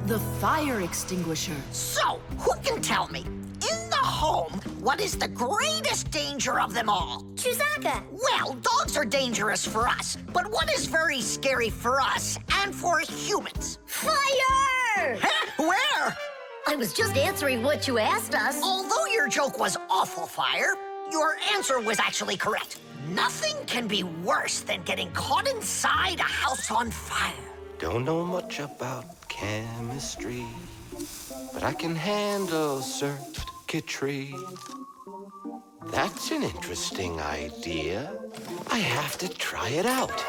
The fire extinguisher. So, who can tell me, in the home, what is the greatest danger of them all? Chewbacca. Well, dogs are dangerous for us, but what is very scary for us and for humans? Fire! Huh? Where? I was just answering what you asked us. Although your joke was awful, Fire, your answer was actually correct. Nothing can be worse than getting caught inside a house on fire. Don't know much about chemistry, but I can handle circuitry. That's an interesting idea. I have to try it out.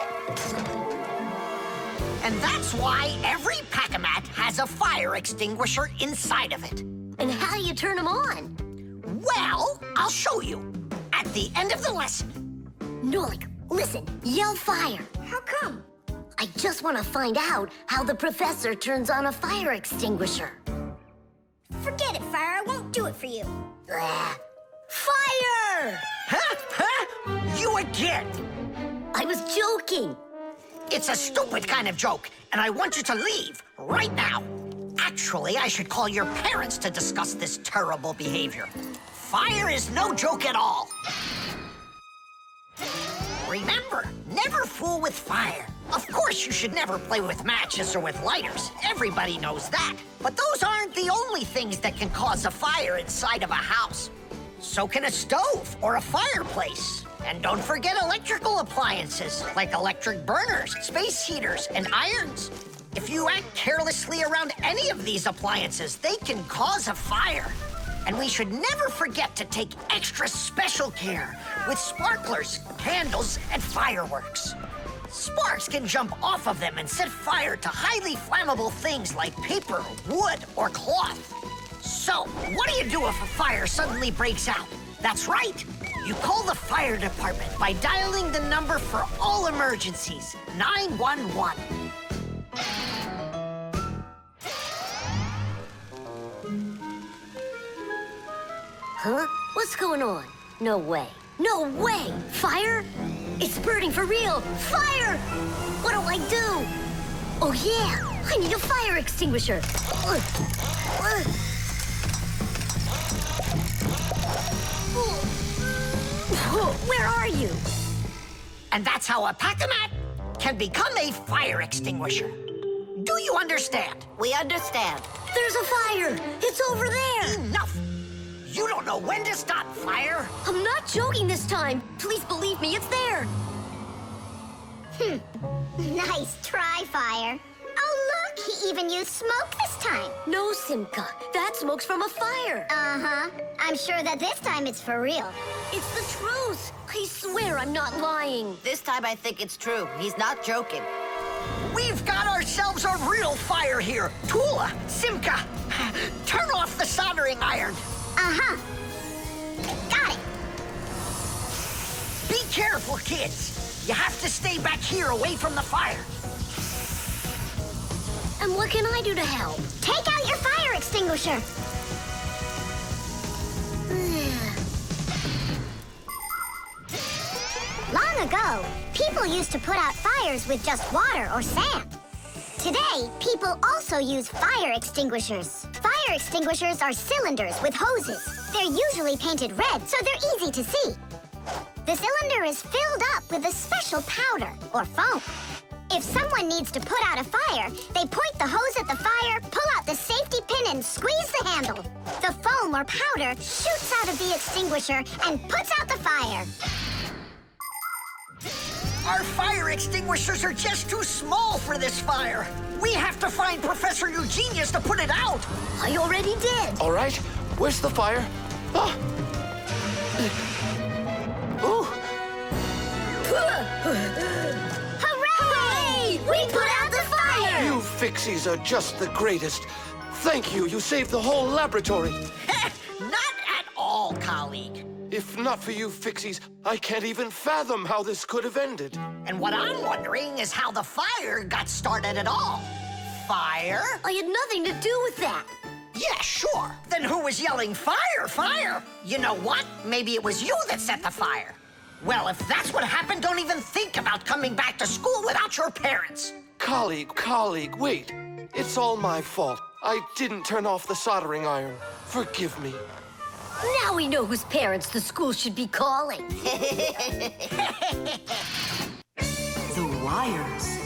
And that's why every Pac-a-mat has a fire extinguisher inside of it. And how do you turn them on? Well, I'll show you at the end of the lesson. Nolik, listen, yell fire. How come? I just want to find out how the professor turns on a fire extinguisher. Forget it, Fire. I won't do it for you. Fire! Huh? You again! I was joking. It's a stupid kind of joke, and I want you to leave right now. Actually, I should call your parents to discuss this terrible behavior. Fire is no joke at all. Remember, never fool with fire. Of course, you should never play with matches or with lighters. Everybody knows that. But those aren't the only things that can cause a fire inside of a house. So can a stove or a fireplace. And don't forget electrical appliances, like electric burners, space heaters, and irons. If you act carelessly around any of these appliances, they can cause a fire. And we should never forget to take extra special care with sparklers, candles, and fireworks. Sparks can jump off of them and set fire to highly flammable things like paper, wood, or cloth. So, what do you do if a fire suddenly breaks out? That's right. You call the fire department by dialing the number for all emergencies, 911. Huh? What's going on? No way. No way! Fire? It's burning for real! Fire! What do I do? Oh, yeah! I need a fire extinguisher! Where are you? And that's how a Pac-a-mat can become a fire extinguisher. Do you understand? We understand. There's a fire! It's over there! Enough! You don't know when to stop fire. I'm not joking this time. Please believe me, it's there. Nice try, Fire. Oh, look, he even used smoke this time. No, Simka. That smoke's from a fire. Uh-huh. I'm sure that this time it's for real. It's the truth. I swear I'm not lying. This time I think it's true. He's not joking. We've got ourselves a real fire here. Tula, Simka, turn off the soldering iron. Uh-huh. Got it. Be careful, kids. You have to stay back here away from the fire. And what can I do to help? Take out your fire extinguisher. Long ago, people used to put out fires with just water or sand. Today, people also use fire extinguishers. Fire extinguishers are cylinders with hoses. They're usually painted red, so they're easy to see. The cylinder is filled up with a special powder, or foam. If someone needs to put out a fire, they point the hose at the fire, pull out the safety pin, and squeeze the handle. The foam or powder shoots out of the extinguisher and puts out the fire. Our fire extinguishers are just too small for this fire. We have to find Professor Eugenius to put it out. I already did. All right, where's the fire? Ah. Ooh. Hooray! We put out the fire! You Fixies are just the greatest. Thank you. You saved the whole laboratory. Not at all, colleague. If not for you Fixies, I can't even fathom how this could have ended. And what I'm wondering is how the fire got started at all. Fire? I had nothing to do with that. Yeah, sure. Then who was yelling, fire, fire? You know what? Maybe it was you that set the fire. Well, if that's what happened, don't even think about coming back to school without your parents. Colleague, wait. It's all my fault. I didn't turn off the soldering iron. Forgive me. Now we know whose parents the school should be calling. The wires.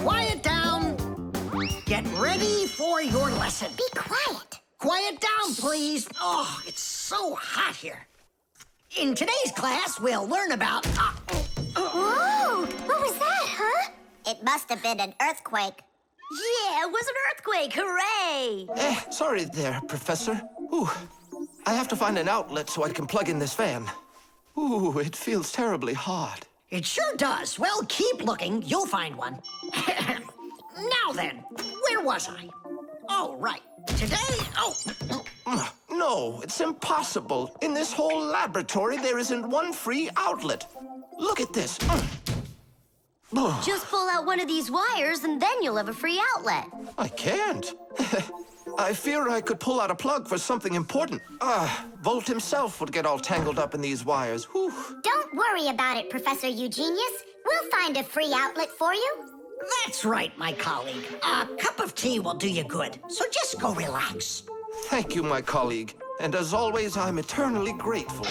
Quiet down. Get ready for your lesson. Be quiet. Quiet down, please. Oh, it's so hot here. In today's class, we'll learn about... Whoa! What was that, huh? It must have been an earthquake. Yeah, it was an earthquake. Hooray! Sorry there, Professor. Ooh, I have to find an outlet so I can plug in this fan. Ooh, it feels terribly hot. It sure does. Well, keep looking. You'll find one. Now then, where was I? Oh, right. Today... No, it's impossible. In this whole laboratory, there isn't one free outlet. Look at this. Just pull out one of these wires and then you'll have a free outlet. I can't. I fear I could pull out a plug for something important. Volt himself would get all tangled up in these wires. Whew. Don't worry about it, Professor Eugenius. We'll find a free outlet for you. That's right, my colleague. A cup of tea will do you good, so just go relax. Thank you, my colleague. And as always, I'm eternally grateful.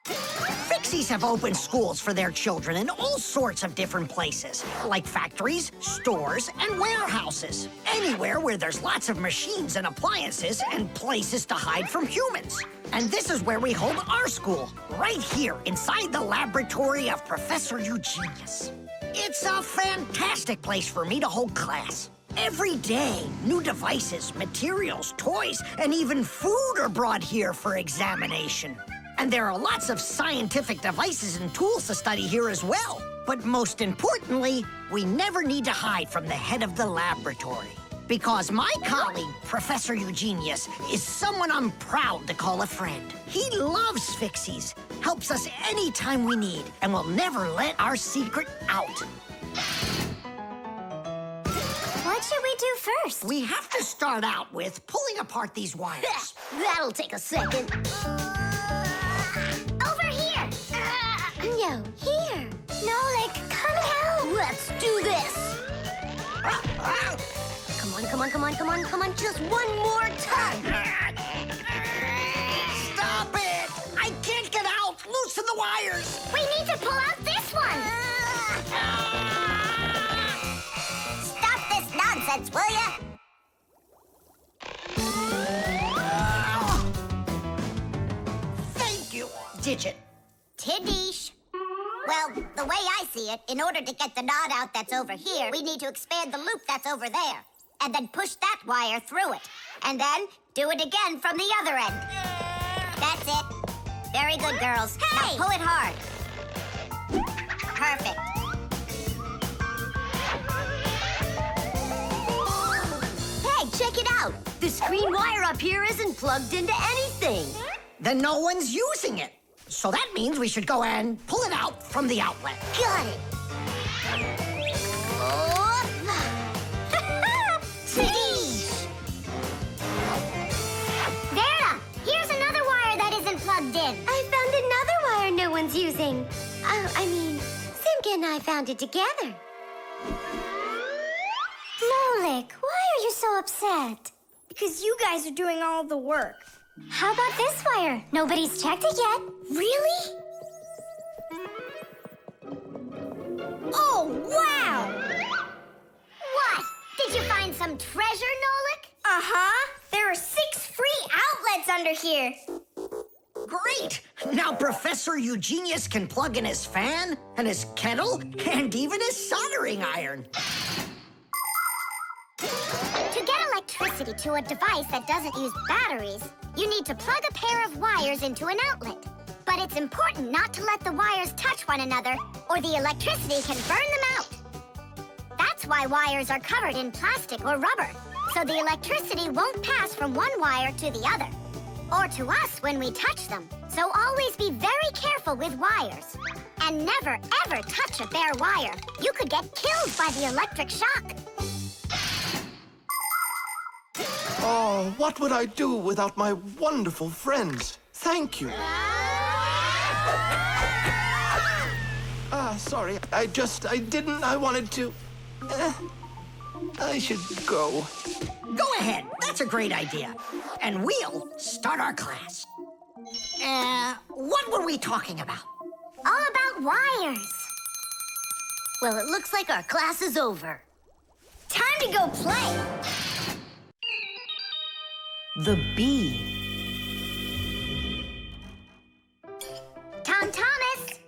Fixies have opened schools for their children in all sorts of different places, like factories, stores, and warehouses. Anywhere where there's lots of machines and appliances and places to hide from humans. And this is where we hold our school, right here inside the laboratory of Professor Eugenius. It's a fantastic place for me to hold class. Every day, new devices, materials, toys, and even food are brought here for examination. And there are lots of scientific devices and tools to study here as well. But most importantly, we never need to hide from the head of the laboratory. Because my colleague, Professor Eugenius, is someone I'm proud to call a friend. He loves Fixies, helps us anytime we need, and will never let our secret out. What should we do first? We have to start out with pulling apart these wires. That'll take a second. Over here. No, here. Nolik, come help. Let's do this. Come on. Just one more time. Stop it! I can't get out! Loosen the wires! We need to pull out this one. Stop this nonsense, will ya? Thank you, Digit. Tidish. Well, the way I see it, in order to get the knot out that's over here, we need to expand the loop that's over there. And then push that wire through it. And then do it again from the other end. That's it. Very good, girls. Hey! Now pull it hard. Perfect. Hey, check it out. This green wire up here isn't plugged into anything. Then no one's using it. So that means we should go and pull it out from the outlet. Got it. Tidish! Vera, here's another wire that isn't plugged in. I found another wire no one's using. Simka and I found it together. Nolik, why are you so upset? Because you guys are doing all the work. How about this wire? Nobody's checked it yet. Really? Oh, wow! What? Did you find some treasure, Nolik? Uh-huh. There are 6 free outlets under here. Great! Now Professor Eugenius can plug in his fan, and his kettle, and even his soldering iron. To get electricity to a device that doesn't use batteries, you need to plug a pair of wires into an outlet. But it's important not to let the wires touch one another, or the electricity can burn them out. That's why wires are covered in plastic or rubber, so the electricity won't pass from one wire to the other, or to us when we touch them. So always be very careful with wires. And never, ever touch a bare wire. You could get killed by the electric shock. Oh, what would I do without my wonderful friends? Thank you. sorry. I wanted to. I should go. Go ahead. That's a great idea. And we'll start our class. What were we talking about? All about wires. Well, it looks like our class is over. Time to go play. The bee. Tom Thomas,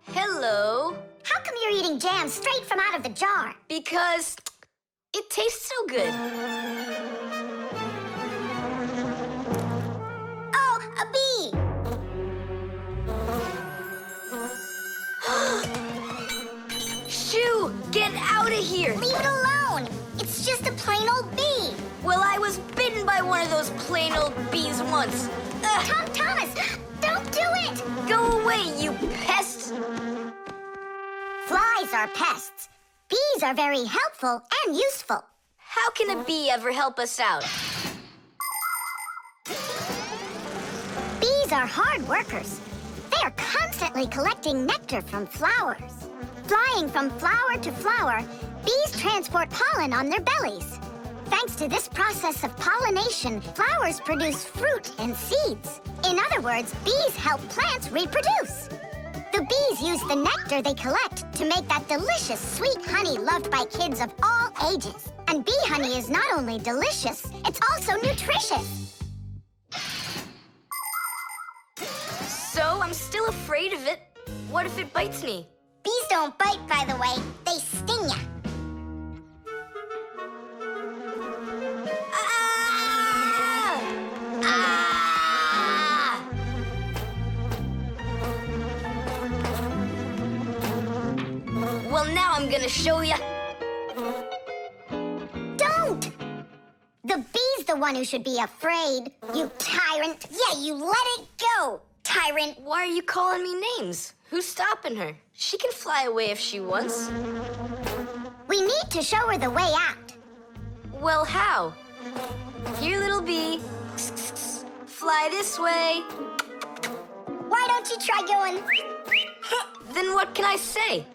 Hello. how come you're eating jam straight from out of the jar? Because it tastes so good. Oh, a bee. Shoo, get out of here. Leave it alone. It's just a plain old bee. Well, I was bitten by one of those plain old bees once. Tom Thomas, don't do it. Go away, you pest. Flies are pests. Bees are very helpful and useful. How can a bee ever help us out? Bees are hard workers. They are constantly collecting nectar from flowers. Flying from flower to flower, bees transport pollen on their bellies. Thanks to this process of pollination, flowers produce fruit and seeds. In other words, bees help plants reproduce. The bees use the nectar they collect to make that delicious sweet honey loved by kids of all ages. And bee honey is not only delicious, it's also nutritious. So I'm still afraid of it. What if it bites me? Bees don't bite, by the way. They sting ya. Ah! Ah! Well, now I'm gonna show ya. Don't! The bee's the one who should be afraid. You tyrant. Yeah, you let it go, tyrant. Why are you calling me names? Who's stopping her? She can fly away if she wants. We need to show her the way out. Well, how? Here, little bee. Fly this way. Why don't you try going? Then what can I say?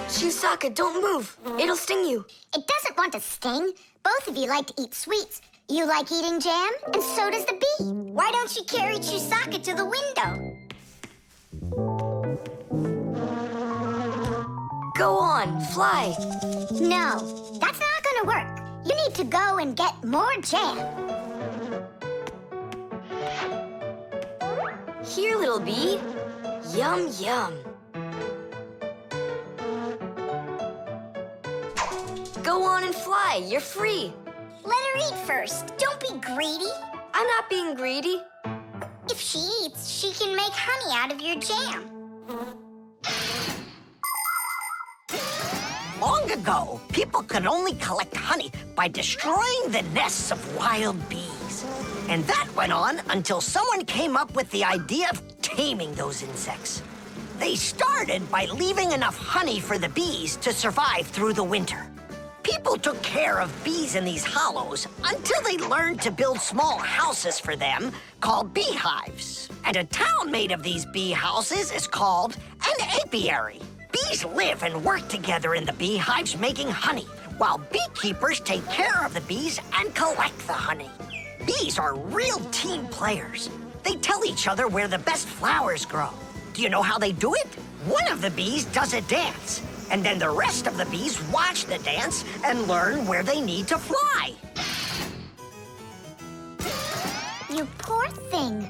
Chusaka, don't move. It'll sting you. It doesn't want to sting. Both of you like to eat sweets. You like eating jam, and so does the bee. Why don't you carry Chusaka to the window? Go on, fly. No, that's not gonna work. You need to go and get more jam. Here, little bee. Yum, yum. Go on and fly. You're free. Let her eat first. Don't be greedy. I'm not being greedy. If she eats, she can make honey out of your jam. Long ago, people could only collect honey by destroying the nests of wild bees. And that went on until someone came up with the idea of taming those insects. They started by leaving enough honey for the bees to survive through the winter. People took care of bees in these hollows until they learned to build small houses for them called beehives. And a town made of these bee houses is called an apiary. Bees live and work together in the beehives making honey, while beekeepers take care of the bees and collect the honey. Bees are real team players. They tell each other where the best flowers grow. Do you know how they do it? One of the bees does a dance, and then the rest of the bees watch the dance and learn where they need to fly. You poor thing.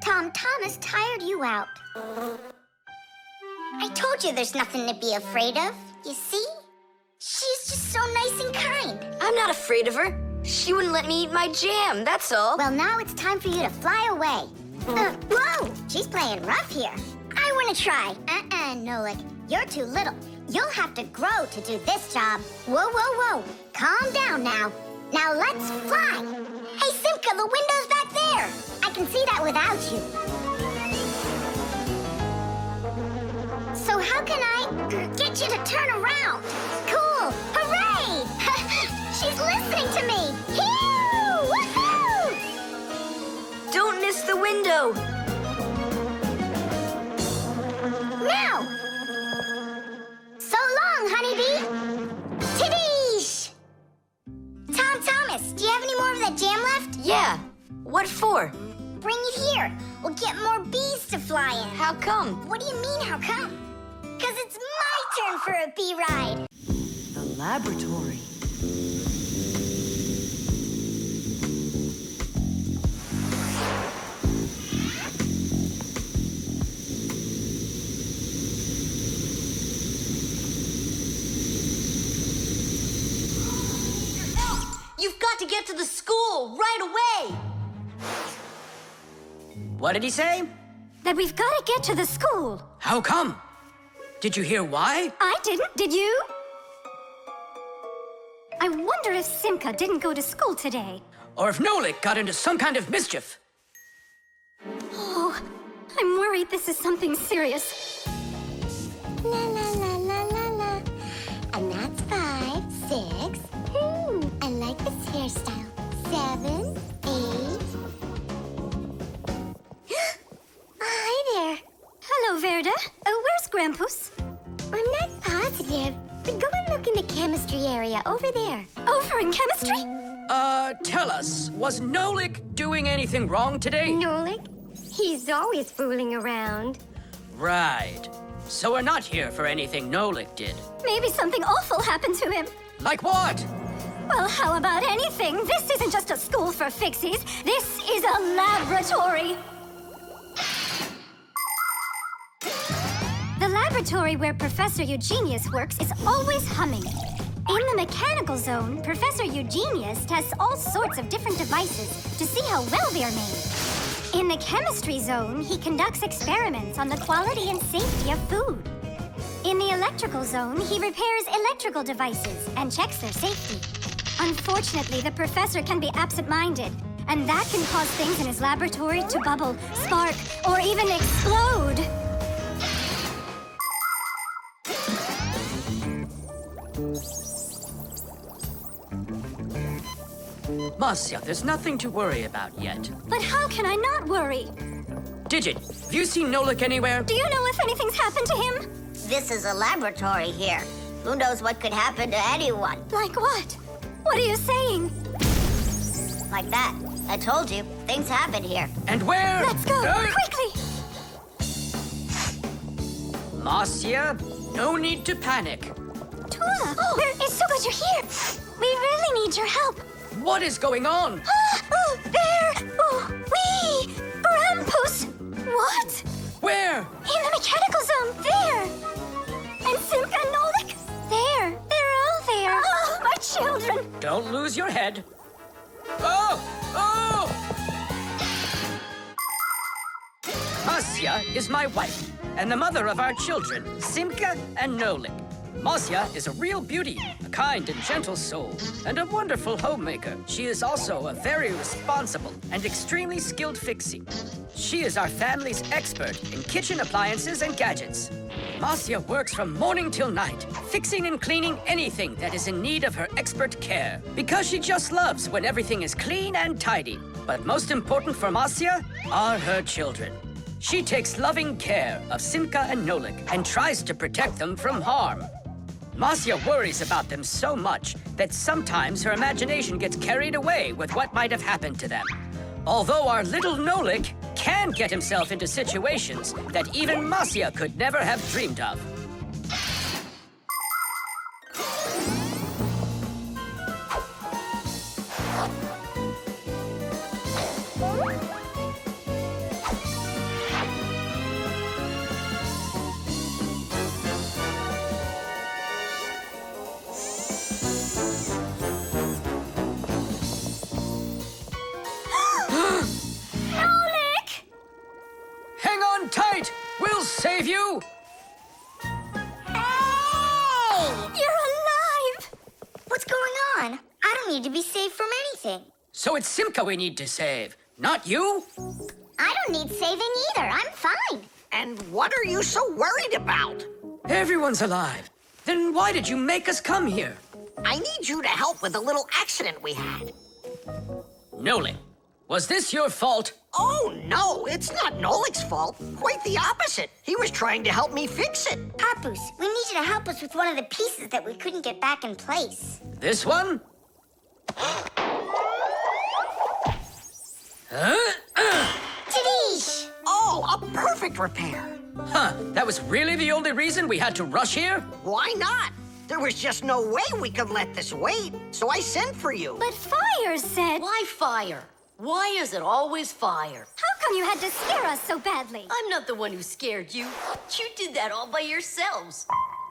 Tom Thomas tired you out. I told you there's nothing to be afraid of. You see? She's just so nice and kind. I'm not afraid of her. She wouldn't let me eat my jam, that's all. Well, now it's time for you to fly away. Whoa! She's playing rough here. I want to try. Nolik. You're too little. You'll have to grow to do this job. Whoa, whoa, whoa. Calm down now. Now let's fly. Hey, Simka, the window's back there. I can see that without you. how can I get you to turn around? Cool! Hooray! She's listening to me! Phew! Woohoo! Don't miss the window! Now! So long, honeybee! Tidish! Tom Thomas, do you have any more of that jam left? Yeah. What for? Bring it here. We'll get more bees to fly in. How come? What do you mean, how come? 'Cause it's my turn for a bee ride. The laboratory. You've got to get to the school right away! What did he say? That we've got to get to the school. How come? Did you hear why? I didn't, did you? I wonder if Simka didn't go to school today. Or if Nolik got into some kind of mischief? Oh, I'm worried this is something serious. La la la la la la. And that's 5, 6. I like this hairstyle. 7, 8. Hi there. Hello, Verda. Where's Grandpus? I'm not positive, but go and look in the chemistry area over there. Over in chemistry? Tell us, was Nolik doing anything wrong today? Nolik? He's always fooling around. Right. So we're not here for anything Nolik did. Maybe something awful happened to him. Like what? Well, how about anything? This isn't just a school for Fixies. This is a laboratory. The laboratory where Professor Eugenius works is always humming. In the mechanical zone, Professor Eugenius tests all sorts of different devices to see how well they are made. In the chemistry zone, he conducts experiments on the quality and safety of food. In the electrical zone, he repairs electrical devices and checks their safety. Unfortunately, the professor can be absent-minded, and that can cause things in his laboratory to bubble, spark, or even explode. Marcia, there's nothing to worry about yet. But how can I not worry? Digit, have you seen Nolik anywhere? Do you know if anything's happened to him? This is a laboratory here. Who knows what could happen to anyone? Like what? What are you saying? Like that. I told you, things happen here. And where? Let's go, quickly! Marcia, no need to panic. Tula, where is so good you're here? We really need your help. What is going on? Oh, there! Oh, wee! Grandpus! What? Where? In the mechanical zone, there! And Simka and Nolik? There! They're all there! Oh, my children! Don't lose your head. Oh! Oh! Marcia is my wife and the mother of our children, Simka and Nolik. Marcia is a real beauty, a kind and gentle soul, and a wonderful homemaker. She is also a very responsible and extremely skilled Fixie. She is our family's expert in kitchen appliances and gadgets. Marcia works from morning till night, fixing and cleaning anything that is in need of her expert care, because she just loves when everything is clean and tidy. But most important for Marcia are her children. She takes loving care of Simka and Nolik and tries to protect them from harm. Marcia worries about them so much that sometimes her imagination gets carried away with what might have happened to them. Although our little Nolik can get himself into situations that even Marcia could never have dreamed of. Hang on tight! We'll save you! Hey! You're alive! What's going on? I don't need to be saved from anything. So it's Simka we need to save, not you? I don't need saving either. I'm fine. And what are you so worried about? Everyone's alive. Then why did you make us come here? I need you to help with a little accident we had. Nolik, was this your fault? Oh, no, it's not Nolik's fault. Quite the opposite. He was trying to help me fix it. Papoose, we need you to help us with one of the pieces that we couldn't get back in place. This one? Tadish! Oh, a perfect repair. Huh, that was really the only reason we had to rush here? Why not? There was just no way we could let this wait, so I sent for you. But Fire said... Why fire? Why is it always fire? How come you had to scare us so badly? I'm not the one who scared you. You did that all by yourselves.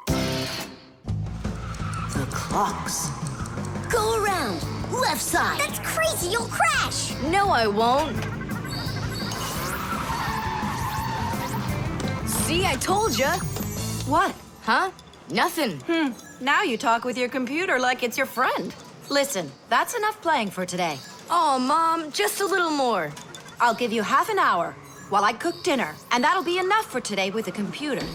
The clocks. Go around. Left side. That's crazy, you'll crash! No, I won't. See, I told ya. What? Huh? Nothing. Now you talk with your computer like it's your friend. Listen, that's enough playing for today. Oh, Mom, just a little more. I'll give you half an hour while I cook dinner, and that'll be enough for today with the computer.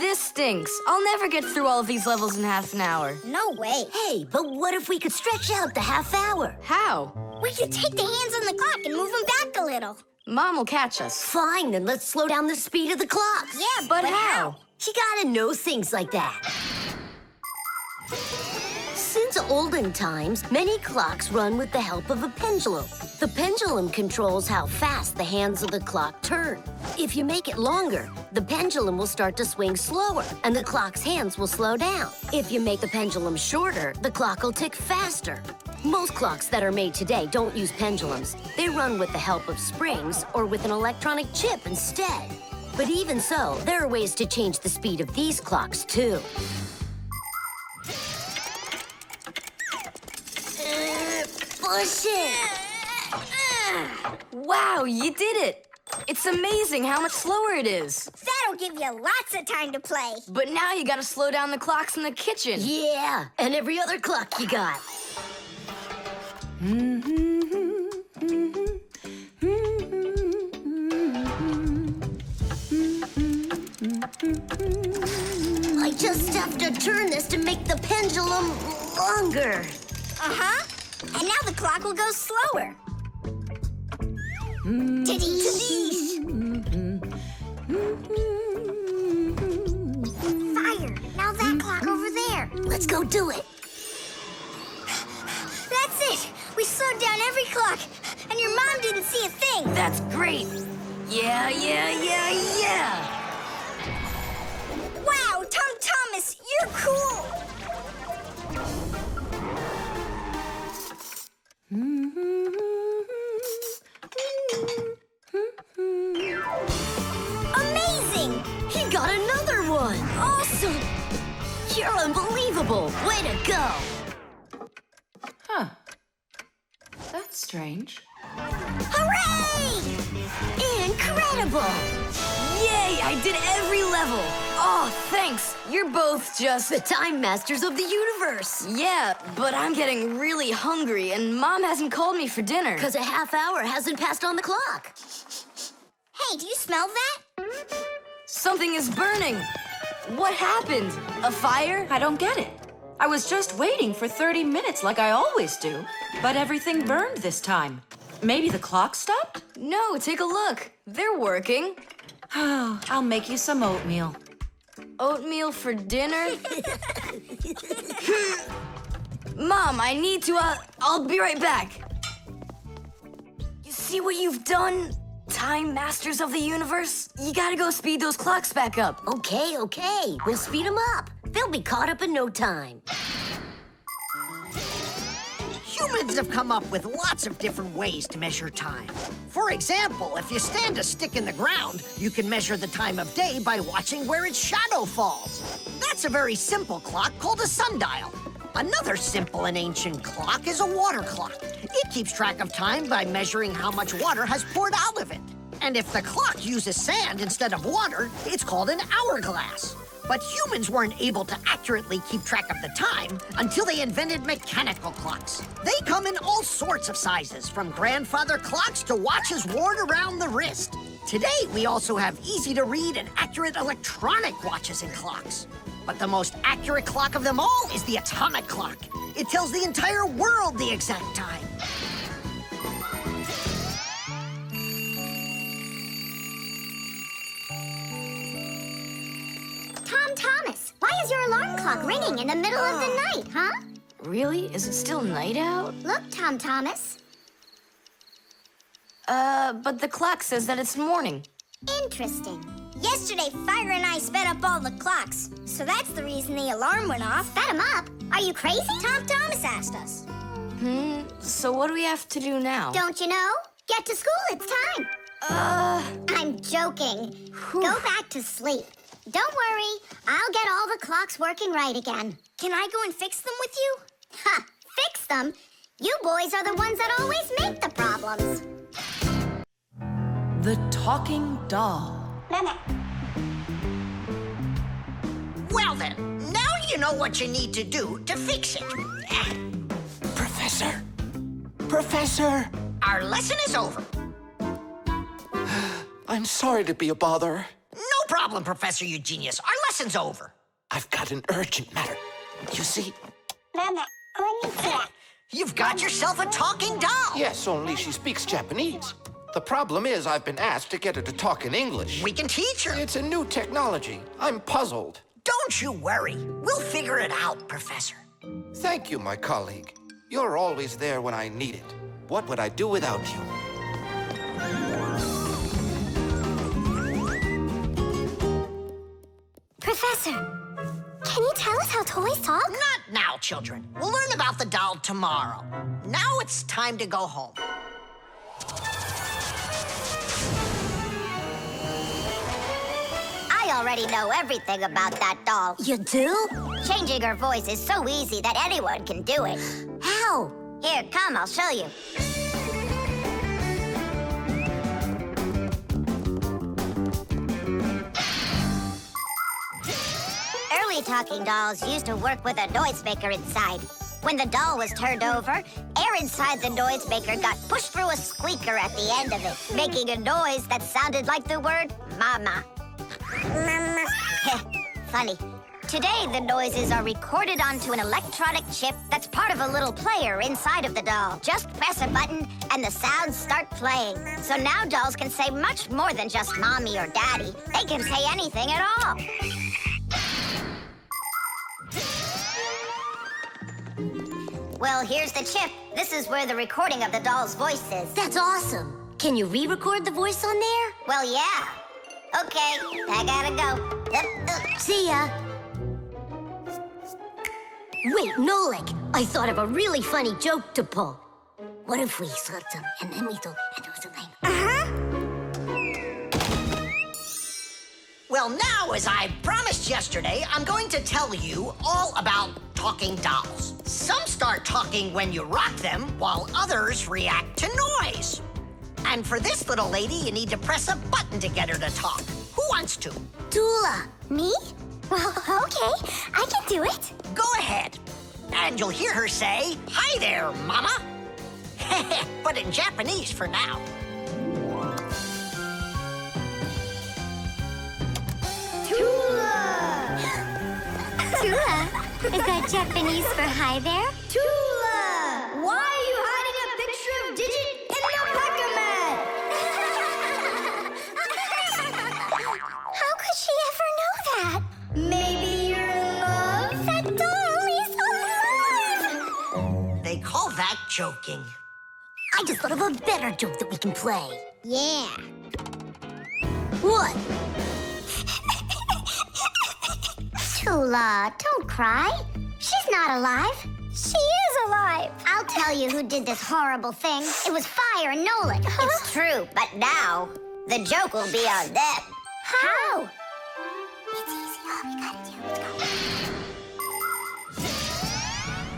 This stinks. I'll never get through all of these levels in half an hour. No way. Hey, but what if we could stretch out the half hour? How? We could take the hands on the clock and move them back a little. Mom will catch us. Fine, then let's slow down the speed of the clocks. Yeah, But how? You gotta know things like that. Since olden times, many clocks run with the help of a pendulum. The pendulum controls how fast the hands of the clock turn. If you make it longer, the pendulum will start to swing slower, and the clock's hands will slow down. If you make the pendulum shorter, the clock will tick faster. Most clocks that are made today don't use pendulums. They run with the help of springs or with an electronic chip instead. But even so, there are ways to change the speed of these clocks, too. Push it! Wow, you did it! It's amazing how much slower it is. that'll give you lots of time to play. But now you gotta slow down the clocks in the kitchen. Yeah, and every other clock you got. I just have to turn this to make the pendulum longer. Uh-huh. And now the clock will go slower. Tadee! Fire! Now that clock over there. Let's go do it. That's it! We slowed down every clock, and your mom didn't see a thing. That's great. Yeah. Wow, Tom Thomas, you're cool! Amazing! He got another one. Awesome! You're unbelievable. Way to go. Huh. That's strange. Hooray! Incredible. Yay, I did every level. Oh, thanks. You're both just... The time masters of the universe. Yeah, but I'm getting really hungry, and Mom hasn't called me for dinner. Because a half hour hasn't passed on the clock. Hey, do you smell that? Something is burning. What happened? A fire? I don't get it. I was just waiting for 30 minutes like I always do, but everything burned this time. Maybe the clock stopped? No, take a look. They're working. Oh, I'll make you some oatmeal. Oatmeal for dinner? Mom, I need to, I'll be right back. You see what you've done, Time Masters of the Universe? You gotta go speed those clocks back up. Okay. We'll speed them up. They'll be caught up in no time. Humans have come up with lots of different ways to measure time. For example, if you stand a stick in the ground, you can measure the time of day by watching where its shadow falls. That's a very simple clock called a sundial. Another simple and ancient clock is a water clock. It keeps track of time by measuring how much water has poured out of it. And if the clock uses sand instead of water, it's called an hourglass. But humans weren't able to accurately keep track of the time until they invented mechanical clocks. They come in all sorts of sizes, from grandfather clocks to watches worn around the wrist. Today, we also have easy-to-read and accurate electronic watches and clocks. But the most accurate clock of them all is the atomic clock. It tells the entire world the exact time. Thomas, why is your alarm clock ringing in the middle of the night, huh? Really? Is it still night out? Look, Thomas. But the clock says that it's morning. Interesting. Yesterday, Fire and I sped up all the clocks. So that's the reason the alarm went off. Sped him up? Are you crazy? Thomas asked us. So what do we have to do now? Don't you know? Get to school, it's time. I'm joking. Go back to sleep. Don't worry, I'll get all the clocks working right again. Can I go and fix them with you? Ha! Fix them? You boys are the ones that always make the problems. The talking doll. Well then, now you know what you need to do to fix it. Professor! Professor! Our lesson is over. I'm sorry to be a bother. No problem, Professor Eugenius. Our lesson's over. I've got an urgent matter. You see? You've got yourself a talking doll. Yes, only she speaks Japanese. The problem is I've been asked to get her to talk in English. We can teach her. It's a new technology. I'm puzzled. Don't you worry. We'll figure it out, Professor. Thank you, my colleague. You're always there when I need it. What would I do without you? Professor, can you tell us how toys talk? Not now, children. We'll learn about the doll tomorrow. Now it's time to go home. I already know everything about that doll. You do? Changing her voice is so easy that anyone can do it. How? Here, come, I'll show you. Early talking dolls used to work with a noisemaker inside. When the doll was turned over, air inside the noisemaker got pushed through a squeaker at the end of it, making a noise that sounded like the word mama. Mama. Funny. Today, the noises are recorded onto an electronic chip that's part of a little player inside of the doll. Just press a button and the sounds start playing. So now dolls can say much more than just mommy or daddy. They can say anything at all. Well, here's the chip. This is where the recording of the doll's voice is. That's awesome. Can you re-record the voice on there? Well, yeah. Okay, I gotta go. See ya. Wait, Nolik, I thought of a really funny joke to pull. What if we slapped him and then we told and it was a name? Well, now, as I promised yesterday, I'm going to tell you all about talking dolls. Some start talking when you rock them, while others react to noise. And for this little lady, you need to press a button to get her to talk. Who wants to? Dula. Me? Well, okay. I can do it. Go ahead. And you'll hear her say, "Hi there, Mama." But in Japanese for now. Tula. Is that Japanese for hi there? Tula! Why are you hiding a picture of Digit in the Pac-Man? How could she ever know that? Maybe you're in love? That doll is alive! They call that joking. I just thought of a better joke that we can play. Yeah. What? Tula, don't cry. She's not alive. She is alive. I'll tell you who did this horrible thing. It was Fire and Nolik. It's true, but now the joke will be on them. How? It's easy. All we gotta do is go.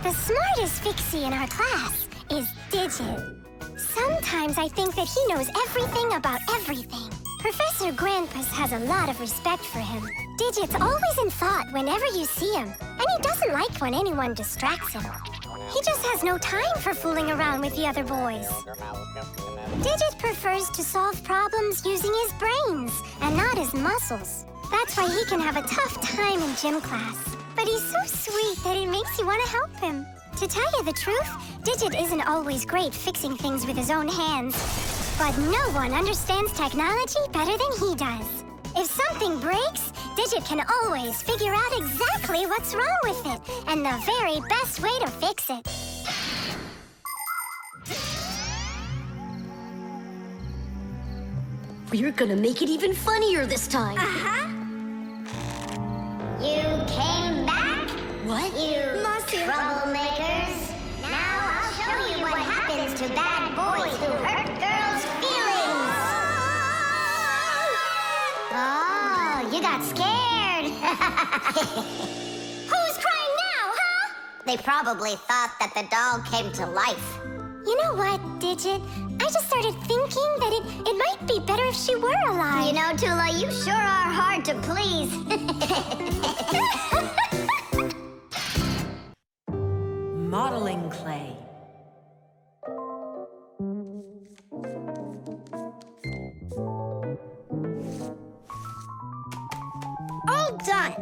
The smartest Fixie in our class is Digit. Sometimes I think that he knows everything about everything. Professor Grandpus has a lot of respect for him. Digit's always in thought whenever you see him, and he doesn't like when anyone distracts him. He just has no time for fooling around with the other boys. Digit prefers to solve problems using his brains and not his muscles. That's why he can have a tough time in gym class. But he's so sweet that it makes you want to help him. To tell you the truth, Digit isn't always great fixing things with his own hands. But no one understands technology better than he does. If something breaks, Digit can always figure out exactly what's wrong with it and the very best way to fix it. We're gonna make it even funnier this time. You came back? What? You troublemakers. Now I'll show you what happens to bad boys who hurt girls' feelings. Oh, you got scared. Who's crying now, huh? They probably thought that the doll came to life. You know what, Digit? I just started thinking that it might be better if she were alive. You know, Tula, you sure are hard to please. Modeling clay. All done.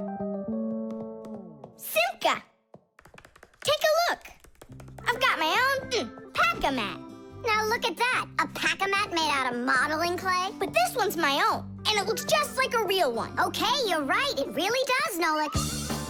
Simka, take a look. I've got my own pack-a-mat. Now look at that, a pack-a-mat made out of modeling clay. But this one's my own, and it looks just like a real one. Okay, you're right, it really does, Nolik.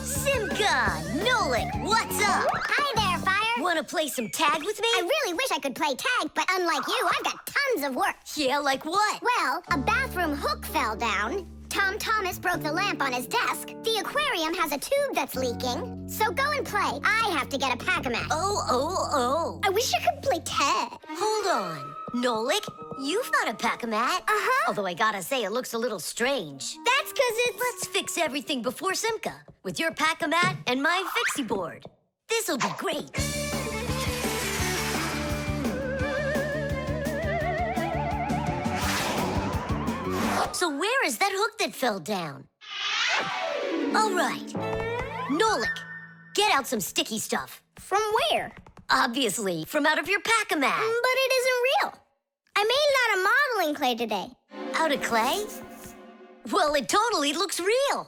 Simka, Nolik, what's up? Hi there, Fire. Wanna play some tag with me? I really wish I could play tag, but unlike you, I've got tons of work. Yeah, like what? Well, a bathroom hook fell down. Tom Thomas broke the lamp on his desk. The aquarium has a tube that's leaking. So go and play. I have to get a pack-a-mat. Oh. I wish I could play tag. Hold on. Nolik, you've got a pack-a-mat. Uh-huh. Although I gotta say, it looks a little strange. That's because it's... Let's fix everything before Simka with your pack-a-mat and my Fixie board. This'll be great. So where is that hook that fell down? All right. Nolik, get out some sticky stuff. From where? Obviously, from out of your pack-a-mat. But it isn't real. I made it out of modeling clay today. Out of clay? Well, it totally looks real.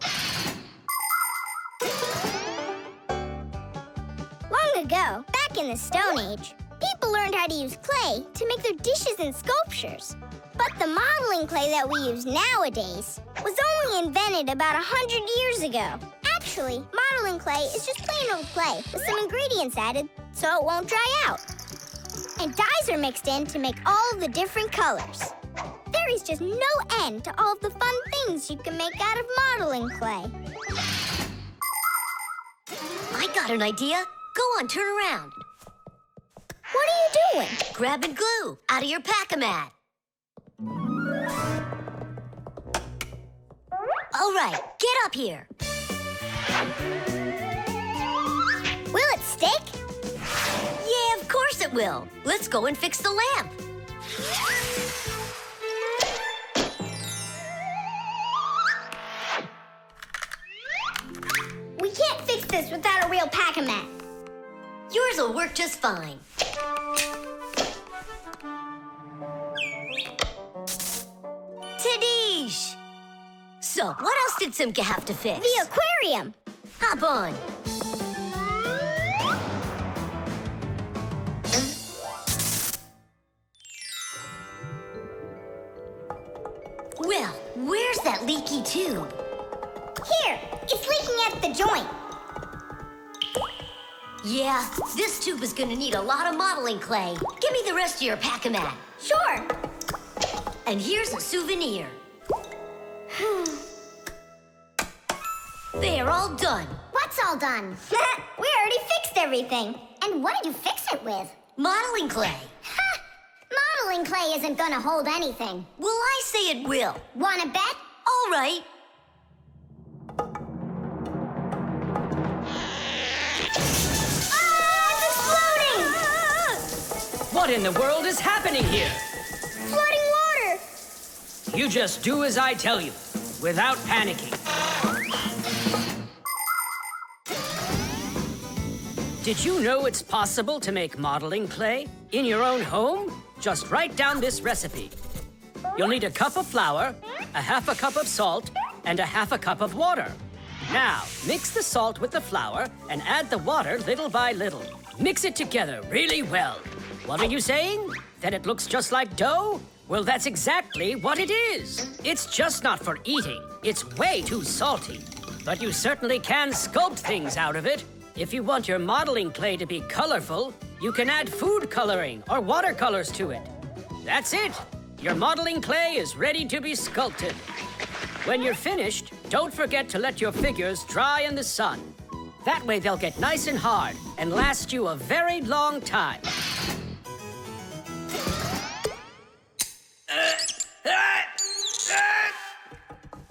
Long ago, back in the Stone Age, people learned how to use clay to make their dishes and sculptures. But the modeling clay that we use nowadays was only invented about 100 years ago. Actually, modeling clay is just plain old clay with some ingredients added so it won't dry out. And dyes are mixed in to make all the different colors. There is just no end to all of the fun things you can make out of modeling clay. I got an idea. Go on, turn around. What are you doing? Grab and glue out of your pack-a-mat. All right, get up here. Will it stick? Yeah, of course it will. Let's go and fix the lamp. We can't fix this without a real pack-a-mat. Yours will work just fine. Tadish! So, what else did Simka have to fix? The aquarium. Hop on. Well, where's that leaky tube? Here, it's leaking at the joint. Yeah, this tube is gonna need a lot of modeling clay. Give me the rest of your pack-a-mat. Sure. And here's a souvenir. They're all done. What's all done? We already fixed everything. And what did you fix it with? Modeling clay. Ha! Modeling clay isn't gonna hold anything. Well, I say it will. Wanna bet? All right. It's exploding! What in the world is happening here? Flooding water! You just do as I tell you, without panicking. Did you know it's possible to make modeling clay in your own home? Just write down this recipe. You'll need a cup of flour, a half a cup of salt, and a half a cup of water. Now, mix the salt with the flour and add the water little by little. Mix it together really well. What are you saying? That it looks just like dough? Well, that's exactly what it is. It's just not for eating. It's way too salty. But you certainly can sculpt things out of it. If you want your modeling clay to be colorful, you can add food coloring or watercolors to it. That's it. Your modeling clay is ready to be sculpted. When you're finished, don't forget to let your figures dry in the sun. That way they'll get nice and hard and last you a very long time.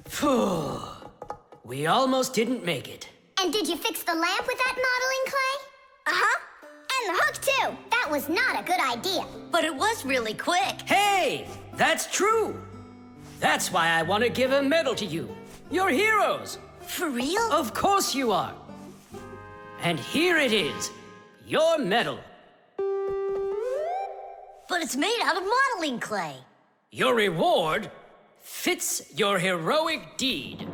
Phew. We almost didn't make it. And did you fix the lamp with that modeling clay? Uh-huh. And the hook, too. That was not a good idea. But it was really quick. Hey, that's true. That's why I want to give a medal to you. You're heroes. For real? Of course you are. And here it is, your medal. But it's made out of modeling clay. Your reward fits your heroic deed.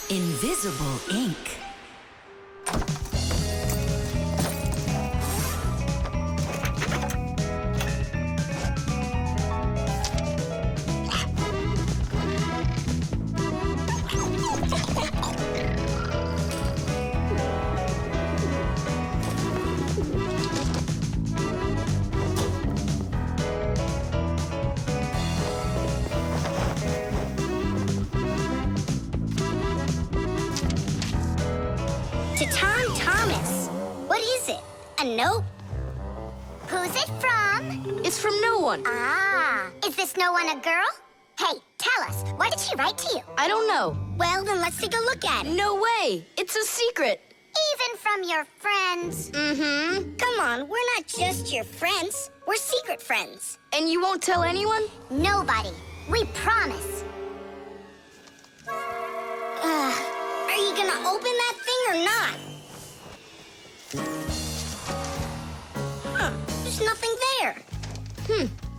Invisible ink. To Tom Thomas. What is it? A note? Who's it from? It's from no one. Ah, is this no one a girl? Hey, tell us, what did she write to you? I don't know. Well, then let's take a look at it. No way. It's a secret. Even from your friends? Mm-hmm. Come on, we're not just your friends. We're secret friends. And you won't tell anyone? Nobody. We promise. Are you gonna open that thing or not? There's nothing there.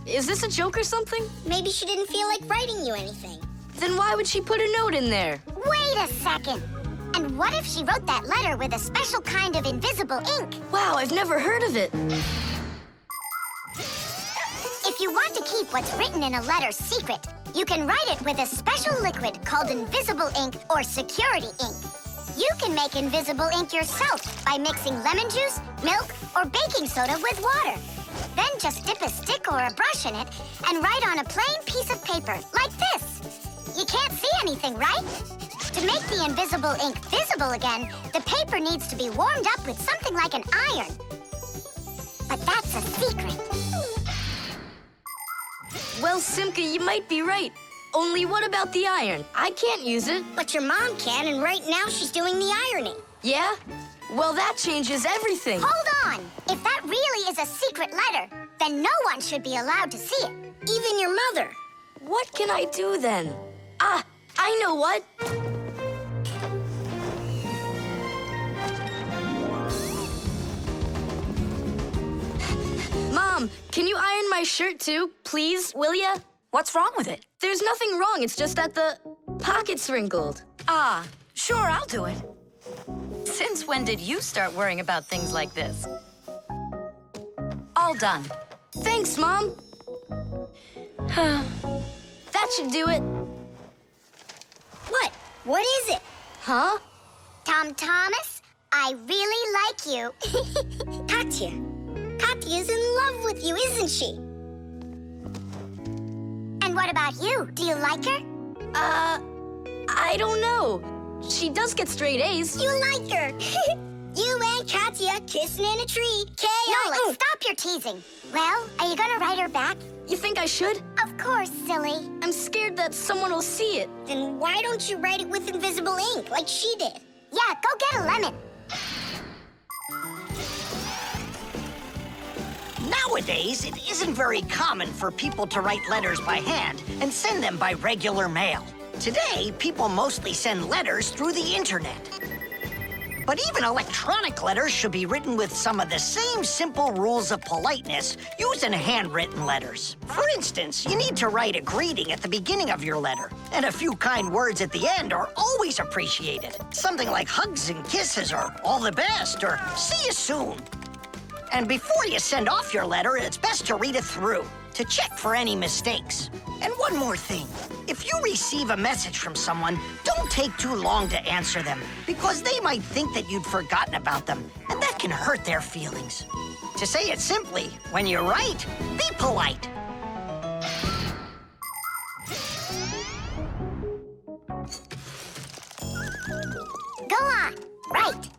Is this a joke or something? Maybe she didn't feel like writing you anything. Then why would she put a note in there? Wait a second. And what if she wrote that letter with a special kind of invisible ink? Wow, I've never heard of it. If you want to keep what's written in a letter secret, you can write it with a special liquid called invisible ink or security ink. You can make invisible ink yourself by mixing lemon juice, milk, or baking soda with water. Then just dip a stick or a brush in it and write on a plain piece of paper, like this. You can't see anything, right? To make the invisible ink visible again, the paper needs to be warmed up with something like an iron. But that's a secret. Well, Simka, you might be right. Only what about the iron? I can't use it. But your mom can, and right now she's doing the ironing. Yeah? Well, that changes everything. Hold on! If that really is a secret letter, then no one should be allowed to see it. Even your mother. What can I do then? Ah, I know what. Mom, can you iron my shirt too, please, will ya? What's wrong with it? There's nothing wrong, it's just that the pocket's wrinkled. Ah, sure, I'll do it. Since when did you start worrying about things like this? All done. Thanks, Mom. That should do it. What? What is it? Huh? Tom Thomas, I really like you. Katya. Katya's in love with you, isn't she? And what about you? Do you like her? I don't know. She does get straight A's. You like her. You and Katya kissing in a tree. Nolik, stop your teasing. Well, are you gonna write her back? You think I should? Of course, silly. I'm scared that someone will see it. Then why don't you write it with invisible ink like she did? Yeah, go get a lemon. Now Nowadays, it isn't very common for people to write letters by hand and send them by regular mail. Today, people mostly send letters through the internet. But even electronic letters should be written with some of the same simple rules of politeness used in handwritten letters. For instance, you need to write a greeting at the beginning of your letter, and a few kind words at the end are always appreciated. Something like hugs and kisses, or all the best, or see you soon. And before you send off your letter, it's best to read it through to check for any mistakes. And one more thing. If you receive a message from someone, don't take too long to answer them, because they might think that you'd forgotten about them, and that can hurt their feelings. To say it simply, when you write, be polite. Go on, write.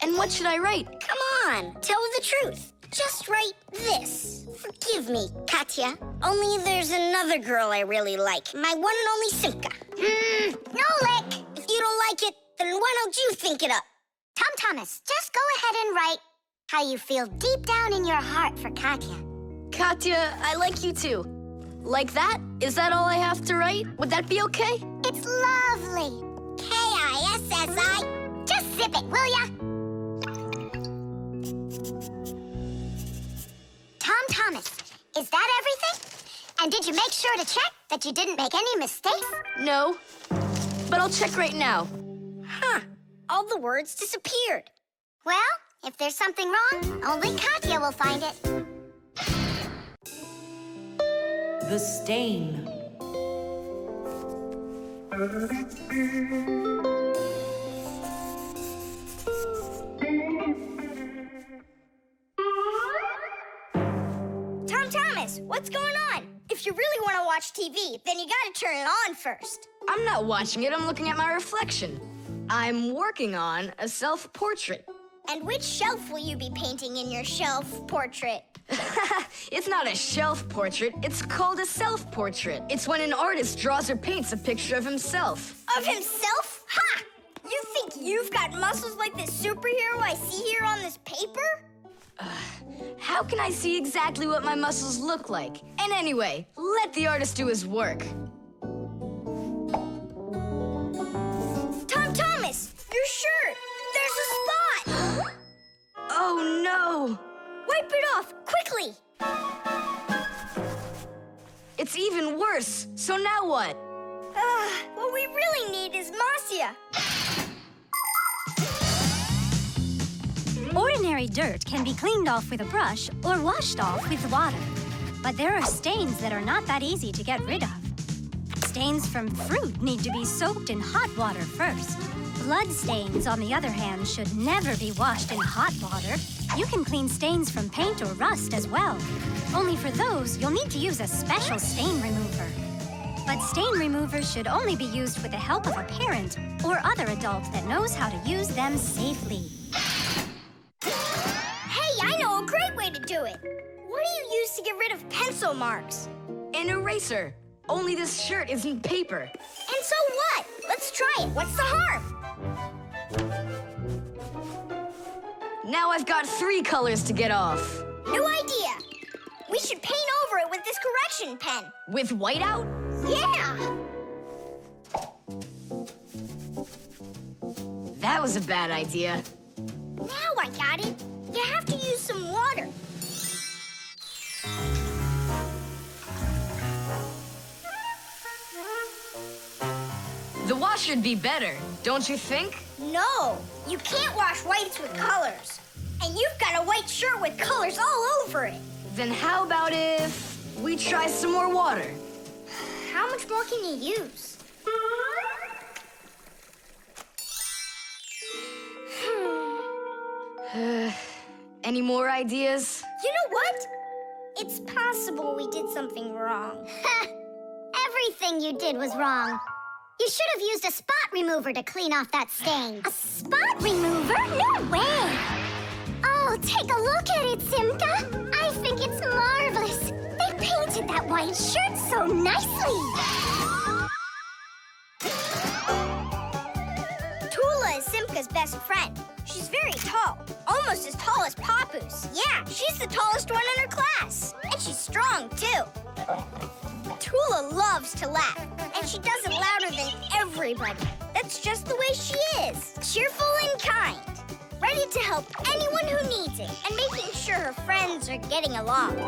And what should I write? Come on, tell the truth. Just write this. Forgive me, Katya. Only there's another girl I really like. My one and only Simka. Nolik! If you don't like it, then why don't you think it up? Tom Thomas, just go ahead and write how you feel deep down in your heart for Katya. Katya, I like you too. Like that? Is that all I have to write? Would that be okay? It's lovely. Kissi. Just zip it, will ya? Tom Thomas, is that everything? And did you make sure to check that you didn't make any mistakes? No, but I'll check right now. Huh, all the words disappeared. Well, if there's something wrong, only Katya will find it. The stain. Tom Thomas, what's going on? If you really want to watch TV, then you gotta turn it on first. I'm not watching it, I'm looking at my reflection. I'm working on a self-portrait. And which shelf will you be painting in your shelf portrait? It's not a shelf portrait, it's called a self-portrait. It's when an artist draws or paints a picture of himself. Of himself? Ha! You think you've got muscles like this superhero I see here on this paper? How can I see exactly what my muscles look like? And anyway, let the artist do his work. Tom Thomas, your shirt! There's a spot! Oh no! Wipe it off, quickly! It's even worse, so now what? What we really need is Masya. Ordinary dirt can be cleaned off with a brush or washed off with water. But there are stains that are not that easy to get rid of. Stains from fruit need to be soaked in hot water first. Blood stains, on the other hand, should never be washed in hot water. You can clean stains from paint or rust as well. Only for those, you'll need to use a special stain remover. But stain removers should only be used with the help of a parent or other adult that knows how to use them safely. Hey, I know a great way to do it. What do you use to get rid of pencil marks? An eraser. Only this shirt isn't paper. And so what? Let's try it. What's the harm? Now I've got 3 colors to get off. New idea. We should paint over it with this correction pen. With whiteout? Yeah! That was a bad idea. Now I got it. You have to use some water. The wash should be better, don't you think? No, you can't wash whites with colors. And you've got a white shirt with colors all over it. Then how about if we try some more water? How much more can you use? Any more ideas? You know what? It's possible we did something wrong. Everything you did was wrong. You should have used a spot remover to clean off that stain. A spot remover? No way! Oh, take a look at it, Simka. I think it's marvelous. They painted that white shirt so nicely. Tula is Simka's best friend. She's very tall, almost as tall as Papu's. Yeah, she's the tallest one in her class. song, too. Tula loves to laugh, and she does it louder than everybody. That's just the way she is. Cheerful and kind. Ready to help anyone who needs it, and making sure her friends are getting along.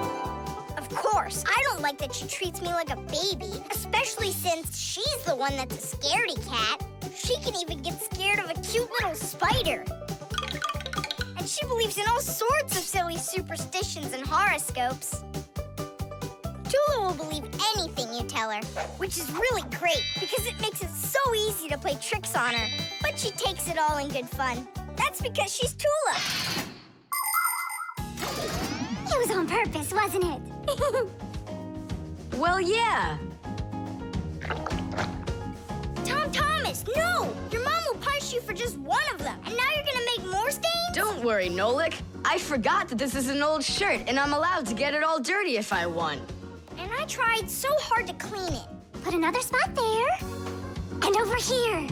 Of course, I don't like that she treats me like a baby, especially since she's the one that's a scaredy cat. She can even get scared of a cute little spider. And she believes in all sorts of silly superstitions and horoscopes. Tula will believe anything you tell her, which is really great because it makes it so easy to play tricks on her. But she takes it all in good fun. That's because she's Tula. It was on purpose, wasn't it? Well, yeah. Tom Thomas, no! Your mom will punish you for just one of them, and now you're gonna make more stains? Don't worry, Nolik. I forgot that this is an old shirt, and I'm allowed to get it all dirty if I want. And I tried so hard to clean it. Put another spot there. And over here.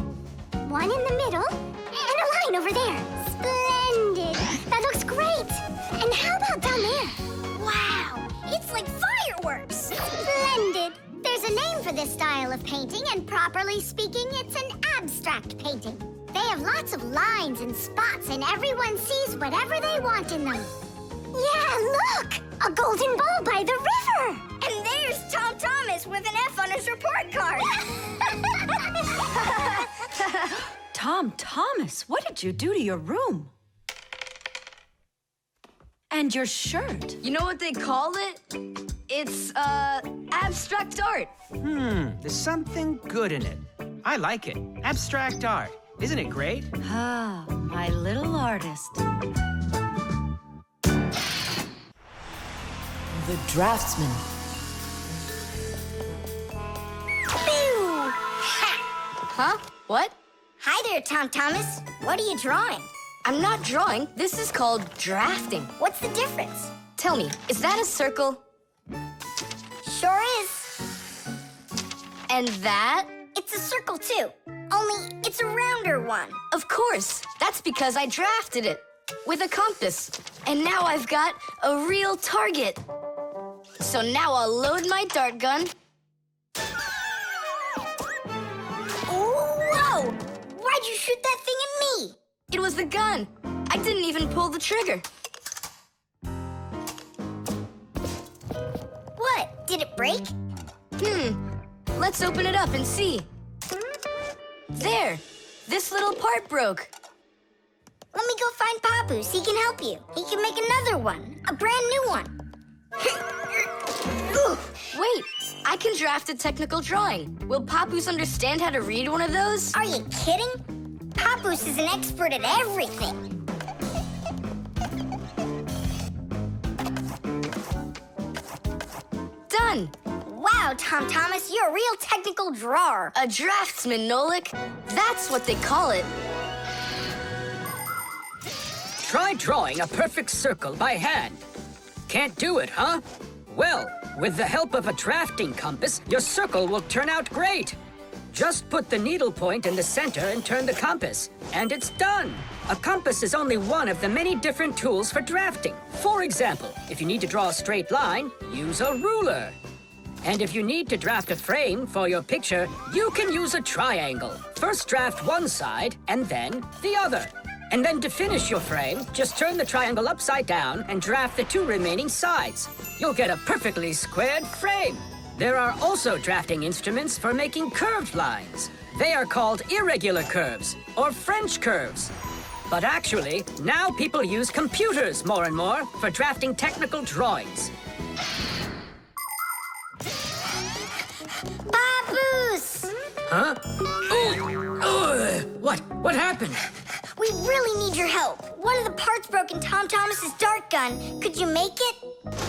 One in the middle. And a line over there. Splendid. That looks great. And how about down there? Wow, it's like fireworks. Splendid. There's a name for this style of painting, and properly speaking, it's an abstract painting. They have lots of lines and spots, and everyone sees whatever they want in them. Yeah, look! A golden ball by the river! And there's Tom Thomas with an F on his report card. Tom Thomas, what did you do to your room? And your shirt? You know what they call it? It's, abstract art. There's something good in it. I like it. Abstract art. Isn't it great? Ah, my little artist. The Draftsman. Pew! Ha! Huh? What? Hi there, Tom Thomas. What are you drawing? I'm not drawing. This is called drafting. What's the difference? Tell me, is that a circle? Sure is. And that? It's a circle, too. Only it's a rounder one. Of course. That's because I drafted it with a compass. And now I've got a real target. So now I'll load my dart gun. Whoa! Why'd you shoot that thing at me? It was the gun. I didn't even pull the trigger. What? Did it break? Let's open it up and see. There. This little part broke. Let me go find Papoose. He can help you. He can make another one. A brand new one. Wait, I can draft a technical drawing. Will Papoose understand how to read one of those? Are you kidding? Papoose is an expert at everything. Done. Wow, Tom Thomas, you're a real technical drawer. A draftsman, Nolik. That's what they call it. Try drawing a perfect circle by hand. Can't do it, huh? Well, with the help of a drafting compass, your circle will turn out great. Just put the needle point in the center and turn the compass, and it's done. A compass is only one of the many different tools for drafting. For example, if you need to draw a straight line, use a ruler. And if you need to draft a frame for your picture, you can use a triangle. First draft one side, and then the other. And then to finish your frame, just turn the triangle upside down and draft the two remaining sides. You'll get a perfectly squared frame. There are also drafting instruments for making curved lines. They are called irregular curves, or French curves. But actually, now people use computers more and more for drafting technical drawings. Papoose! Huh? Oh! What happened? We really need your help. One of the parts broke in Tom Thomas's dart gun. Could you make it?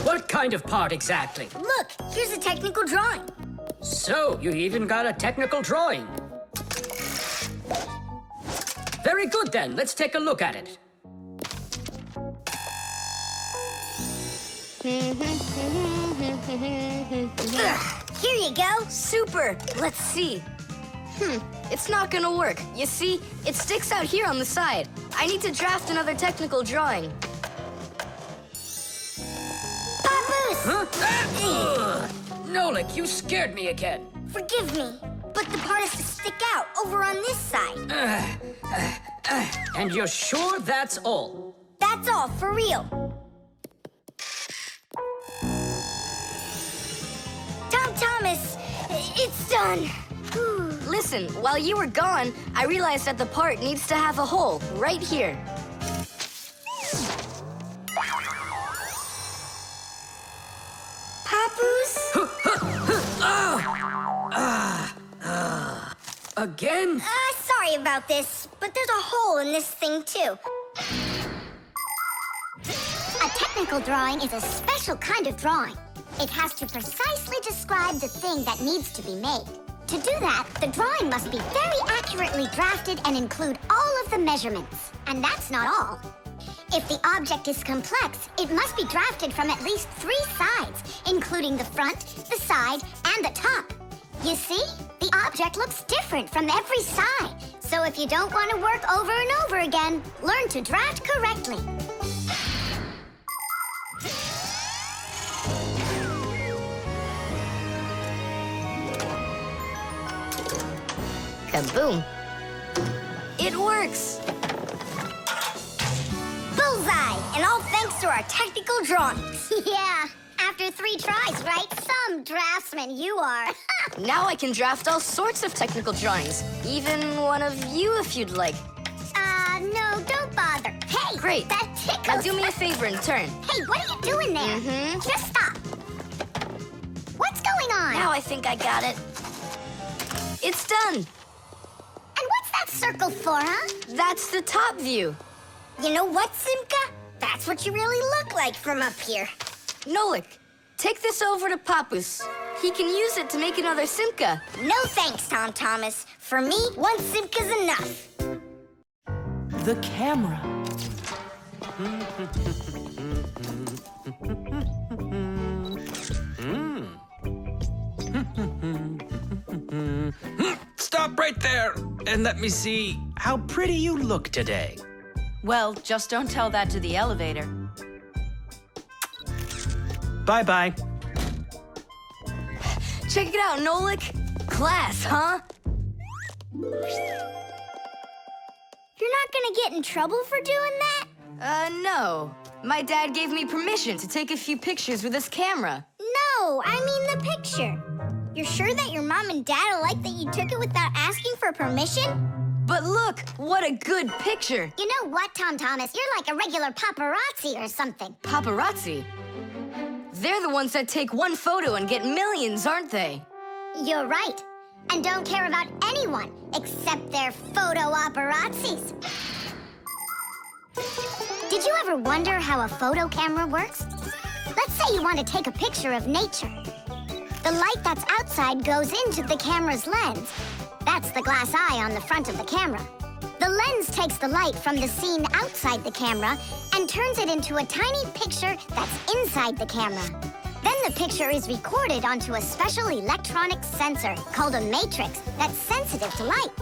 What kind of part exactly? Look, here's a technical drawing. So, you even got a technical drawing. Very good then, let's take a look at it. Here you go. Super. Let's see. It's not gonna work. You see, it sticks out here on the side. I need to draft another technical drawing. Papoose! Huh? Nolik, you scared me again. Forgive me, but the part has to stick out over on this side. And you're sure that's all? That's all, for real. Tom Thomas, it's done. Listen, while you were gone, I realized that the part needs to have a hole right here. Papoose? Again? Sorry about this, but there's a hole in this thing, too. A technical drawing is a special kind of drawing. It has to precisely describe the thing that needs to be made. To do that, the drawing must be very accurately drafted and include all of the measurements. And that's not all. If the object is complex, it must be drafted from at least 3 sides, including the front, the side, and the top. You see? The object looks different from every side. So if you don't want to work over and over again, learn to draft correctly. Kaboom. It works. Bullseye! And all thanks to our technical drawings. Yeah, after 3 tries, right? Some draftsman you are. Now I can draft all sorts of technical drawings. Even one of you if you'd like. No, don't bother. Hey, Great. that tickles. Now do me a favor and turn. Hey, what are you doing there? Just stop. What's going on? Now I think I got it. It's done. And what's that circle for, huh? That's the top view. You know what, Simka? That's what you really look like from up here. Nolik, take this over to Papus. He can use it to make another Simka. No thanks, Tom Thomas. For me, 1 Simka's enough. The camera. Stop right there and let me see how pretty you look today. Well, just don't tell that to the elevator. Bye-bye. Check it out, Nolik. Class, huh? You're not gonna get in trouble for doing that? No. My dad gave me permission to take a few pictures with this camera. No, I mean the picture. You're sure that your mom and dad will like that you took it without asking for permission? But look, what a good picture. You know what, Tom Thomas? You're like a regular paparazzi or something. Paparazzi? They're the ones that take 1 photo and get millions, aren't they? You're right. And don't care about anyone except their photo paparazzis. Did you ever wonder how a photo camera works? Let's say you want to take a picture of nature. The light that's outside goes into the camera's lens. That's the glass eye on the front of the camera. The lens takes the light from the scene outside the camera and turns it into a tiny picture that's inside the camera. Then the picture is recorded onto a special electronic sensor called a matrix that's sensitive to light.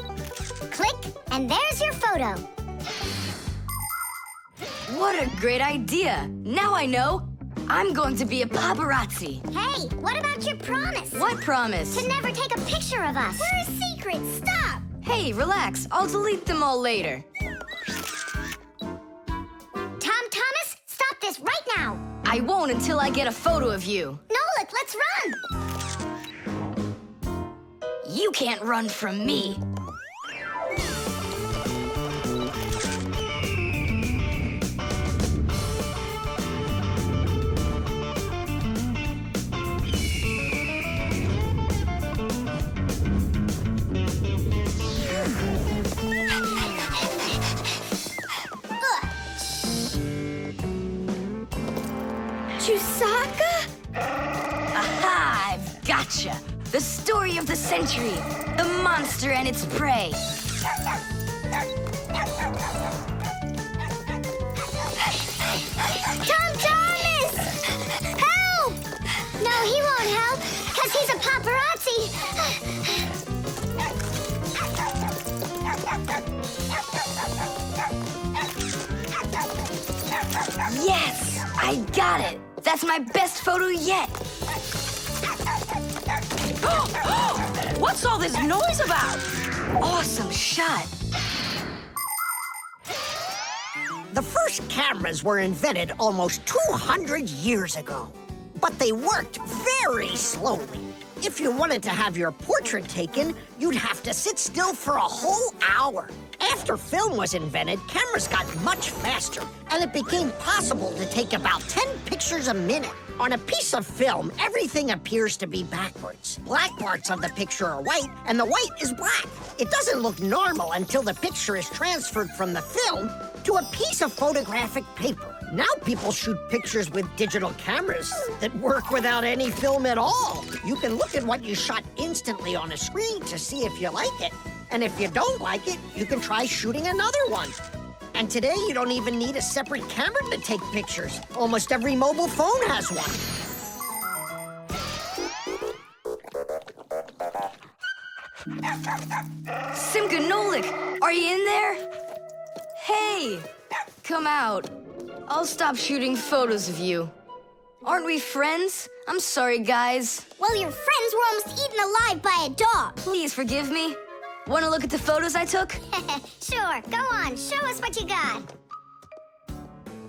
Click, and there's your photo. What a great idea. Now I know. I'm going to be a paparazzi. Hey, what about your promise? What promise? To never take a picture of us. We're a secret, stop! Hey, relax. I'll delete them all later. Tom Thomas, stop this right now. I won't until I get a photo of you. Nolik, let's run. You can't run from me. Aha! I've gotcha! The story of the century! The monster and its prey! Tom Thomas! Help! No, he won't help, because he's a paparazzi. Yes! I got it! That's my best photo yet! What's all this noise about? Awesome shot. The first cameras were invented almost 200 years ago, but they worked very slowly. If you wanted to have your portrait taken, you'd have to sit still for a whole hour. After film was invented, cameras got much faster, and it became possible to take about 10 pictures a minute. On a piece of film, everything appears to be backwards. Black parts of the picture are white, and the white is black. It doesn't look normal until the picture is transferred from the film to a piece of photographic paper. Now people shoot pictures with digital cameras that work without any film at all. You can look at what you shot instantly on a screen to see if you like it. And if you don't like it, you can try shooting another one. And today, you don't even need a separate camera to take pictures. Almost every mobile phone has one. Simka and Nolik, are you in there? Hey, come out. I'll stop shooting photos of you. Aren't we friends? I'm sorry, guys. Well, your friends were almost eaten alive by a dog. Please forgive me. Want to look at the photos I took? Sure, go on. Show us what you got.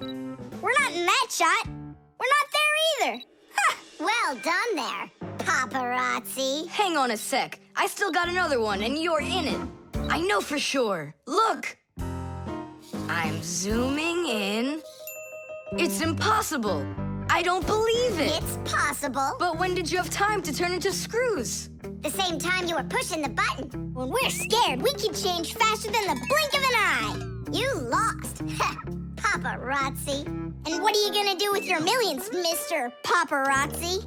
We're not in that shot. We're not there either. Ha! Well done there, paparazzi. Hang on a sec. I still got another one, and you're in it. I know for sure. Look. I'm zooming in. It's impossible. I don't believe it. It's possible. But when did you have time to turn into screws? The same time you were pushing the button. When we're scared, we can change faster than the blink of an eye. You lost. Paparazzi. And what are you gonna do with your millions, Mr. Paparazzi?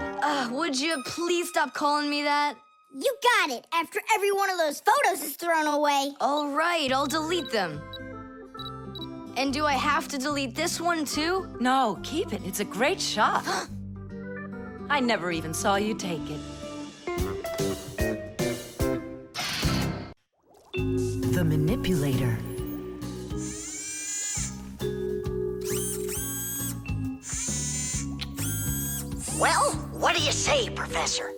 Would you please stop calling me that? You got it, after every one of those photos is thrown away. All right, I'll delete them. And do I have to delete this one too? No, keep it. It's a great shot. I never even saw you take it. The manipulator. Well, what do you say, Professor?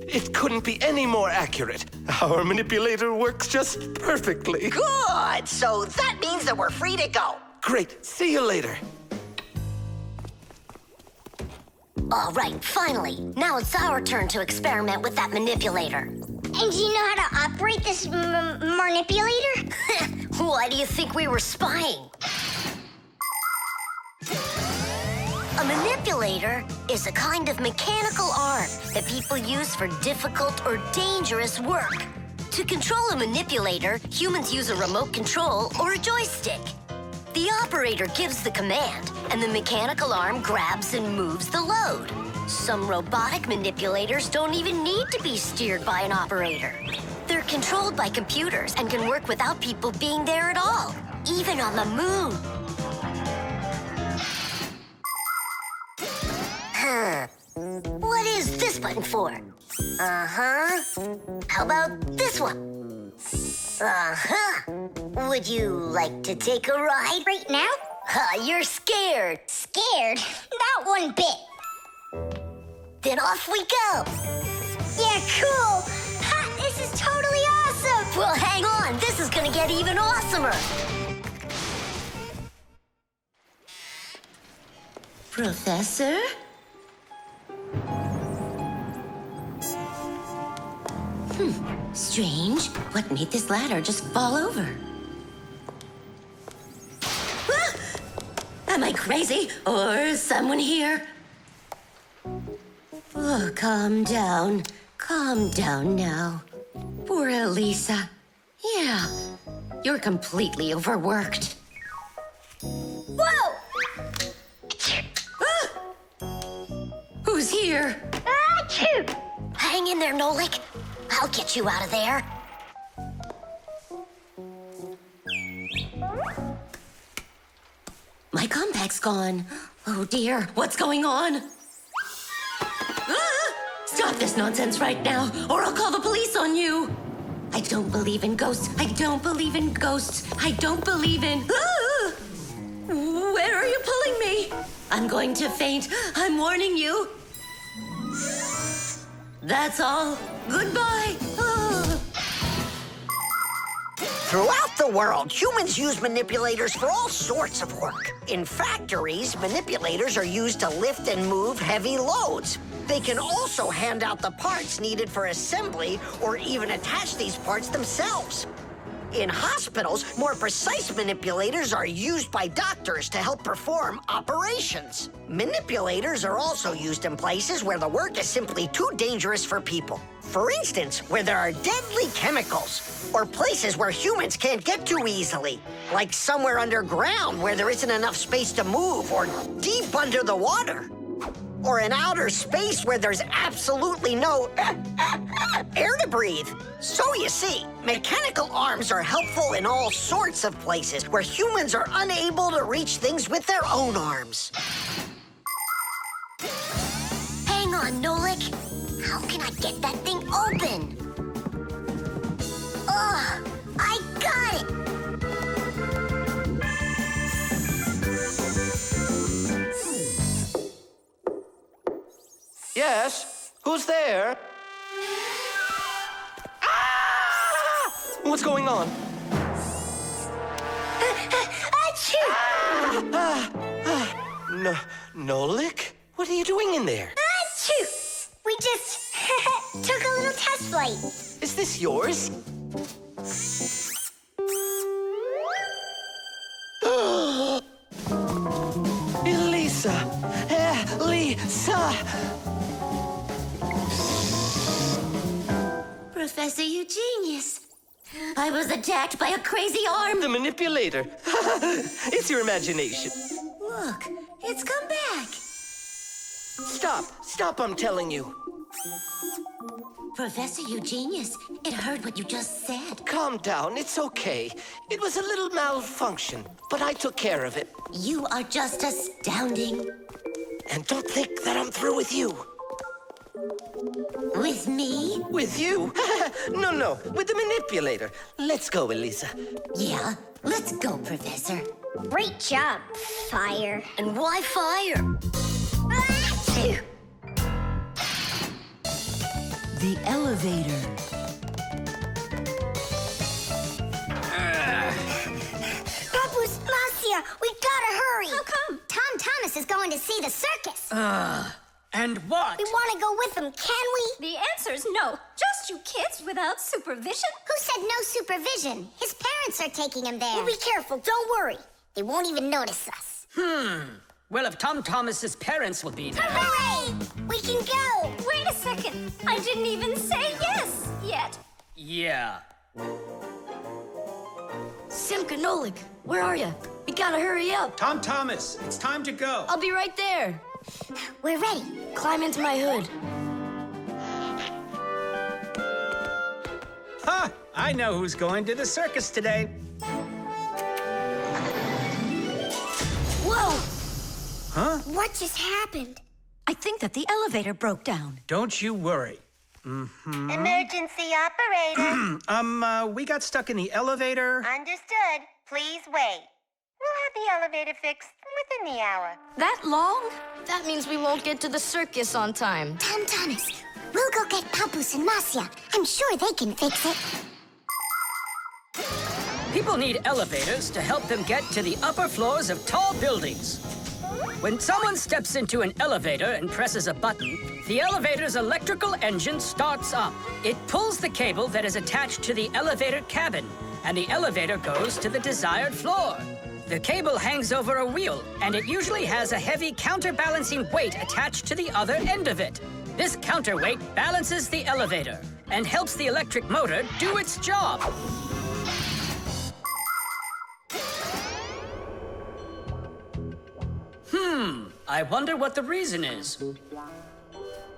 It couldn't be any more accurate. Our manipulator works just perfectly. Good! So that means that we're free to go. Great. See you later. All right, finally. Now it's our turn to experiment with that manipulator. And do you know how to operate this manipulator? Why do you think we were spying? A manipulator is a kind of mechanical arm that people use for difficult or dangerous work. To control a manipulator, humans use a remote control or a joystick. The operator gives the command, and the mechanical arm grabs and moves the load. Some robotic manipulators don't even need to be steered by an operator. They're controlled by computers and can work without people being there at all, even on the moon. What is this button for? Uh-huh. How about this one? Uh-huh. Would you like to take a ride? Right now? You're scared. Scared? Not one bit. Then off we go. Yeah, cool. Ha, this is totally awesome. Well, hang on. This is gonna get even awesomer. Professor? Strange. What made this ladder just fall over? Ah! Am I crazy? Or someone here? Oh, calm down. Calm down now. Poor Elisa. Yeah, you're completely overworked. Whoa! Ah! Who's here? Achoo! Hang in there, Nolik. I'll get you out of there. My compact's gone. Oh dear, what's going on? Ah! Stop this nonsense right now, or I'll call the police on you. I don't believe in ghosts. I don't believe in ghosts. I don't believe in... Ah! Where are you pulling me? I'm going to faint. I'm warning you. That's all. Goodbye. Throughout the world, humans use manipulators for all sorts of work. In factories, manipulators are used to lift and move heavy loads. They can also hand out the parts needed for assembly or even attach these parts themselves. In hospitals, more precise manipulators are used by doctors to help perform operations. Manipulators are also used in places where the work is simply too dangerous for people. For instance, where there are deadly chemicals, or places where humans can't get to easily, like somewhere underground where there isn't enough space to move, or deep under the water. Or in outer space where there's absolutely no air to breathe. So you see, mechanical arms are helpful in all sorts of places where humans are unable to reach things with their own arms. Hang on, Nolik. How can I get that thing open? Ugh, I got it! Yes? Who's there? Ah! What's going on? Achoo! Nolik? What are you doing in there? Achoo! We just took a little test flight. Is this yours? Elisa! Elisa! Professor, you genius. I was attacked by a crazy arm. The manipulator. It's your imagination. Look, it's come back. Stop, I'm telling you. Professor, you genius. It heard what you just said. Calm down, it's okay. It was a little malfunction, but I took care of it. You are just astounding. And don't think that I'm through with you. With me? With you? No, with the manipulator. Let's go, Elisa. Yeah, let's go, Professor. Great job, Fire. And why fire? Achoo! The elevator. Grandpus, Marcia, we gotta hurry. How come? Tom Thomas is going to see the circus. And what? We want to go with him, can we? The answer's no. Just you kids without supervision. Who said no supervision? His parents are taking him there. We'll be careful, don't worry. They won't even notice us. Well, if Tom Thomas's parents will be there. Hooray! We can go! Wait a second. I didn't even say yes yet. Yeah. Simka and Nolik, where are you? We gotta hurry up. Tom Thomas, it's time to go. I'll be right there. We're ready. Climb into my hood. Ha! I know who's going to the circus today. Whoa! Huh? What just happened? I think that the elevator broke down. Don't you worry. Emergency operator. We got stuck in the elevator. Understood. Please wait. We'll have the elevator fixed within the hour. That long? That means we won't get to the circus on time. Tom Thomas, we'll go get Papus and Marcia. I'm sure they can fix it. People need elevators to help them get to the upper floors of tall buildings. When someone steps into an elevator and presses a button, the elevator's electrical engine starts up. It pulls the cable that is attached to the elevator cabin, and the elevator goes to the desired floor. The cable hangs over a wheel, and it usually has a heavy counterbalancing weight attached to the other end of it. This counterweight balances the elevator and helps the electric motor do its job. I wonder what the reason is.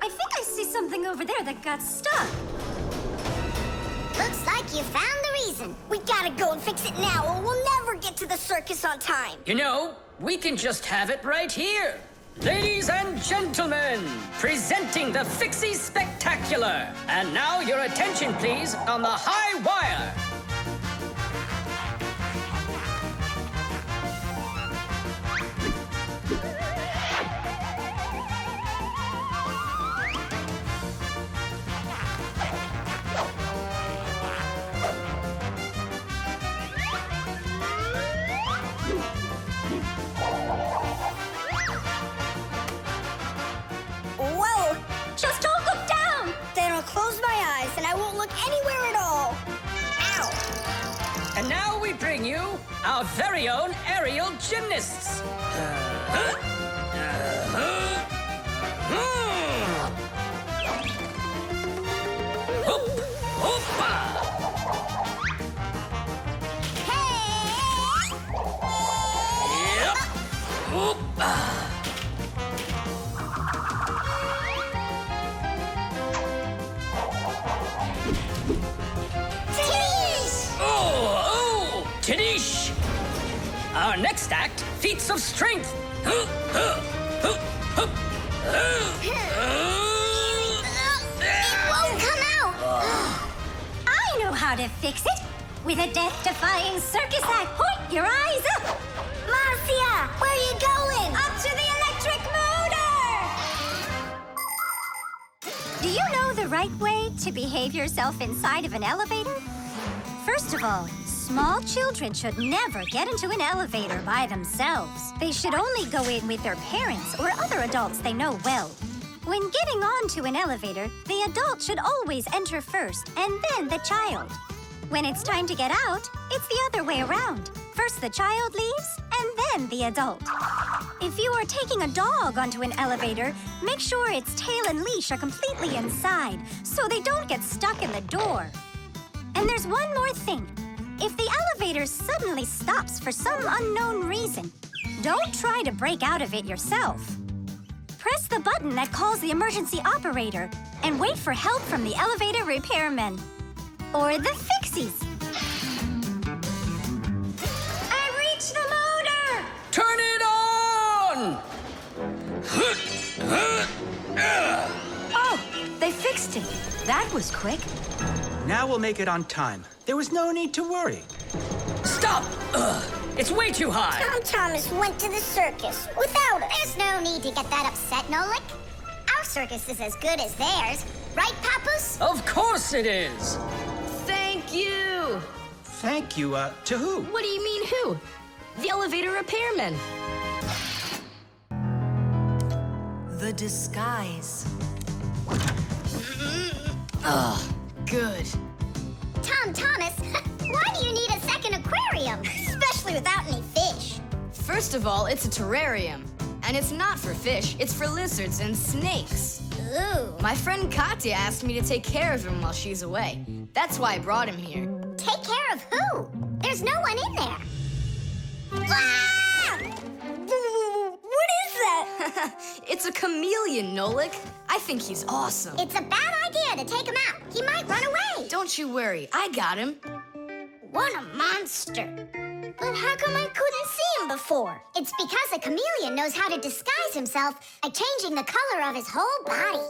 I think I see something over there that got stuck. Looks like you found the reason. We gotta go and fix it now, or we'll never get to the circus on time. You know, we can just have it right here. Ladies and gentlemen, presenting the Fixie Spectacular. And now your attention, please, on the high wire. very own aerial gymnasts. Tadish! Our next act, feats of strength. It won't come out! I know how to fix it. With a death-defying circus act, point your eyes up. Marcia, where are you going? Up to the electric motor! Do you know the right way to behave yourself inside of an elevator? First of all, small children should never get into an elevator by themselves. They should only go in with their parents or other adults they know well. When getting onto an elevator, the adult should always enter first and then the child. When it's time to get out, it's the other way around. First the child leaves and then the adult. If you are taking a dog onto an elevator, make sure its tail and leash are completely inside so they don't get stuck in the door. And there's one more thing. If the elevator suddenly stops for some unknown reason, don't try to break out of it yourself. Press the button that calls the emergency operator and wait for help from the elevator repairmen. Or the Fixies. I reached the motor! Turn it on! Oh, they fixed it. That was quick. Now we'll make it on time. There was no need to worry. Stop! It's way too high. Tom Thomas went to the circus without us. There's no need to get that upset, Nolik. Our circus is as good as theirs. Right, Papus? Of course it is. Thank you. Thank you, to who? What do you mean who? The elevator repairman. The disguise. Ugh, good. Tom Thomas, why do you need a second aquarium? Especially without any fish. First of all, it's a terrarium. And it's not for fish, it's for lizards and snakes. Ooh. My friend Katya asked me to take care of him while she's away. That's why I brought him here. Take care of who? There's no one in there. Ah! What is that? It's a chameleon, Nolik. I think he's awesome. It's a bad idea to take him out. He might run away. Don't you worry, I got him. What a monster. But how come I couldn't see him before? It's because a chameleon knows how to disguise himself by changing the color of his whole body.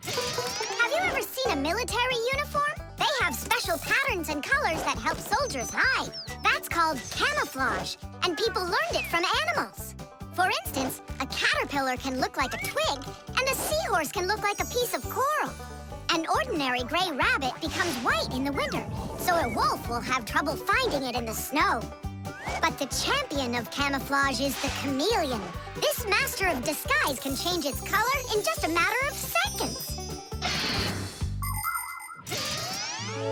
Have you ever seen a military uniform? They have special patterns and colors that help soldiers hide. That's called camouflage, and people learned it from animals. For instance, a caterpillar can look like a twig, and a seahorse can look like a piece of coral. An ordinary gray rabbit becomes white in the winter, so a wolf will have trouble finding it in the snow. But the champion of camouflage is the chameleon. This master of disguise can change its color in just a matter of seconds.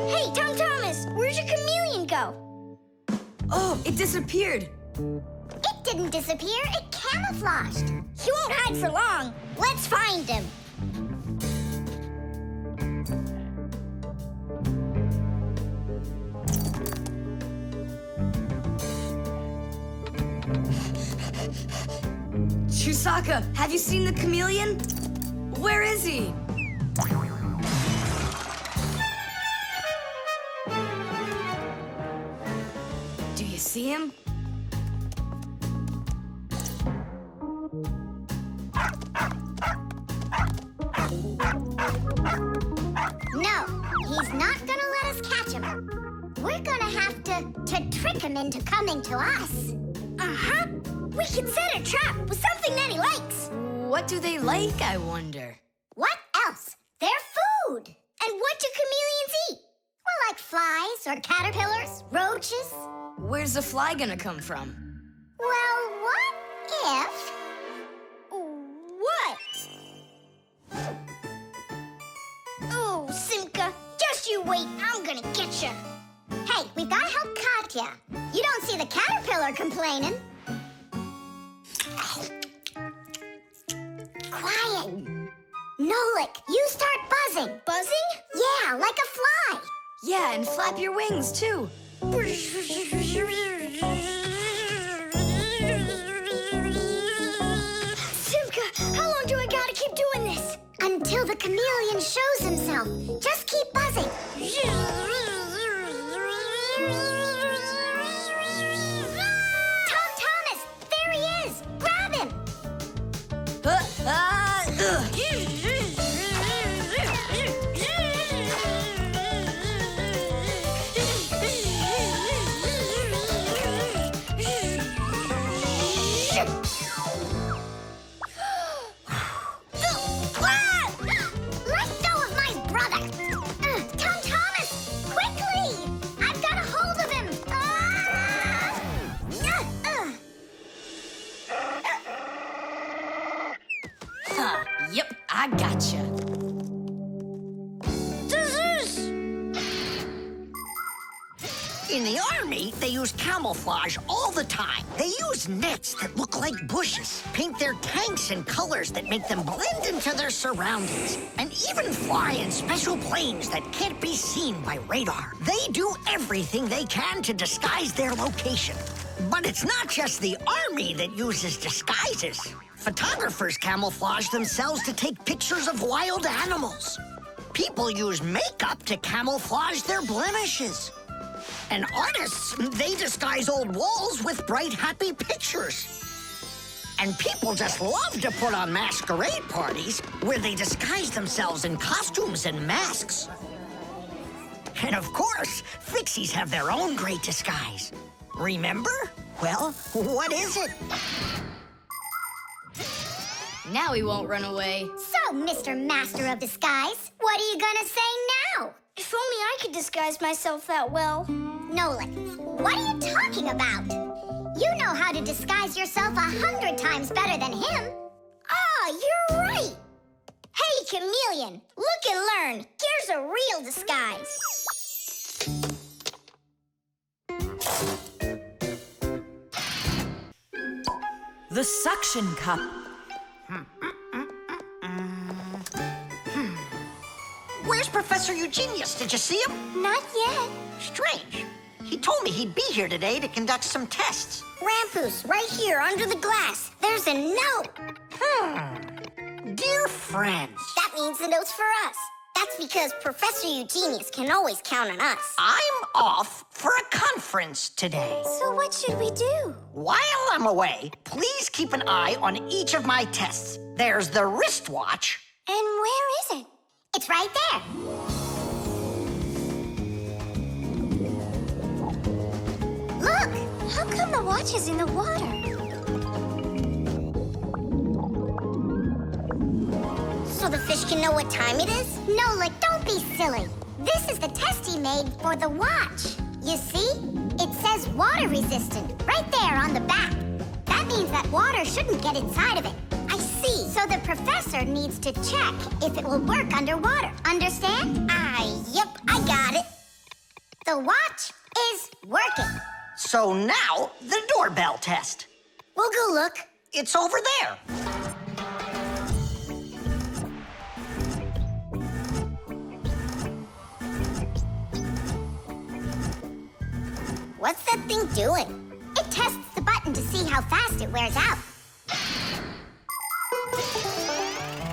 Hey, Tom Thomas, where'd your chameleon go? Oh, it disappeared. It didn't disappear, it camouflaged. He won't hide for long. Let's find him. Chusaka, have you seen the chameleon? Where is he? Do you see him? No, he's not gonna let us catch him. We're gonna have to trick him into coming to us. Uh-huh. We can set a trap with something that he likes. What do they like, I wonder? What else? They're food. And what do chameleons eat? Well, like flies or caterpillars, roaches. Where's the fly gonna come from? Well, what if... What? Oh, Simka, just you wait. I'm gonna get you. Hey, we've gotta help Katya. see the caterpillar complaining. Quiet. Nolik, you start buzzing. Buzzing? Yeah, like a fly. Yeah, and flap your wings, too. Simka, how long do I gotta keep doing this? Until the chameleon shows himself. Just keep buzzing. Tom Thomas, there he is. Grab him. Let go of my brother. Tom Thomas, quickly. I've got a hold of him. Yep, I gotcha. In the army, they use camouflage all the time. They use nets that look like bushes, paint their tanks in colors that make them blend into their surroundings, and even fly in special planes that can't be seen by radar. They do everything they can to disguise their location. But it's not just the army that uses disguises. Photographers camouflage themselves to take pictures of wild animals. People use makeup to camouflage their blemishes. And artists, they disguise old walls with bright, happy pictures. And people just love to put on masquerade parties where they disguise themselves in costumes and masks. And of course, Fixies have their own great disguise. Remember? Well, what is it? Now he won't run away. So, Mr. Master of Disguise, what are you gonna say now? If only I could disguise myself that well. Nolik, what are you talking about? You know how to disguise yourself 100 times better than him. Ah, you're right. Hey, chameleon, look and learn. Here's a real disguise. The suction cup. Where's Professor Eugenius? Did you see him? Not yet. Strange. He told me he'd be here today to conduct some tests. Grandpus, right here under the glass. There's a note. Dear friends. That means the note's for us. That's because Professor Eugenius can always count on us. I'm off for a conference today. So what should we do? While I'm away, please keep an eye on each of my tests. There's the wristwatch. And where is it? It's right there. Look! How come the watch is in the water? So the fish can know what time it is? Nolik, don't be silly. This is the test he made for the watch. You see? It says water resistant right there on the back. That means that water shouldn't get inside of it. I see. So the professor needs to check if it will work underwater. Understand? Yep, I got it. The watch is working. So now, the doorbell test. We'll go look. It's over there. What's that thing doing? It tests the button to see how fast it wears out.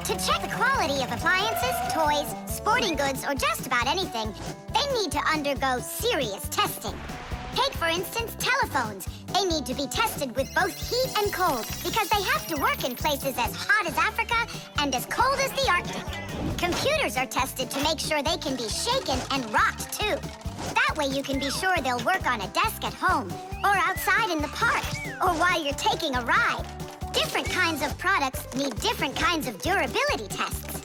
To check the quality of appliances, toys, sporting goods, or just about anything, they need to undergo serious testing. Take, for instance, telephones. They need to be tested with both heat and cold because they have to work in places as hot as Africa and as cold as the Arctic. Computers are tested to make sure they can be shaken and rocked, too. That way you can be sure they'll work on a desk at home, or outside in the park, or while you're taking a ride. Different kinds of products need different kinds of durability tests.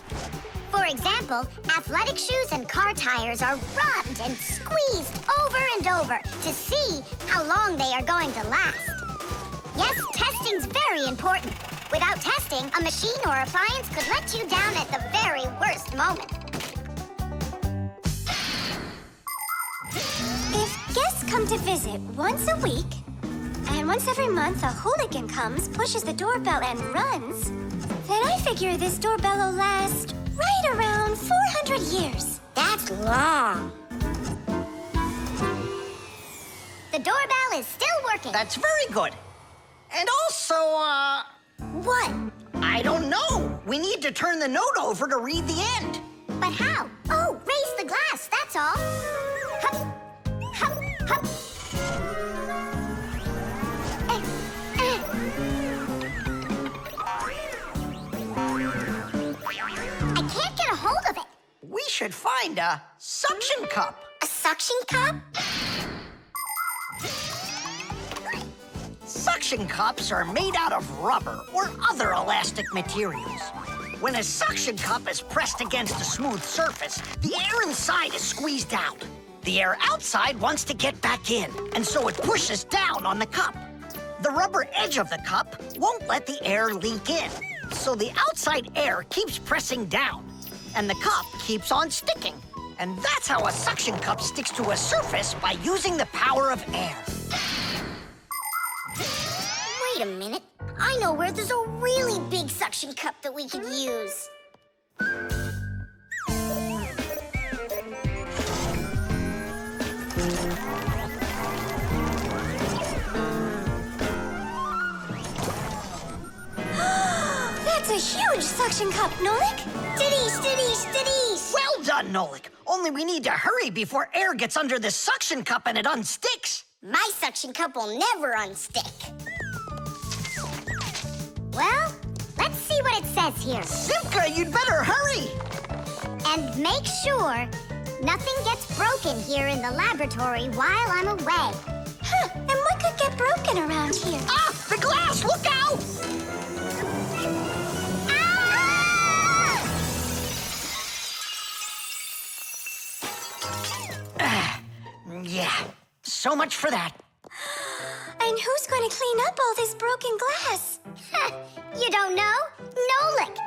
For example, athletic shoes and car tires are rubbed and squeezed over and over to see how long they are going to last. Yes, testing's very important. Without testing, a machine or appliance could let you down at the very worst moment. If guests come to visit once a week, and once every month a hooligan comes, pushes the doorbell, and runs, then I figure this doorbell will last right around 400 years. That's long. The doorbell is still working. That's very good. And also, What? I don't know. We need to turn the note over to read the end. But how? Oh, raise the glass, that's all. Hup, hup, hup. I can't get a hold of it. We should find a suction cup. A suction cup? Suction cups are made out of rubber or other elastic materials. When a suction cup is pressed against a smooth surface, the air inside is squeezed out. The air outside wants to get back in, and so it pushes down on the cup. The rubber edge of the cup won't let the air leak in, so the outside air keeps pressing down, and the cup keeps on sticking. And that's how a suction cup sticks to a surface by using the power of air. Wait a minute. I know where there's a really big suction cup that we could use. That's a huge suction cup, Nolik. Stiddies, stiddies, stiddies. Well done, Nolik. Only we need to hurry before air gets under this suction cup and it unsticks. My suction cup will never unstick. Well, let's see what it says here. Simka, you'd better hurry. And make sure nothing gets broken here in the laboratory while I'm away. Huh, and what could get broken around here? Ah, the glass, look out! Yeah, so much for that. And who's going to clean up all this broken glass? You don't know? Nolik.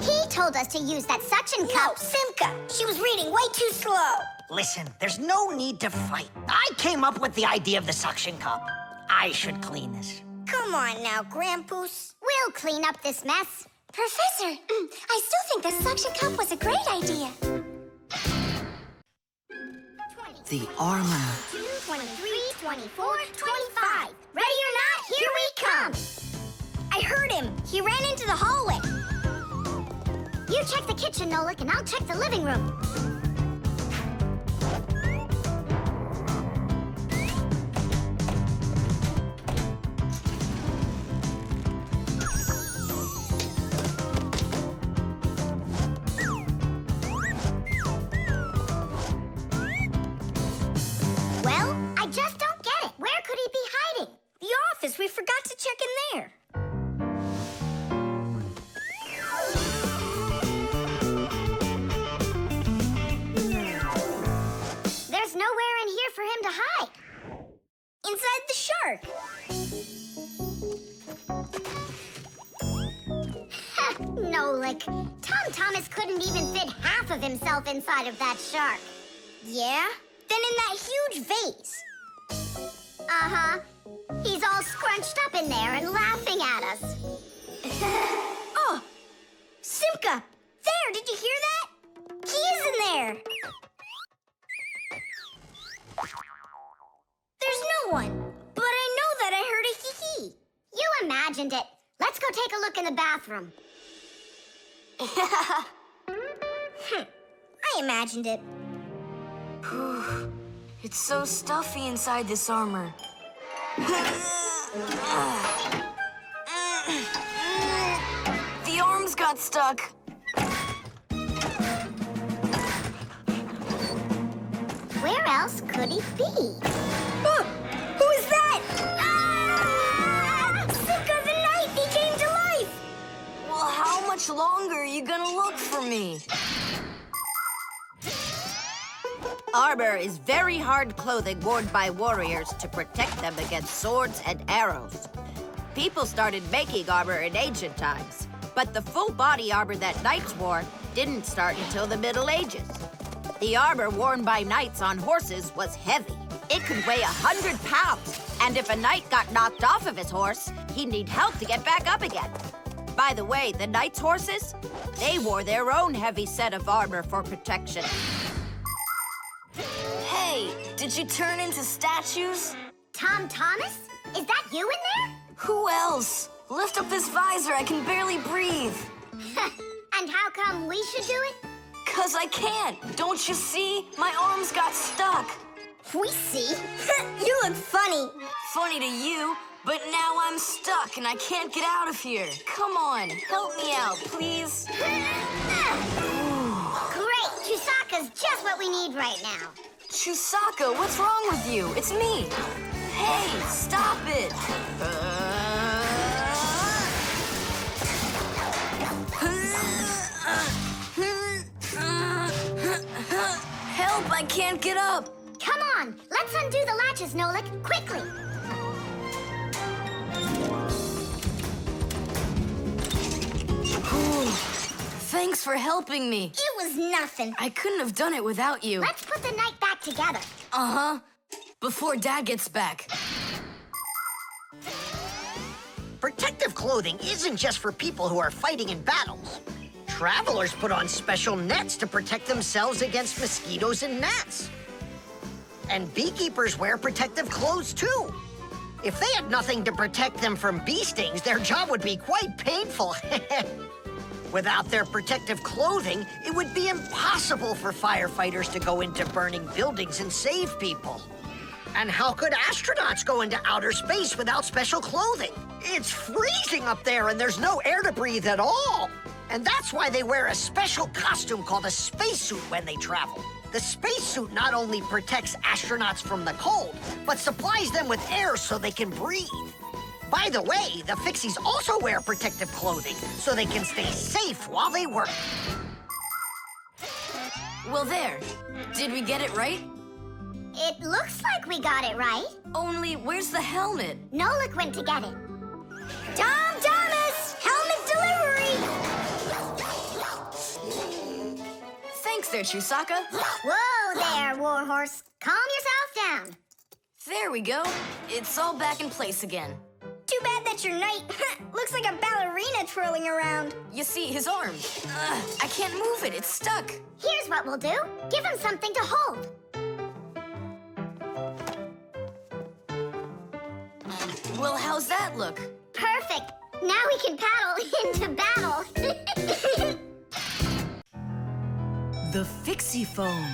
He told us to use that suction cup. Simka, she was reading way too slow. Listen, there's no need to fight. I came up with the idea of the suction cup. I should clean this. Come on now, Grandpus. We'll clean up this mess. Professor, I still think the suction cup was a great idea. The armor. 23, 24, 25. Ready or not, here we come. I heard him. He ran into the hallway. You check the kitchen, Nolik, and I'll check the living room. Well, I just don't get it. Where could he be hiding? The office. We forgot to check in there. There's nowhere in here for him to hide. Inside the shark. Nolik, Tom Thomas couldn't even fit half of himself inside of that shark. Yeah? Then in that huge vase. Uh-huh. He's all scrunched up in there and laughing at us. Oh! Simka! There! Did you hear that? He is in there! There's no one. But I know that I heard a hee-hee. You imagined it. Let's go take a look in the bathroom. I imagined it. It's so stuffy inside this armor. The arms got stuck. Where else could he be? Who is that? Simka, the knife! He came to life! Well, how much longer are you gonna look for me? Armor is very hard clothing worn by warriors to protect them against swords and arrows. People started making armor in ancient times, but the full body armor that knights wore didn't start until the Middle Ages. The armor worn by knights on horses was heavy, It could weigh 100 pounds. And if a knight got knocked off of his horse, he'd need help to get back up again. By the way, the knight's horses, they wore their own heavy set of armor for protection. Hey, did you turn into statues? Tom Thomas? Is that you in there? Who else? Lift up this visor, I can barely breathe. And how come we should do it? 'Cause I can't. Don't you see? My arms got stuck. We see? You look funny. Funny to you, but now I'm stuck and I can't get out of here. Come on, help me out, please. Great, Chusaka's just what we need right now. Chusaka, what's wrong with you? It's me. Hey, stop it. Help, I can't get up. Come on, let's undo the latches, Nolik, quickly. Thanks for helping me. It was nothing. I couldn't have done it without you. Let's put the night back together. Uh-huh. Before Dad gets back. Protective clothing isn't just for people who are fighting in battles. Travelers put on special nets to protect themselves against mosquitoes and gnats. And beekeepers wear protective clothes too. If they had nothing to protect them from bee stings, their job would be quite painful. Without their protective clothing, it would be impossible for firefighters to go into burning buildings and save people. And how could astronauts go into outer space without special clothing? It's freezing up there and there's no air to breathe at all. And that's why they wear a special costume called a spacesuit when they travel. The spacesuit not only protects astronauts from the cold, but supplies them with air so they can breathe. By the way, the Fixies also wear protective clothing so they can stay safe while they work. Well, there. Did we get it right? It looks like we got it right. Only, where's the helmet? Nolik went to get it. Tom Thomas! Helmet delivery! Thanks there, Chusaka. Whoa there, Warhorse. Calm yourself down. There we go. It's all back in place again. Too bad that your knight looks like a ballerina twirling around. You see, his arm. I can't move it. It's stuck. Here's what we'll do. Give him something to hold. Well, how's that look? Perfect. Now we can paddle into battle. The Fixie phone.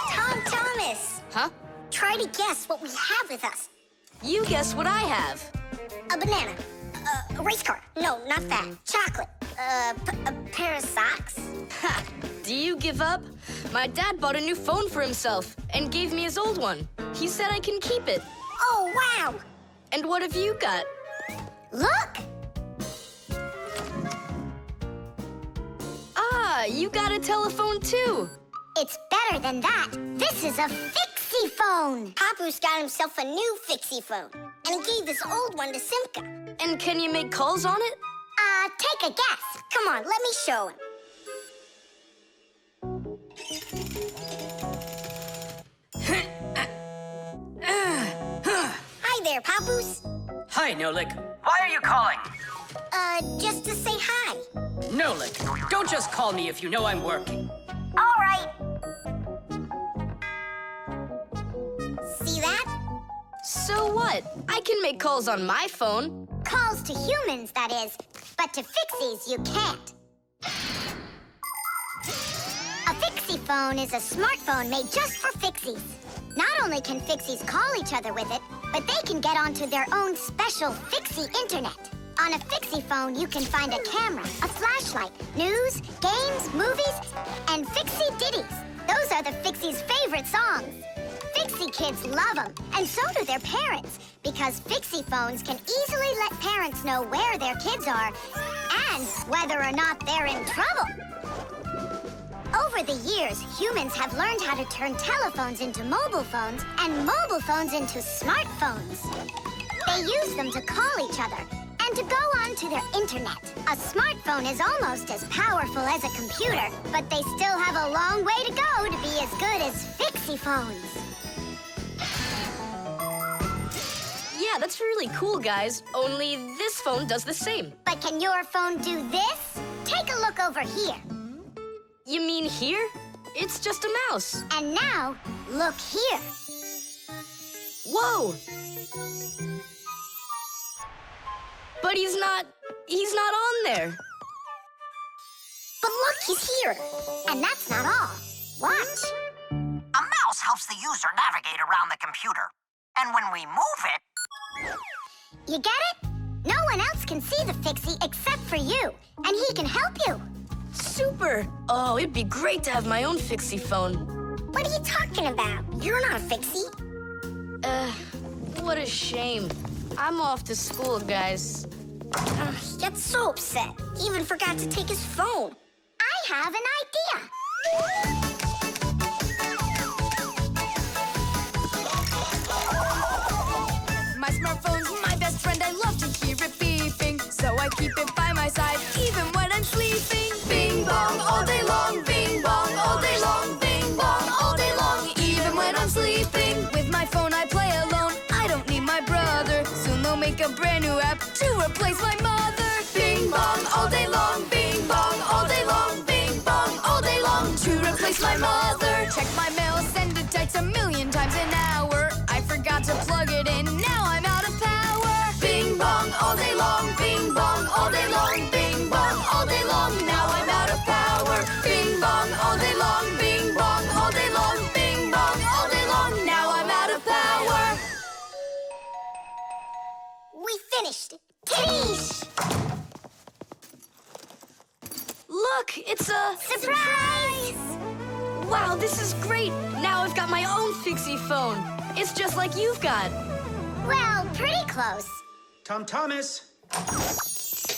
Tom Thomas. Huh? Try to guess what we have with us. You guess what I have. A banana. A race car. No, not that. Chocolate. A pair of socks. Ha! Do you give up? My dad bought a new phone for himself and gave me his old one. He said I can keep it. Oh, wow. And what have you got? Look! Ah, you got a telephone too. It's better than that. This is a Fixie phone. Papu's got himself a new Fixie phone. And he gave this old one to Simka. And can you make calls on it? Take a guess. Come on, let me show him. Hi there, Papus. Hi, Nolik. Why are you calling? Just to say hi. Nolik, don't just call me if you know I'm working. All right. See that? So what? I can make calls on my phone. Calls to humans, that is. But to Fixies, you can't. A Fixie phone is a smartphone made just for Fixies. Not only can Fixies call each other with it, but they can get onto their own special Fixie internet. On a Fixie phone, you can find a camera, a flashlight, news, games, movies, and Fixie ditties. Those are the Fixies' favorite songs. Fixie kids love them, and so do their parents, because Fixie phones can easily let parents know where their kids are and whether or not they're in trouble. Over the years, humans have learned how to turn telephones into mobile phones and mobile phones into smartphones. They use them to call each other and to go onto their internet. A smartphone is almost as powerful as a computer, but they still have a long way to go to be as good as Fixie phones. Yeah, that's really cool, guys. Only this phone does the same. But can your phone do this? Take a look over here. You mean here? It's just a mouse. And now, look here. Whoa! But he's not on there. But look, he's here. And that's not all. Watch. A mouse helps the user navigate around the computer. And when we move it... You get it? No one else can see the Fixie except for you. And he can help you. Super! Oh, it'd be great to have my own Fixie phone. What are you talking about? You're not a Fixie. What a shame. I'm off to school, guys. He gets so upset. He even forgot to take his phone. I have an idea. My smartphone's my best friend. I love to hear it beeping, so I keep it by my side even when I'm sleeping. Bing bong all day long, bing bong all day long, bing bong all day long, even when I'm sleeping. With my phone I play alone. I don't need my brother. Soon they'll make a brand new app to replace my mother. Bing bong all day long, bing bong all day long, bing bong all day long, to replace my mother. Check my mail, send a text 1,000,000 times an hour. I forgot to plug it in, now I'm out of power. Bing bong all day long, bing bong all day long, bing bong all day long, now I'm out of power. Bing bong all day long, bing bong all day long, bing bong all day long, now I'm out of power. We finished. Tadoosh! Look, it's a... Surprise! Wow, this is great! Now I've got my own Fixie phone. It's just like you've got. Well, pretty close. Tom Thomas!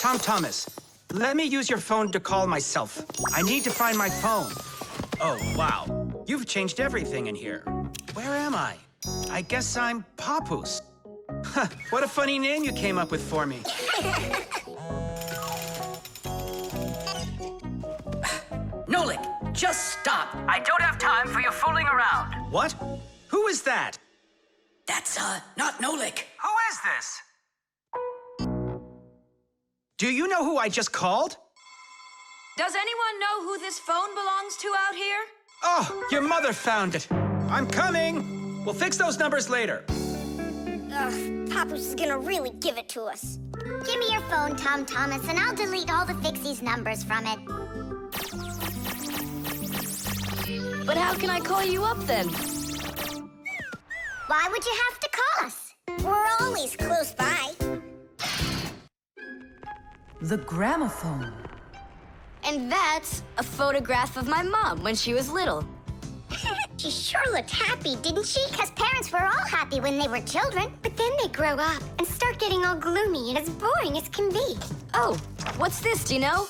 Tom Thomas, let me use your phone to call myself. I need to find my phone. Oh, wow. You've changed everything in here. Where am I? I guess I'm Papoose. Huh, what a funny name you came up with for me. Nolik, just stop. I don't have time for your fooling around. What? Who is that? That's, not Nolik. Who is this? Do you know who I just called? Does anyone know who this phone belongs to out here? Oh, your mother found it. I'm coming. We'll fix those numbers later. Ugh, Papoose is gonna really give it to us. Give me your phone, Tom Thomas, and I'll delete all the Fixie's numbers from it. But how can I call you up then? Why would you have to call us? We're always close by. The gramophone. And that's a photograph of my mom when she was little. She sure looked happy, didn't she? Because parents were all happy when they were children. But then they grow up and start getting all gloomy and as boring as can be. Oh, what's this, do you know?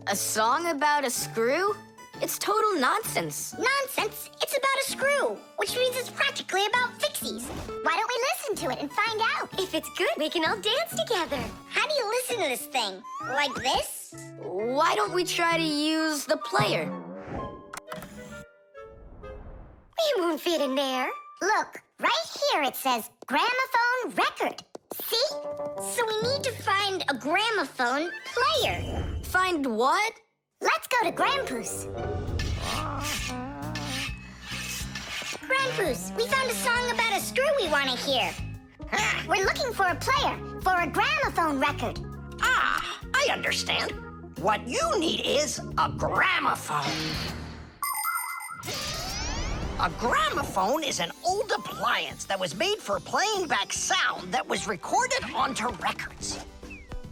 A song about a screw? It's total nonsense. Nonsense? It's about a screw, which means it's practically about Fixies. Why don't we listen to it and find out? If it's good, we can all dance together. How do you listen to this thing? Like this? Why don't we try to use the player? We won't fit in there. Look, right here it says gramophone record. See? So we need to find a gramophone player. Find what? Let's go to Grandpus. Grandpus, we found a song about a screw we want to hear. We're looking for a player for a gramophone record. Ah, I understand. What you need is a gramophone. A gramophone is an old appliance that was made for playing back sound that was recorded onto records.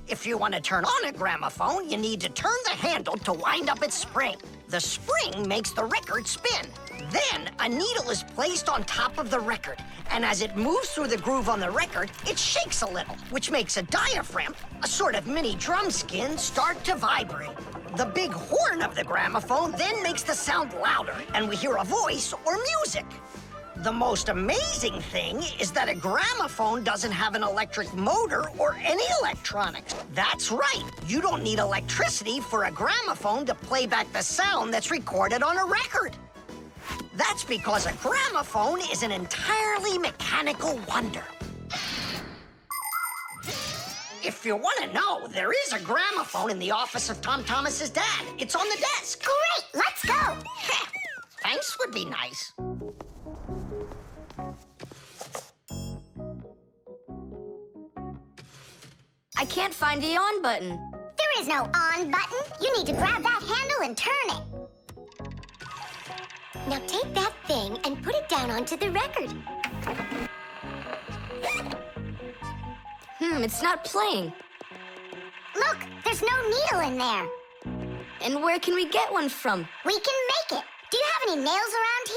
If you want to turn on a gramophone, you need to turn the handle to wind up its spring. The spring makes the record spin. Then, a needle is placed on top of the record, and as it moves through the groove on the record, it shakes a little, which makes a diaphragm, a sort of mini drum skin, start to vibrate. The big horn of the gramophone then makes the sound louder, and we hear a voice or music. The most amazing thing is that a gramophone doesn't have an electric motor or any electronics. That's right. You don't need electricity for a gramophone to play back the sound that's recorded on a record. That's because a gramophone is an entirely mechanical wonder. If you want to know, there is a gramophone in the office of Tom Thomas's dad. It's on the desk. Great, let's go. Thanks would be nice. I can't find the on button. There is no on button. You need to grab that handle and turn it. Now take that thing and put it down onto the record. It's not playing. Look, there's no needle in there. And where can we get one from? We can make it. Do you have any nails around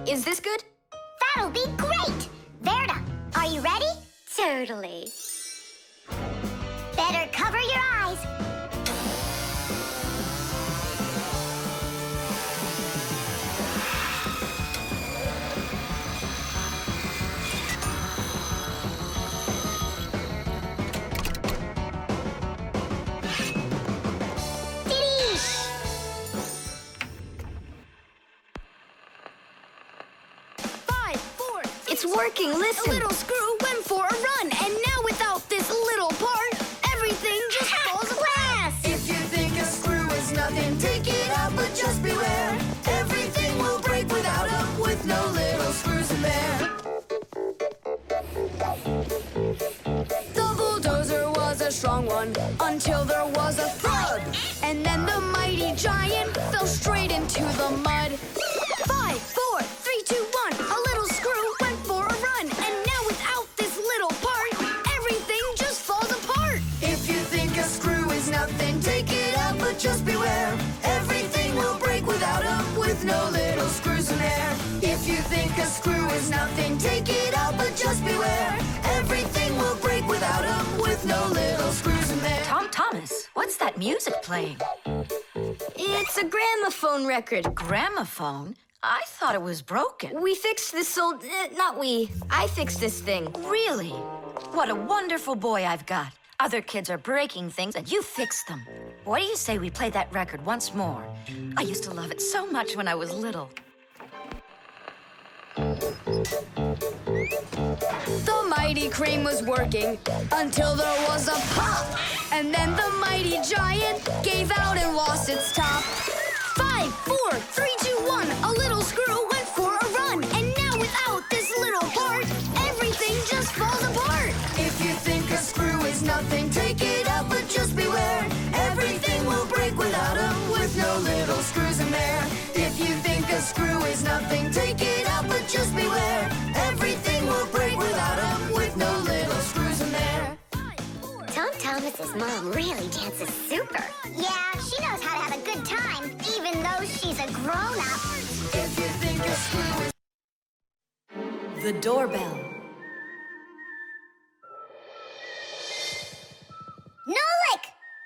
here? Is this good? That'll be great. Verda, are you ready? Totally. Better cover your eyes. It's working, listen. A little screw went for a run, and now without this little part, everything just falls apart. If you think a screw is nothing, take it out, but just beware. Everything will break without them, with no little screws in there. The bulldozer was a strong one, until there was a thud. And then the mighty giant fell straight into the mud. 5, 4, 3, 2, 1, a little screw went for a run, and now without this little part, everything just falls apart. If you think a screw is nothing, take it out, but just beware. Everything will break without them, with no little screws in there. If you think a screw is nothing, take it out, but just beware. Everything will break without them, with no little screws in there. Tom Thomas, what's that music playing? It's a gramophone record. Gramophone? I thought it was broken. We fixed this old... not we. I fixed this thing. Really? What a wonderful boy I've got. Other kids are breaking things, and you fix them. What do you say we play that record once more? I used to love it so much when I was little. The mighty crane was working until there was a pop. And then the mighty giant gave out and lost its top. 5, 4, 3, 2, 1, a little screw went for a run. And now without this little part, everything just falls apart. If you think a screw is nothing, take it out, but just beware. Everything will break without them, with no little screws in there. If you think a screw is nothing, take it out, but just beware. Everything will break without them, with no little screws in there. Tom Thomas's mom really dances super. Yeah, she knows how to have a good time, even though she's a grown-up. If you think a screw is... The doorbell. Nolik!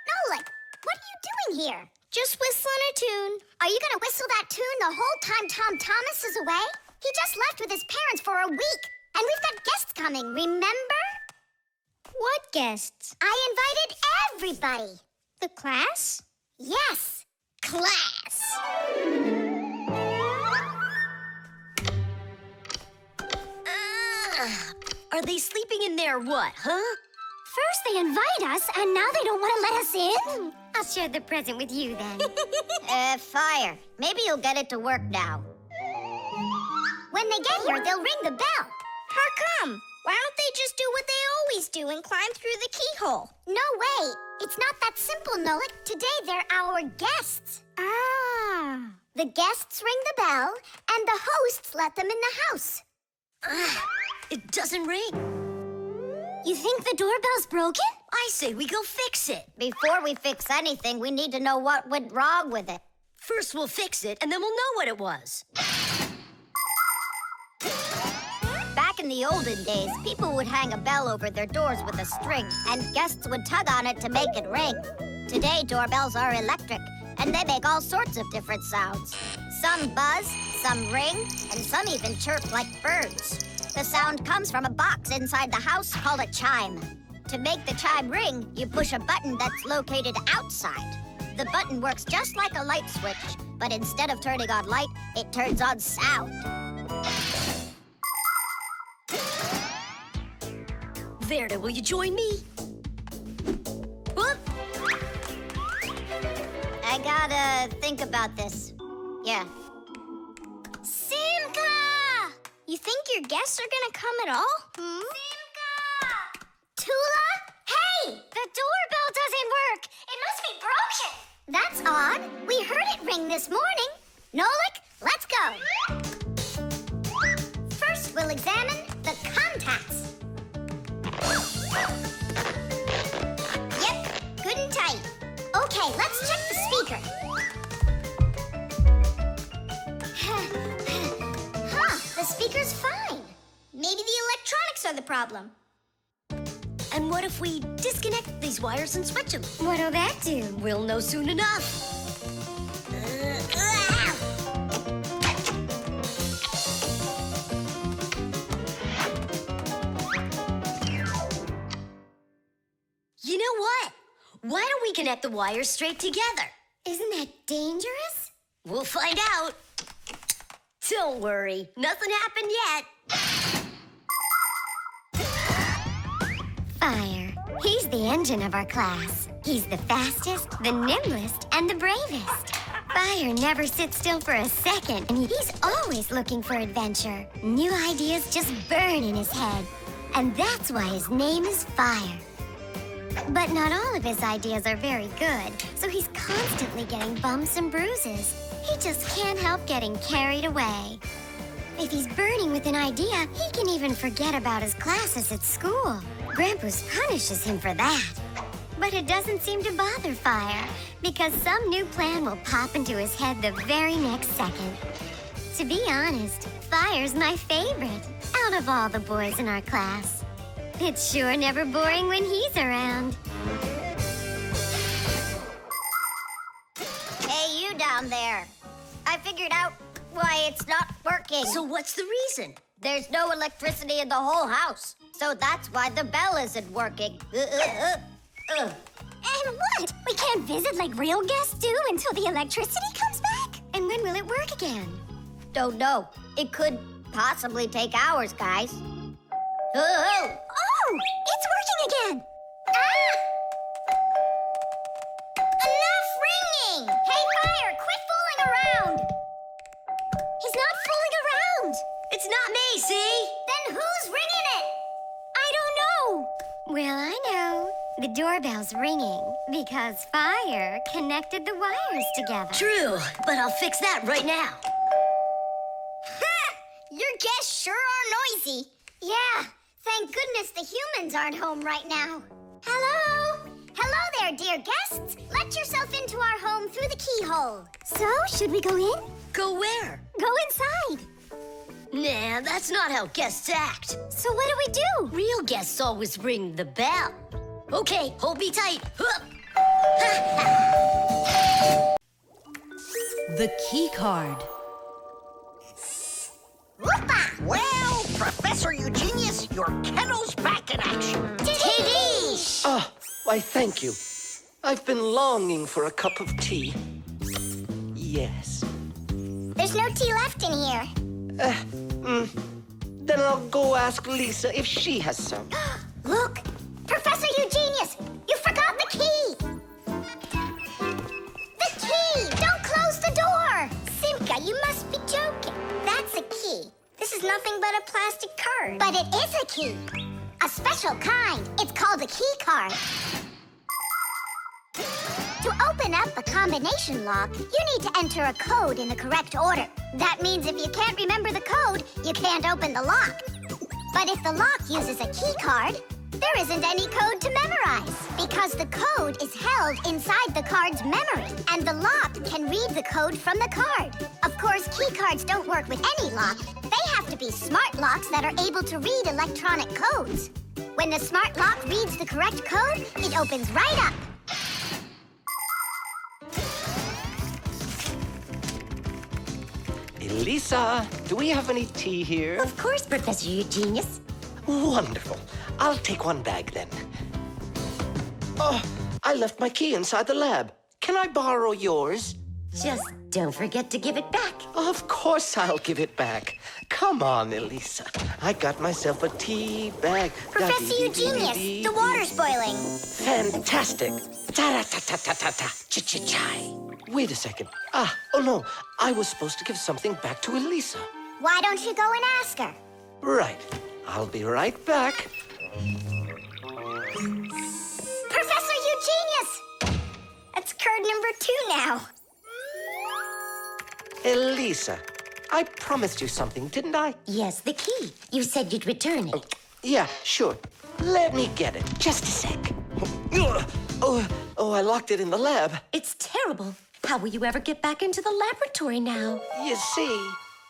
Nolik, what are you doing here? Just whistling a tune. Are you gonna whistle that tune the whole time Tom Thomas is away? He just left with his parents for a week, and we've got guests coming, remember? What guests? I invited everybody. The class? Yes, class. Are they sleeping in there what, huh? First they invite us, and now they don't want to let us in? I'll share the present with you then. Fire. Maybe you'll get it to work now. When they get here, they'll ring the bell. How come? Why don't they just do what they always do and climb through the keyhole? No way. It's not that simple, Nolik. Today they're our guests. Ah. The guests ring the bell, and the hosts let them in the house. It doesn't ring. You think the doorbell's broken? I say we go fix it. Before we fix anything, we need to know what went wrong with it. First we'll fix it, and then we'll know what it was. Back in the olden days, people would hang a bell over their doors with a string, and guests would tug on it to make it ring. Today, doorbells are electric, and they make all sorts of different sounds. Some buzz, some ring, and some even chirp like birds. The sound comes from a box inside the house called a chime. To make the chime ring, you push a button that's located outside. The button works just like a light switch, but instead of turning on light, it turns on sound. Verda, will you join me? Whoop! I gotta think about this. Yeah. Simka! You think your guests are gonna come at all? Simka! Tula? Hey! The doorbell doesn't work. It must be broken. That's odd. We heard it ring this morning. Nolik, let's go. First, we'll examine the contacts. Yep, good and tight. Okay, let's check the speaker. The speaker's fine. Maybe the electronics are the problem. And what if we disconnect these wires and switch them? What'll that do? We'll know soon enough. You know what? Why don't we connect the wires straight together? Isn't that dangerous? We'll find out. Don't worry, nothing happened yet. Fire. He's the engine of our class. He's the fastest, the nimblest, and the bravest. Fire never sits still for a second, and he's always looking for adventure. New ideas just burn in his head. And that's why his name is Fire. But not all of his ideas are very good, so he's constantly getting bumps and bruises. He just can't help getting carried away. If he's burning with an idea, he can even forget about his classes at school. Grandpus punishes him for that. But it doesn't seem to bother Fire, because some new plan will pop into his head the very next second. To be honest, Fire's my favorite out of all the boys in our class. It's sure never boring when he's around. Hey, you down there. I figured out why it's not working. So what's the reason? There's no electricity in the whole house. So that's why the bell isn't working. And what? We can't visit like real guests do until the electricity comes back? And when will it work again? Don't know. It could possibly take hours, guys. Oh, it's working again. Ah! Enough ringing! Hey, Fire, quit fooling around. He's not fooling around. It's not me, see? Then who's ringing it? I don't know. Well, I know. The doorbell's ringing because Fire connected the wires together. True, but I'll fix that right now. Ha! Your guests sure are noisy. Yeah, thank goodness the humans aren't home right now. Hello? Hello there, dear guests. Let yourself into our home through the keyhole. So, should we go in? Go where? Go inside. Nah, that's not how guests act. So what do we do? Real guests always ring the bell. Okay, hold me tight. Hup. The key card. Whoopa! Well, Professor Eugenius, your kennel's back in action. Tiddy! Ah, why, thank you. I've been longing for a cup of tea. Yes. There's no tea left in here. Then I'll go ask Lisa if she has some. Look! Professor Eugenius! You forgot the key! The key! Don't close the door! Simka, you must be joking. That's a key. This is nothing but a plastic card. But it is a key. A special kind. It's called a key card. To open up a combination lock, you need to enter a code in the correct order. That means if you can't remember the code, you can't open the lock. But if the lock uses a key card, there isn't any code to memorize because the code is held inside the card's memory, and the lock can read the code from the card. Of course, key cards don't work with any lock. They have to be smart locks that are able to read electronic codes. When the smart lock reads the correct code, it opens right up. Lisa, do we have any tea here? Of course, Professor Eugenius. Wonderful. I'll take one bag then. Oh, I left my key inside the lab. Can Can I borrow yours? Just don't forget to give it back. Of course I'll give it back. Come on, Elisa. I got myself a tea bag. Professor Eugenius, the water's boiling. Fantastic. Ta-ra-ta-ta-ta-ta-ta. Ch-ch-chai. Wait a second. Oh no. I was supposed to give something back to Elisa. Why don't you go and ask her? Right. I'll be right back. Professor Eugenius! That's card number 2 now. Elisa, I promised you something, didn't I? Yes, the key. You said you'd return it. Yeah, sure. Let me get it. Just a sec. Oh, I locked it in the lab. It's terrible. How will you ever get back into the laboratory now? You see,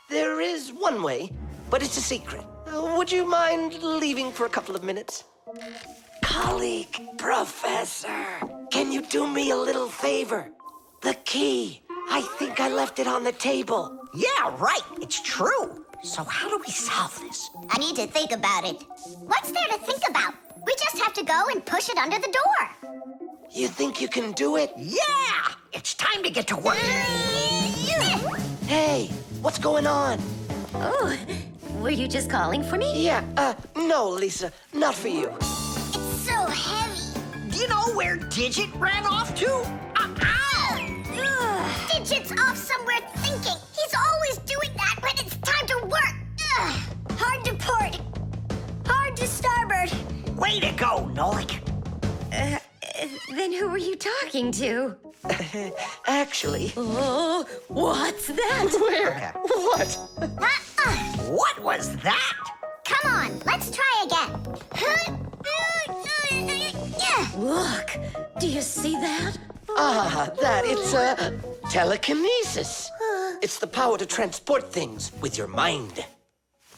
there is one way, but it's a secret. Would you mind leaving for a couple of minutes? Colleague, Professor, can you do me a little favor? The key. I think I left it on the table. Yeah, right. It's true. So how do we solve this? I need to think about it. What's there to think about? We just have to go and push it under the door. You think you can do it? Yeah! It's time to get to work. Hey, what's going on? Oh, were you just calling for me? Yeah, no, Lisa, not for you. It's so heavy. Do you know where Digit ran off to? Ow! Digit's off somewhere thinking. He's always doing that when it's time to work. Hard to port. Hard to starboard. Way to go, Nolik. Then who were you talking to? Actually... Oh, what's that? Where? What? What was that? Come on, let's try again. Look, do you see that? It's telekinesis. It's the power to transport things with your mind.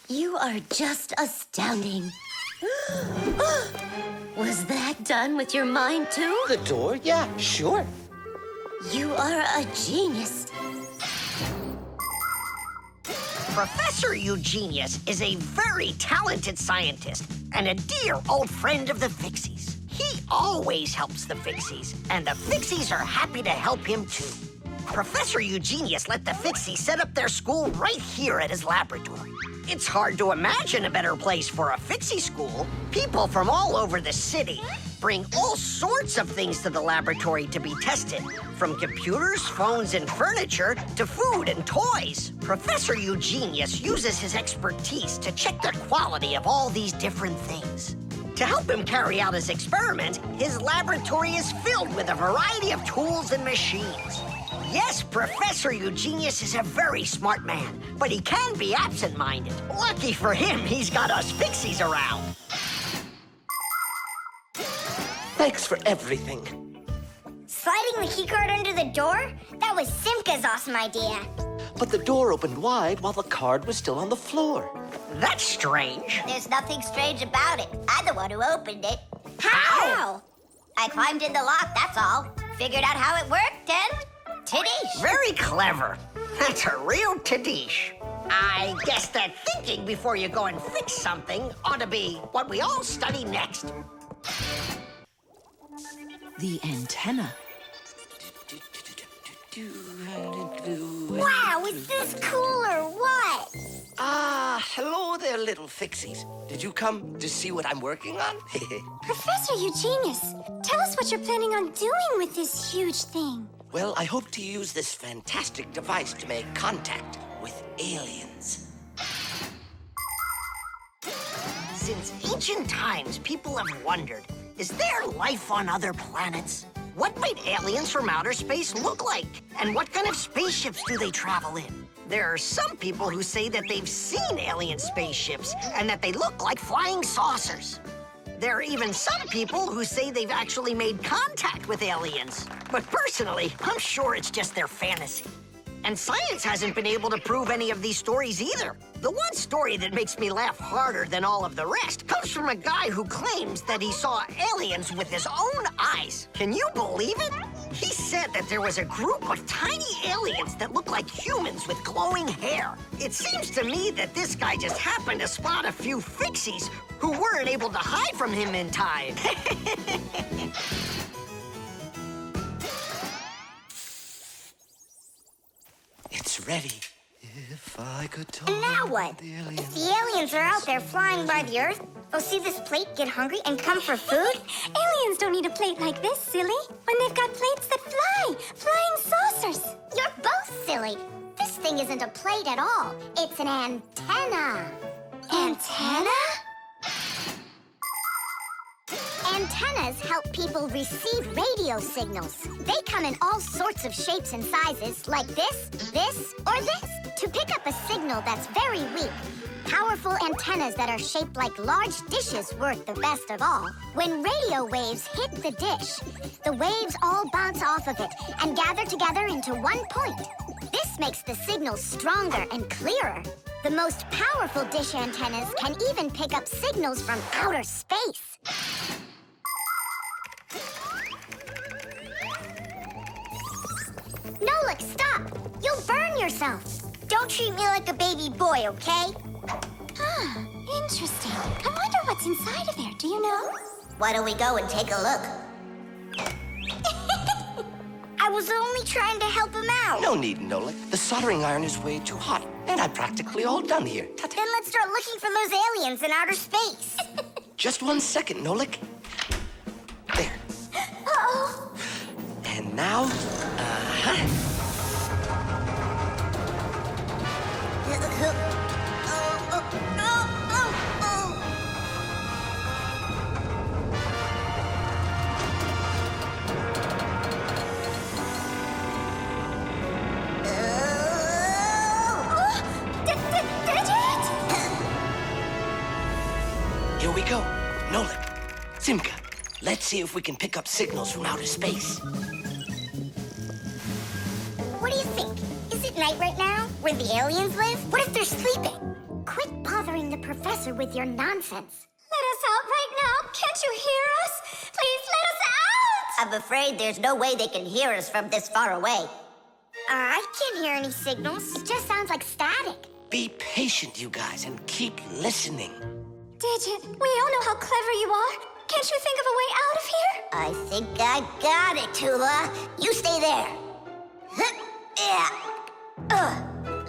You are just astounding. Was that done with your mind, too? The door? Yeah, sure. You are a genius. Professor Eugenius is a very talented scientist and a dear old friend of the Fixies. He always helps the Fixies, and the Fixies are happy to help him too. Professor Eugenius let the Fixies set up their school right here at his laboratory. It's hard to imagine a better place for a Fixie school. People from all over the city bring all sorts of things to the laboratory to be tested, from computers, phones, and furniture to food and toys. Professor Eugenius uses his expertise to check the quality of all these different things. To help him carry out his experiment, his laboratory is filled with a variety of tools and machines. Yes, Professor Eugenius is a very smart man, but he can be absent-minded. Lucky for him, he's got us Fixies around. Thanks for everything. Sliding the keycard under the door? That was Simka's awesome idea. But the door opened wide while the card was still on the floor. That's strange. There's nothing strange about it. I'm the one who opened it. How? I climbed in the lock, that's all. Figured out how it worked, and Tadish. Very clever. That's a real Tadish. I guess that thinking before you go and fix something ought to be what we all study next. The antenna. Wow, is this cool or what? Hello there, little Fixies. Did you come to see what I'm working on? Professor Eugenius, tell us what you're planning on doing with this huge thing. Well, I hope to use this fantastic device to make contact with aliens. Since ancient times, people have wondered, is there life on other planets? What might aliens from outer space look like? And what kind of spaceships do they travel in? There are some people who say that they've seen alien spaceships and that they look like flying saucers. There are even some people who say they've actually made contact with aliens. But personally, I'm sure it's just their fantasy. And science hasn't been able to prove any of these stories either. The one story that makes me laugh harder than all of the rest comes from a guy who claims that he saw aliens with his own eyes. Can you believe it? He said that there was a group of tiny aliens that looked like humans with glowing hair. It seems to me that this guy just happened to spot a few Fixies who weren't able to hide from him in time. ready. If I could talk. And now what? If the aliens are out there flying by the Earth, they'll see this plate, get hungry, and come for food? Aliens don't need a plate like this, silly. When they've got plates that fly, flying saucers. You're both silly. This thing isn't a plate at all. It's an antenna. Antenna? Antennas help people receive radio signals. They come in all sorts of shapes and sizes, like this, or this, to pick up a signal that's very weak. Powerful antennas that are shaped like large dishes work the best of all. When radio waves hit the dish, the waves all bounce off of it and gather together into one point. This makes the signal stronger and clearer. The most powerful dish antennas can even pick up signals from outer space. Nolik, stop! You'll burn yourself. Don't treat me like a baby boy, okay? Ah, interesting. I wonder what's inside of there. Do you know? Why don't we go and take a look? I was only trying to help him out. No need, Nolik. The soldering iron is way too hot, and I'm practically all done here. Ta-ta. Then let's start looking for those aliens in outer space. Just 1 second, Nolik. There. Uh-oh. And now, Here we go. Nolik, Simka, let's see if we can pick up signals from outer space. What do you think? Is it night right now, where the aliens live? What if they're sleeping? Quit bothering the professor with your nonsense. Let us out right now. Can't you hear us? Please let us out! I'm afraid there's no way they can hear us from this far away. I can't hear any signals. It just sounds like static. Be patient, you guys, and keep listening. Digit, we all know how clever you are. Can't you think of a way out of here? I think I got it, Tula. You stay there. Yeah.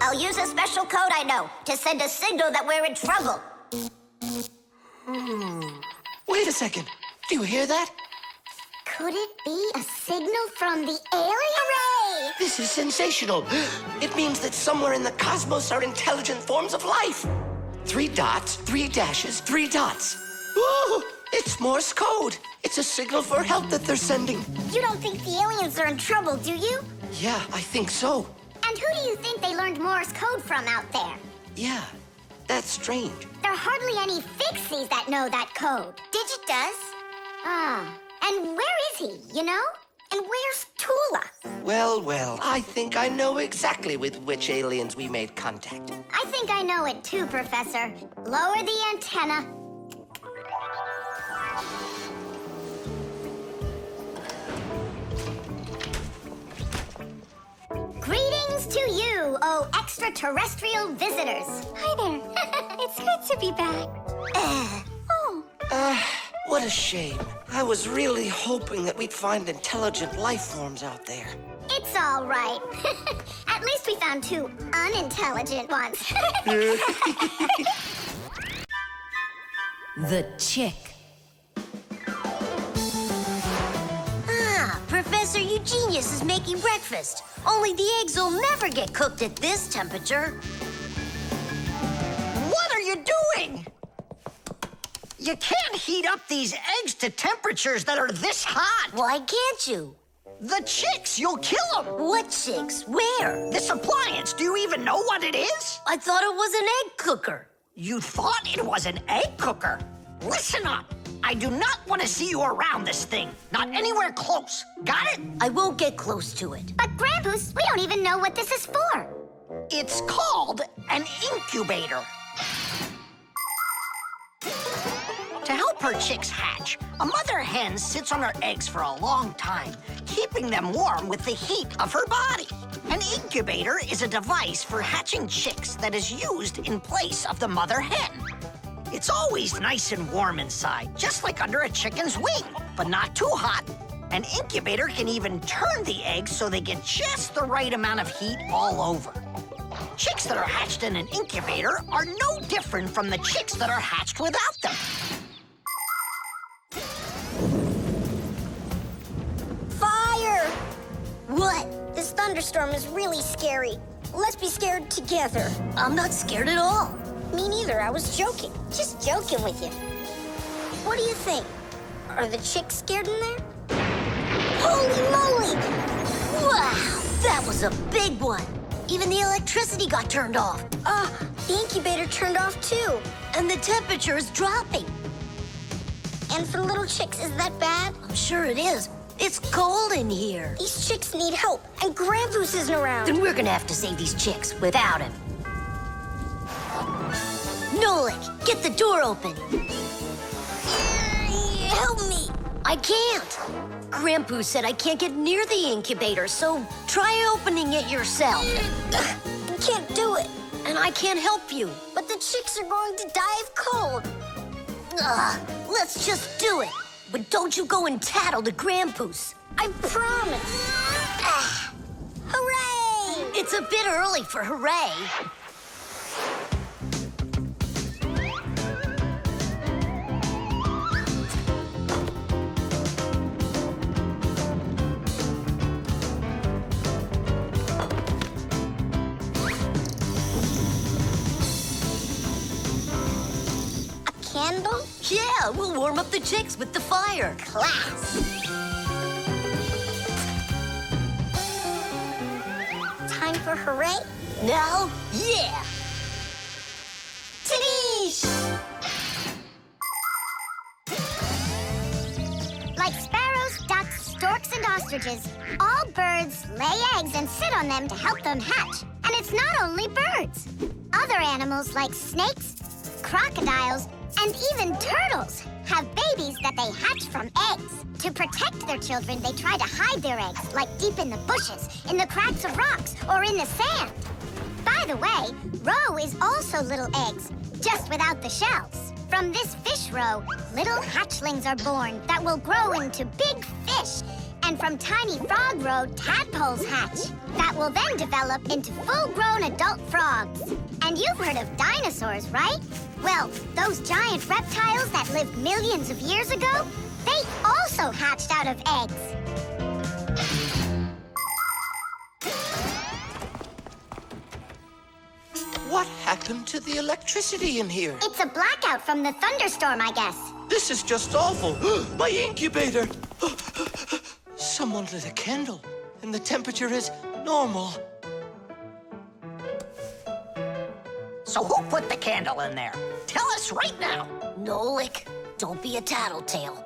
I'll use a special code I know to send a signal that we're in trouble. Wait a second. Do you hear that? Could it be a signal from the aliens? Hooray! This is sensational. It means that somewhere in the cosmos are intelligent forms of life. 3 dots, 3 dashes, 3 dots. Ooh, it's Morse code. It's a signal for help that they're sending. You don't think the aliens are in trouble, do you? Yeah, I think so. And who do you think they learned Morse code from out there? Yeah, that's strange. There are hardly any Fixies that know that code. Digit does. Ah, and where is he, you know? And where's Tula? Well, I think I know exactly with which aliens we made contact. I think I know it too, Professor. Lower the antenna. Greetings to you, oh extraterrestrial visitors. Hi there. It's good to be back. What a shame. I was really hoping that we'd find intelligent life forms out there. It's all right. At least we found 2 unintelligent ones. The chick. Ah, Professor Eugenius is making breakfast. Only the eggs will never get cooked at this temperature. What are you doing? You can't heat up these eggs to temperatures that are this hot. Why can't you? The chicks, you'll kill them. What chicks? Where? This appliance, do you even know what it is? I thought it was an egg cooker. You thought it was an egg cooker? Listen up. I do not want to see you around this thing. Not anywhere close. Got it? I won't get close to it. But Grandpus, we don't even know what this is for. It's called an incubator. To help her chicks hatch, a mother hen sits on her eggs for a long time, keeping them warm with the heat of her body. An incubator is a device for hatching chicks that is used in place of the mother hen. It's always nice and warm inside, just like under a chicken's wing, but not too hot. An incubator can even turn the eggs so they get just the right amount of heat all over. Chicks that are hatched in an incubator are no different from the chicks that are hatched without them. Fire! What? This thunderstorm is really scary. Let's be scared together. I'm not scared at all. Me neither. I was joking. Just joking with you. What do you think? Are the chicks scared in there? Holy moly! Wow, that was a big one. Even the electricity got turned off. The incubator turned off too. And the temperature is dropping. And for little chicks, is that bad? I'm sure it is. It's cold in here. These chicks need help, and Grandpus isn't around. Then we're gonna have to save these chicks without him. Nolik, get the door open. Help me. I can't. Grandpus said I can't get near the incubator, so try opening it yourself. I can't do it. And I can't help you. But the chicks are going to die of cold. Let's just do it. But don't you go and tattle to Grandpus. I promise. Hooray! It's a bit early for hooray. Candle? Yeah, we'll warm up the chicks with the fire. Class. Time for hooray? Now, yeah. Tadoosh! Like sparrows, ducks, storks, and ostriches, all birds lay eggs and sit on them to help them hatch. And it's not only birds. Other animals like snakes, crocodiles, and even turtles have babies that they hatch from eggs. To protect their children, they try to hide their eggs, like deep in the bushes, in the cracks of rocks, or in the sand. By the way, roe is also little eggs, just without the shells. From this fish roe, little hatchlings are born that will grow into big fish. And from tiny frog roe, tadpoles hatch that will then develop into full-grown adult frogs. And you've heard of dinosaurs, right? Well, those giant reptiles that lived millions of years ago, they also hatched out of eggs. What happened to the electricity in here? It's a blackout from the thunderstorm, I guess. This is just awful. My incubator. Someone lit a candle, and the temperature is normal. So who put the candle in there? Tell us right now. Nolik, don't be a tattletale.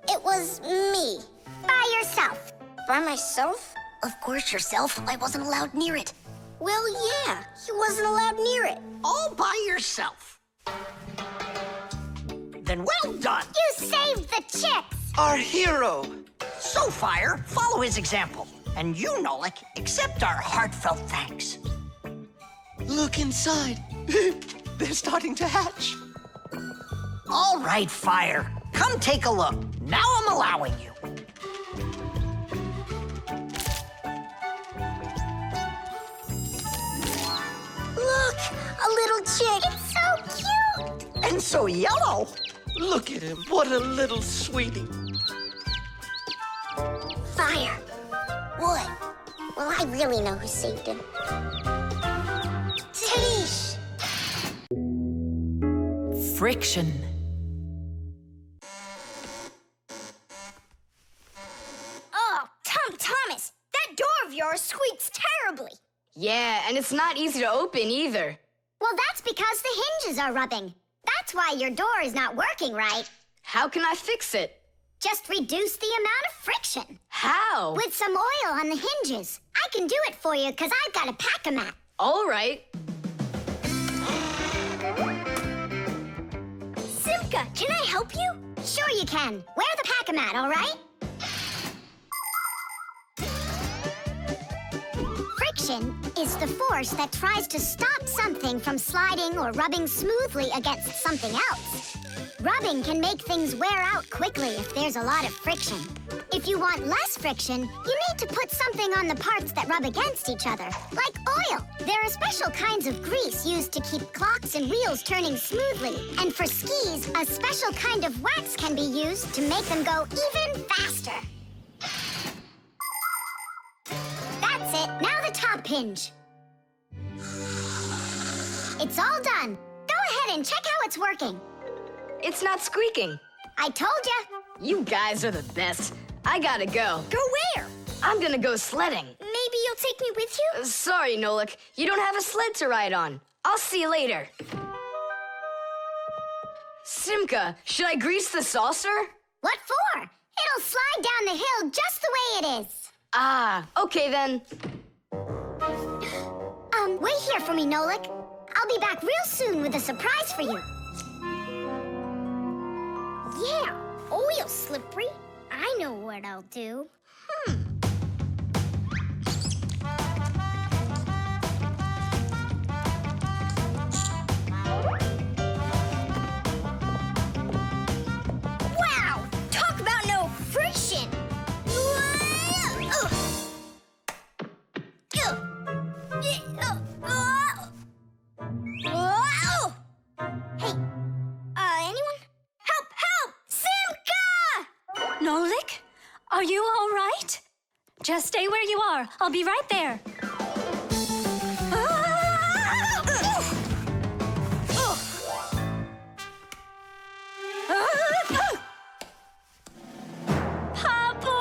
It was me. By yourself. By myself? Of course yourself. I wasn't allowed near it. Well, yeah, you wasn't allowed near it. All by yourself. Then well done. You saved the chicks. Our hero. So, Fire, follow his example. And you, Nolik, accept our heartfelt thanks. Look inside. They're starting to hatch. All right, Fire. Come take a look. Now I'm allowing you. Look, a little chick. It's so cute. And so yellow. Look at him. What a little sweetie. Fire. What? Well, I really know who saved him. Tadoosh. Friction. Oh, Tom Thomas, that door of yours squeaks terribly. Yeah, and it's not easy to open either. Well, that's because the hinges are rubbing. That's why your door is not working right. How can I fix it? Just reduce the amount of friction. How? With some oil on the hinges. I can do it for you because I've got a Pack-A-Mat. All right. Simka, can I help you? Sure you can. Wear the Pack-A-Mat, all right? Friction is the force that tries to stop something from sliding or rubbing smoothly against something else. Rubbing can make things wear out quickly if there's a lot of friction. If you want less friction, you need to put something on the parts that rub against each other, like oil. There are special kinds of grease used to keep clocks and wheels turning smoothly. And for skis, a special kind of wax can be used to make them go even faster. That's it. Now the top hinge. It's all done. Go ahead and check how it's working. It's not squeaking. I told ya. You guys are the best. I gotta go. Go where? I'm gonna go sledding. Maybe you'll take me with you? Sorry, Nolik. You don't have a sled to ride on. I'll see you later. Simka, should I grease the saucer? What for? It'll slide down the hill just the way it is. Ah, okay then. Wait here for me, Nolik. I'll be back real soon with a surprise for you. Yeah, oil slippery. I know what I'll do. Wow! Talk about no friction! Hey, anyone? Help! Help! Simka! Nolik, are you all right? Just stay where you are. I'll be right there.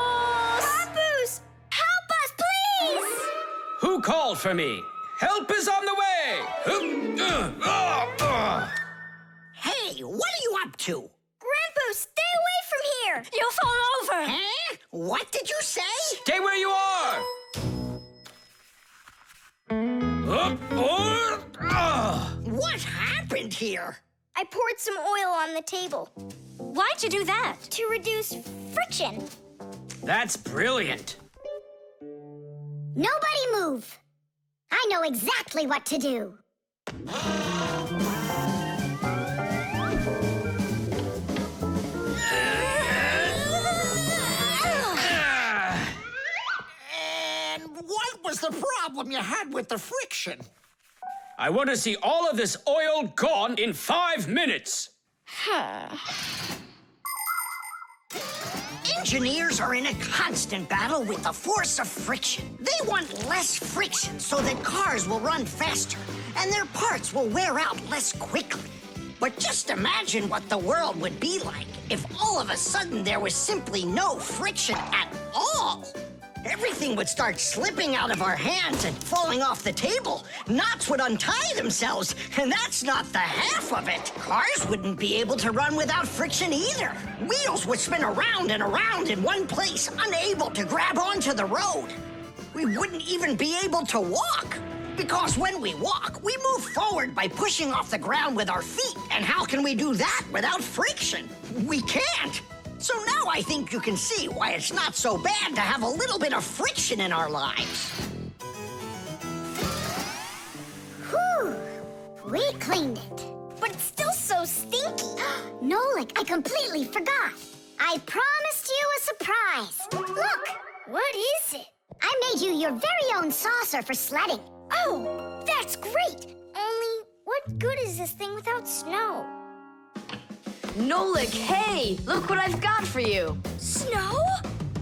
Papoose! Help us, please! Who called for me? Help is on the way! Hey, what are you up to? Grandpus, stay away from here! You'll fall over. Huh? What did you say? Stay where you are! What happened here? I poured some oil on the table Why'd you do that? to reduce friction. That's brilliant. Nobody move. I know exactly what to do. And what was the problem you had with the friction? I want to see all of this oil gone in 5 minutes. Engineers are in a constant battle with the force of friction. They want less friction so that cars will run faster and their parts will wear out less quickly. But just imagine what the world would be like if all of a sudden there was simply no friction at all. Everything would start slipping out of our hands and falling off the table. Knots would untie themselves, and that's not the half of it. Cars wouldn't be able to run without friction either. Wheels would spin around and around in one place, unable to grab onto the road. We wouldn't even be able to walk. Because when we walk, we move forward by pushing off the ground with our feet. And how can we do that without friction? We can't. So now I think you can see why it's not so bad to have a little bit of friction in our lives. Whew. We cleaned it. But it's still so stinky. Nolik, I completely forgot. I promised you a surprise. Look, What is it? I made you your very own saucer for sledding. Oh, that's great. Only, what good is this thing without snow? Nolik, hey! Look what I've got for you. Snow?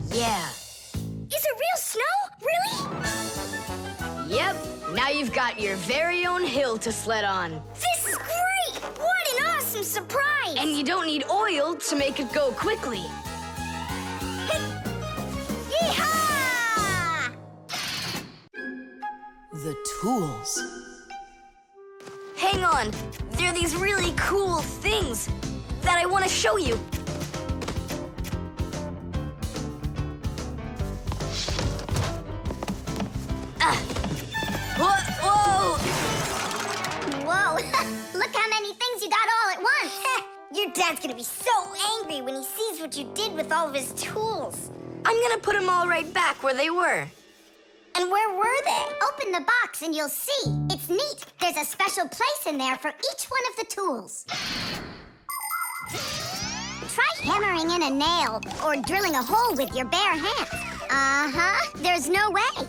Yeah. Is it real snow? Really? Yep. Now you've got your very own hill to sled on. This is great! What an awesome surprise! And you don't need oil to make it go quickly. Yeehaw! The tools. Hang on. There are these really cool things that I want to show you. Whoa! Whoa, look how many things you got all at once. Your dad's gonna be so angry when he sees what you did with all of his tools. I'm gonna put them all right back where they were. And where were they? Open the box and you'll see. It's neat. There's a special place in there for each one of the tools. Try hammering in a nail or drilling a hole with your bare hands. There's no way.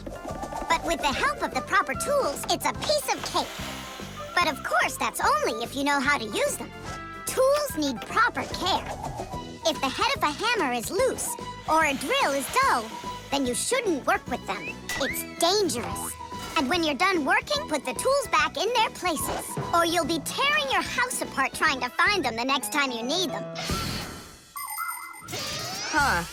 But with the help of the proper tools, it's a piece of cake. But of course, that's only if you know how to use them. Tools need proper care. If the head of a hammer is loose or a drill is dull, then you shouldn't work with them. It's dangerous. And when you're done working, put the tools back in their places, or you'll be tearing your house apart trying to find them the next time you need them. Huh.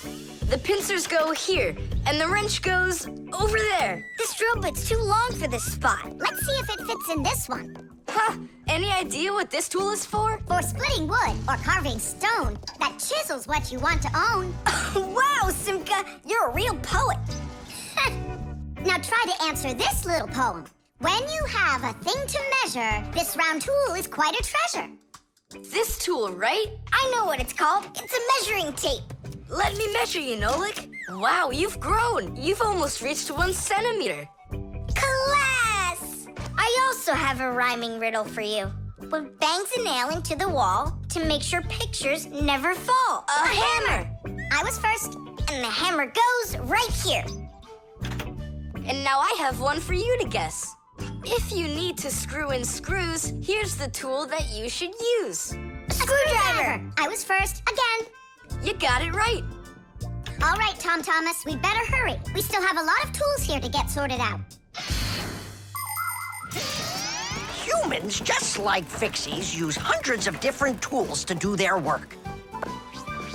The pincers go here, and the wrench goes over there. This drill bit's too long for this spot. Let's see if it fits in this one. Huh. Any idea what this tool is for? For splitting wood or carving stone. That chisel's what you want to own. Wow, Simka, you're a real poet. Now try to answer this little poem. When you have a thing to measure, this round tool is quite a treasure. This tool, right? I know what it's called. It's a measuring tape. Let me measure you, Nolik. Wow, you've grown. You've almost reached 1 centimeter. Class! I also have a rhyming riddle for you. What bangs a nail into the wall to make sure pictures never fall? A hammer! I was first, and the hammer goes right here. And now I have one for you to guess. If you need to screw in screws, here's the tool that you should use. A screwdriver! I was first, again. You got it right. All right, Tom Thomas, we'd better hurry. We still have a lot of tools here to get sorted out. Humans, just like Fixies, use hundreds of different tools to do their work.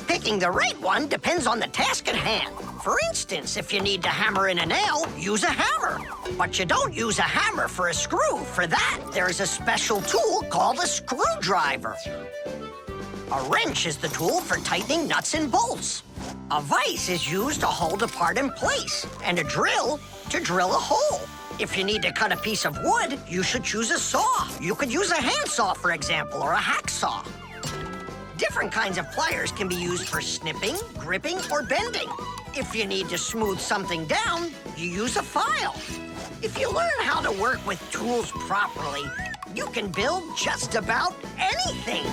Picking the right one depends on the task at hand. For instance, if you need to hammer in a nail, use a hammer. But you don't use a hammer for a screw. For that, there's a special tool called a screwdriver. A wrench is the tool for tightening nuts and bolts. A vise is used to hold a part in place, and a drill to drill a hole. If you need to cut a piece of wood, you should choose a saw. You could use a handsaw, for example, or a hacksaw. Different kinds of pliers can be used for snipping, gripping, or bending. If you need to smooth something down, you use a file. If you learn how to work with tools properly, you can build just about anything.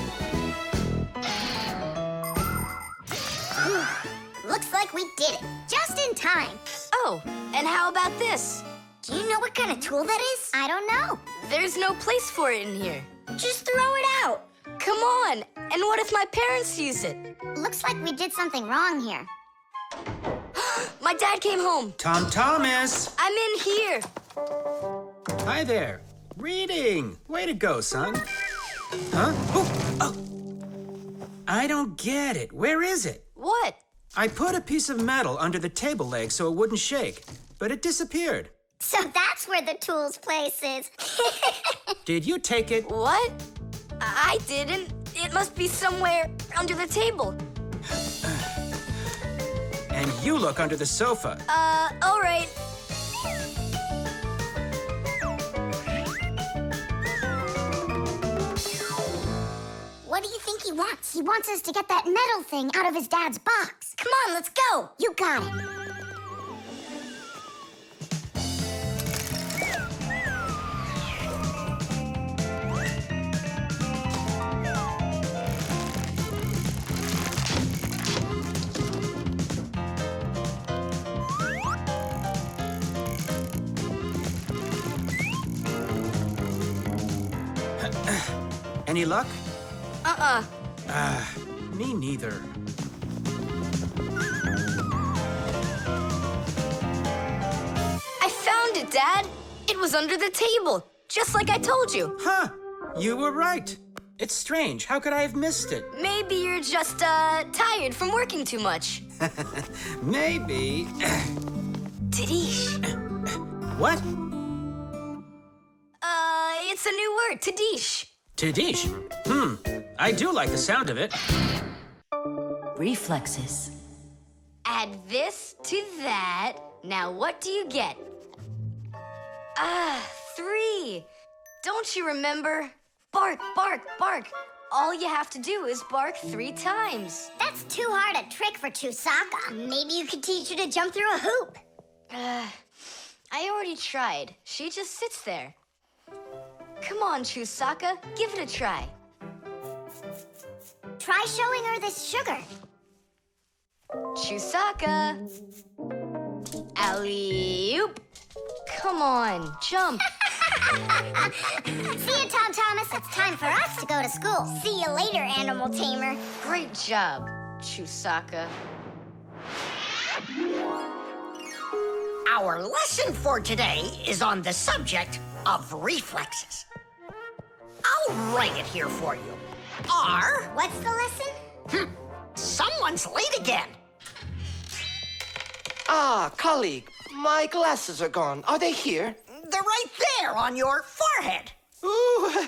Looks like we did it, just in time. Oh, and how about this? Do you know what kind of tool that is? I don't know. There's no place for it in here. Just throw it out. Come on. And what if my parents use it? Looks like we did something wrong here. My dad came home. Tom Thomas! I'm in here. Hi there. Reading. Way to go, son. Huh? Oh! I don't get it. Where is it? What? I put a piece of metal under the table leg so it wouldn't shake, but it disappeared. So that's where the tool's place is. Did you take it? What? I didn't. It must be somewhere under the table. And you look under the sofa. All right. What do you think he wants? He wants us to get that metal thing out of his dad's box. Come on, let's go. You got it. Any luck? Uh-uh. Me neither. I found it, Dad. It was under the table, just like I told you. Huh. You were right. It's strange. How could I have missed it? Maybe you're just, tired from working too much. Maybe. Tadish. What? It's a new word, Tadish. Tadish. I do like the sound of it. Reflexes. Add this to that. Now what do you get? 3. Don't you remember? Bark, bark, bark. All you have to do is bark 3 times. That's too hard a trick for Chusaka. Maybe you could teach her to jump through a hoop. I already tried. She just sits there. Come on, Chusaka, give it a try. Try showing her this sugar. Chusaka. Alley-oop. Come on, jump. See you, Tom Thomas. It's time for us to go to school. See you later, animal tamer. Great job, Chusaka. Our lesson for today is on the subject of reflexes. I'll write it here for you. What's the lesson? Someone's late again. Ah, colleague, my glasses are gone. Are they here? They're right there on your forehead. Ooh,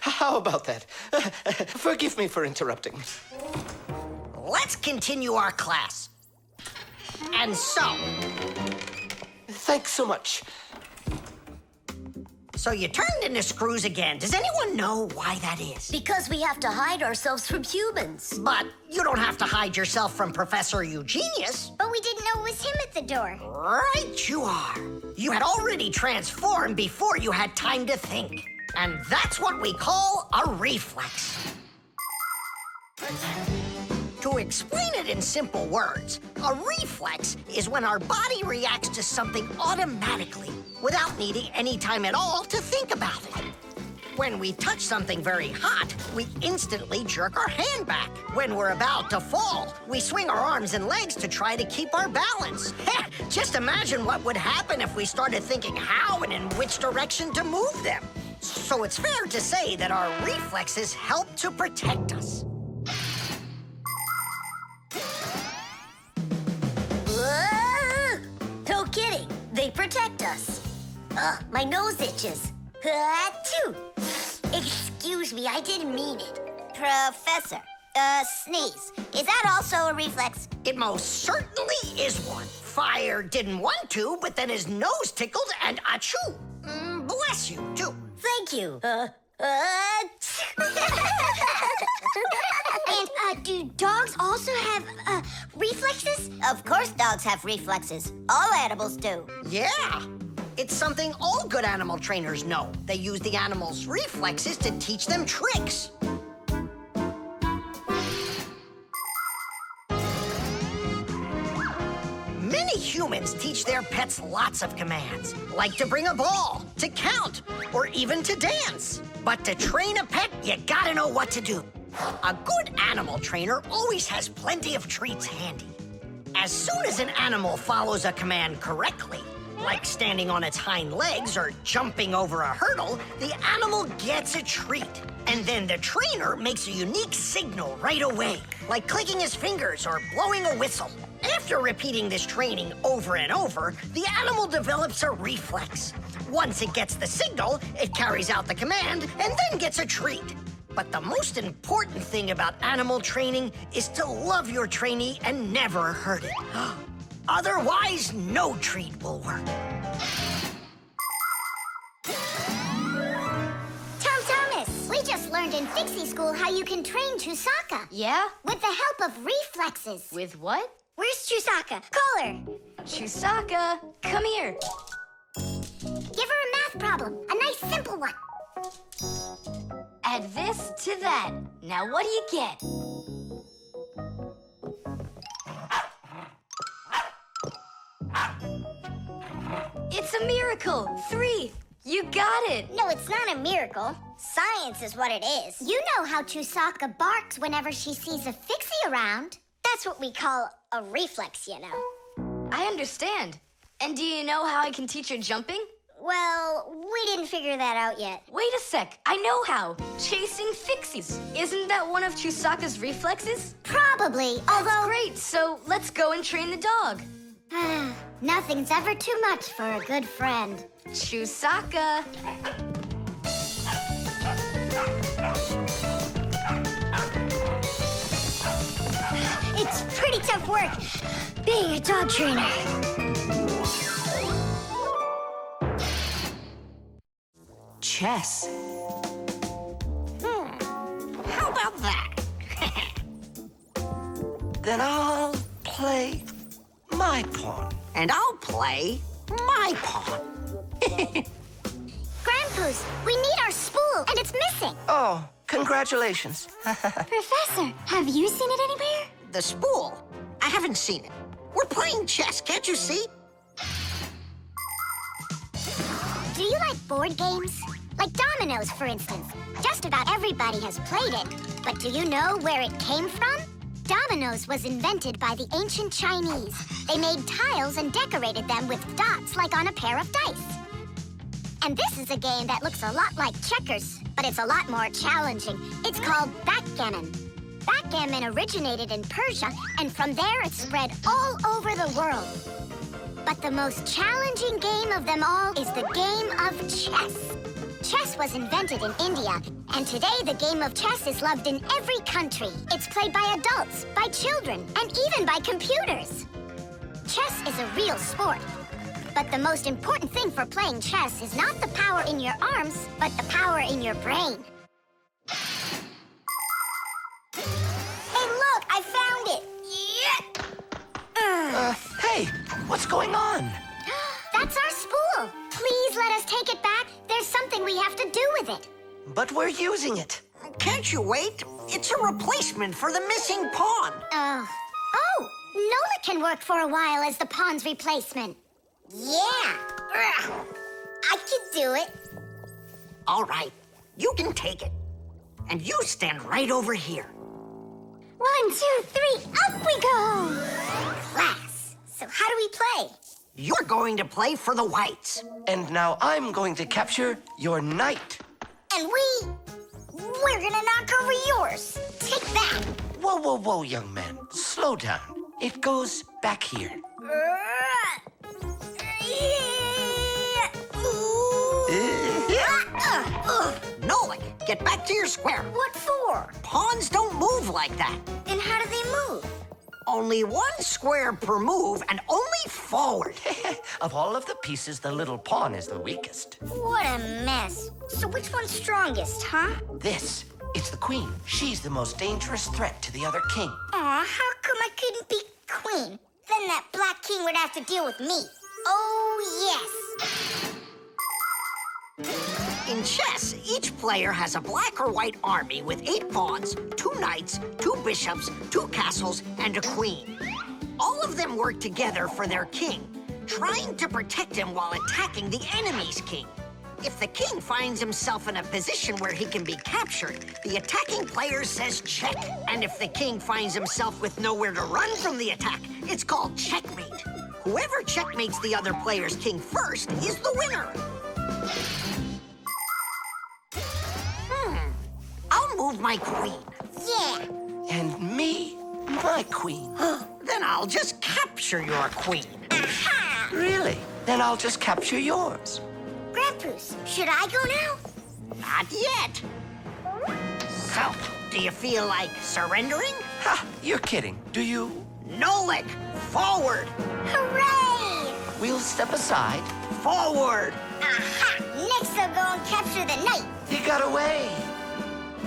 how about that? Forgive me for interrupting. Let's continue our class. And so... Thanks so much. So you turned into screws again. Does anyone know why that is? Because we have to hide ourselves from humans. But you don't have to hide yourself from Professor Eugenius. But we didn't know it was him at the door. Right you are. You had already transformed before you had time to think. And that's what we call a reflex. To explain it in simple words, a reflex is when our body reacts to something automatically without needing any time at all to think about it. When we touch something very hot, we instantly jerk our hand back. When we're about to fall, we swing our arms and legs to try to keep our balance. Just imagine what would happen if we started thinking how and in which direction to move them. So it's fair to say that our reflexes help to protect us. No kidding. They protect us. My nose itches. Achoo! Excuse me, I didn't mean it. Professor, sneeze. Is that also a reflex? It most certainly is one. Fire didn't want to, but then his nose tickled and achoo. Bless you, too. Thank you. And do dogs also have reflexes? Of course dogs have reflexes. All animals do. Yeah. It's something all good animal trainers know. They use the animals' reflexes to teach them tricks. Many humans teach their pets lots of commands, like to bring a ball, to count, or even to dance. But to train a pet, you gotta know what to do. A good animal trainer always has plenty of treats handy. As soon as an animal follows a command correctly, like standing on its hind legs or jumping over a hurdle, the animal gets a treat. And then the trainer makes a unique signal right away, like clicking his fingers or blowing a whistle. After repeating this training over and over, the animal develops a reflex. Once it gets the signal, it carries out the command and then gets a treat. But the most important thing about animal training is to love your trainee and never hurt it. Otherwise, no treat will work. Tom Thomas, we just learned in Fixie school how you can train Chusaka. Yeah? With the help of reflexes. With what? Where's Chusaka? Call her. Chusaka, come here. Give her a math problem. A nice simple one. Add this to that. Now what do you get? It's a miracle! 3! You got it! No, it's not a miracle. Science is what it is. You know how Chusaka barks whenever she sees a Fixie around. That's what we call a reflex, you know. I understand. And do you know how I can teach her jumping? Well, we didn't figure that out yet. Wait a sec, I know how. Chasing Fixies. Isn't that one of Chusaka's reflexes? Probably, although... That's great, so let's go and train the dog. Nothing's ever too much for a good friend. Chusaka. It's pretty tough work being a dog trainer. Chess. How about that? Then I'll play my pawn. And I'll play my pawn. Grandpus, we need our spool, and it's missing. Oh, congratulations. Professor, have you seen it anywhere? The spool? haven't seen it. We're playing chess, can't you see? Do you like board games? Like dominoes, for instance. Just about everybody has played it. But do you know where it came from? Dominoes was invented by the ancient Chinese. They made tiles and decorated them with dots like on a pair of dice. And this is a game that looks a lot like checkers, but it's a lot more challenging. It's called backgammon. Backgammon originated in Persia, and from there it spread all over the world. But the most challenging game of them all is the game of chess. Chess was invented in India, and today the game of chess is loved in every country. It's played by adults, by children, and even by computers. Chess is a real sport. But the most important thing for playing chess is not the power in your arms, but the power in your brain. Hey, look, I found it. Hey, what's going on? That's our spool. Please let us take it back. There's something we have to do with it. But we're using it. Can't you wait? It's a replacement for the missing pawn. Oh, Nolik can work for a while as the pawn's replacement. Yeah. I could do it. All right, you can take it. And you stand right over here. 1, 2, 3, up we go! Class. So how do we play? You're going to play for the whites. And now I'm going to capture your knight. And we're gonna knock over yours. Take that. Whoa, whoa, whoa, young man. Slow down. It goes back here. Nolik, get back to your square. What for? Pawns don't move like that. Then how do they move? Only one square per move and only forward. Of all of the pieces, the little pawn is the weakest. What a mess. So which one's strongest, huh? This, it's the queen. She's the most dangerous threat to the other king. Aw, how come I couldn't be queen? Then that black king would have to deal with me. Oh, yes. In chess, each player has a black or white army with 8 pawns, 2 knights, 2 bishops, 2 castles, and a queen. All of them work together for their king, trying to protect him while attacking the enemy's king. If the king finds himself in a position where he can be captured, the attacking player says check. And if the king finds himself with nowhere to run from the attack, it's called checkmate. Whoever checkmates the other player's king first is the winner. I'll move my queen. Yeah. And me, my queen. Then I'll just capture your queen. Aha! Really? Then I'll just capture yours. Grandpus, should I go now? Not yet. So, do you feel like surrendering? Ha! You're kidding. Do you? Nolik, forward. Hooray! We'll step aside. Forward. Aha! Next I'll go and capture the knight. He got away.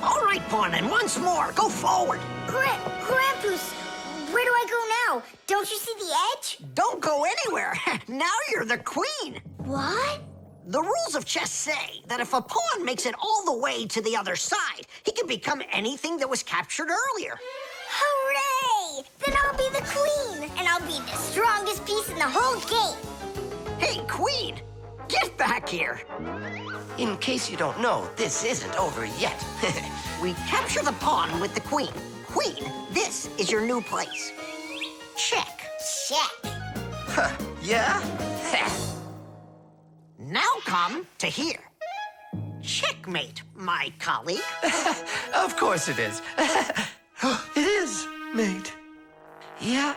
All right, pawn, and once more, go forward. Grandpus, where do I go now? Don't you see the edge? Don't go anywhere. Now you're the queen. What? The rules of chess say that if a pawn makes it all the way to the other side, he can become anything that was captured earlier. Hooray! Then I'll be the queen, and I'll be the strongest piece in the whole game. Hey, queen, get back here. In case you don't know, this isn't over yet. We capture the pawn with the queen. Queen, this is your new place. Check. Check. Huh, yeah? Now come to here. Checkmate, my colleague. Of course it is. It is, mate. Yeah,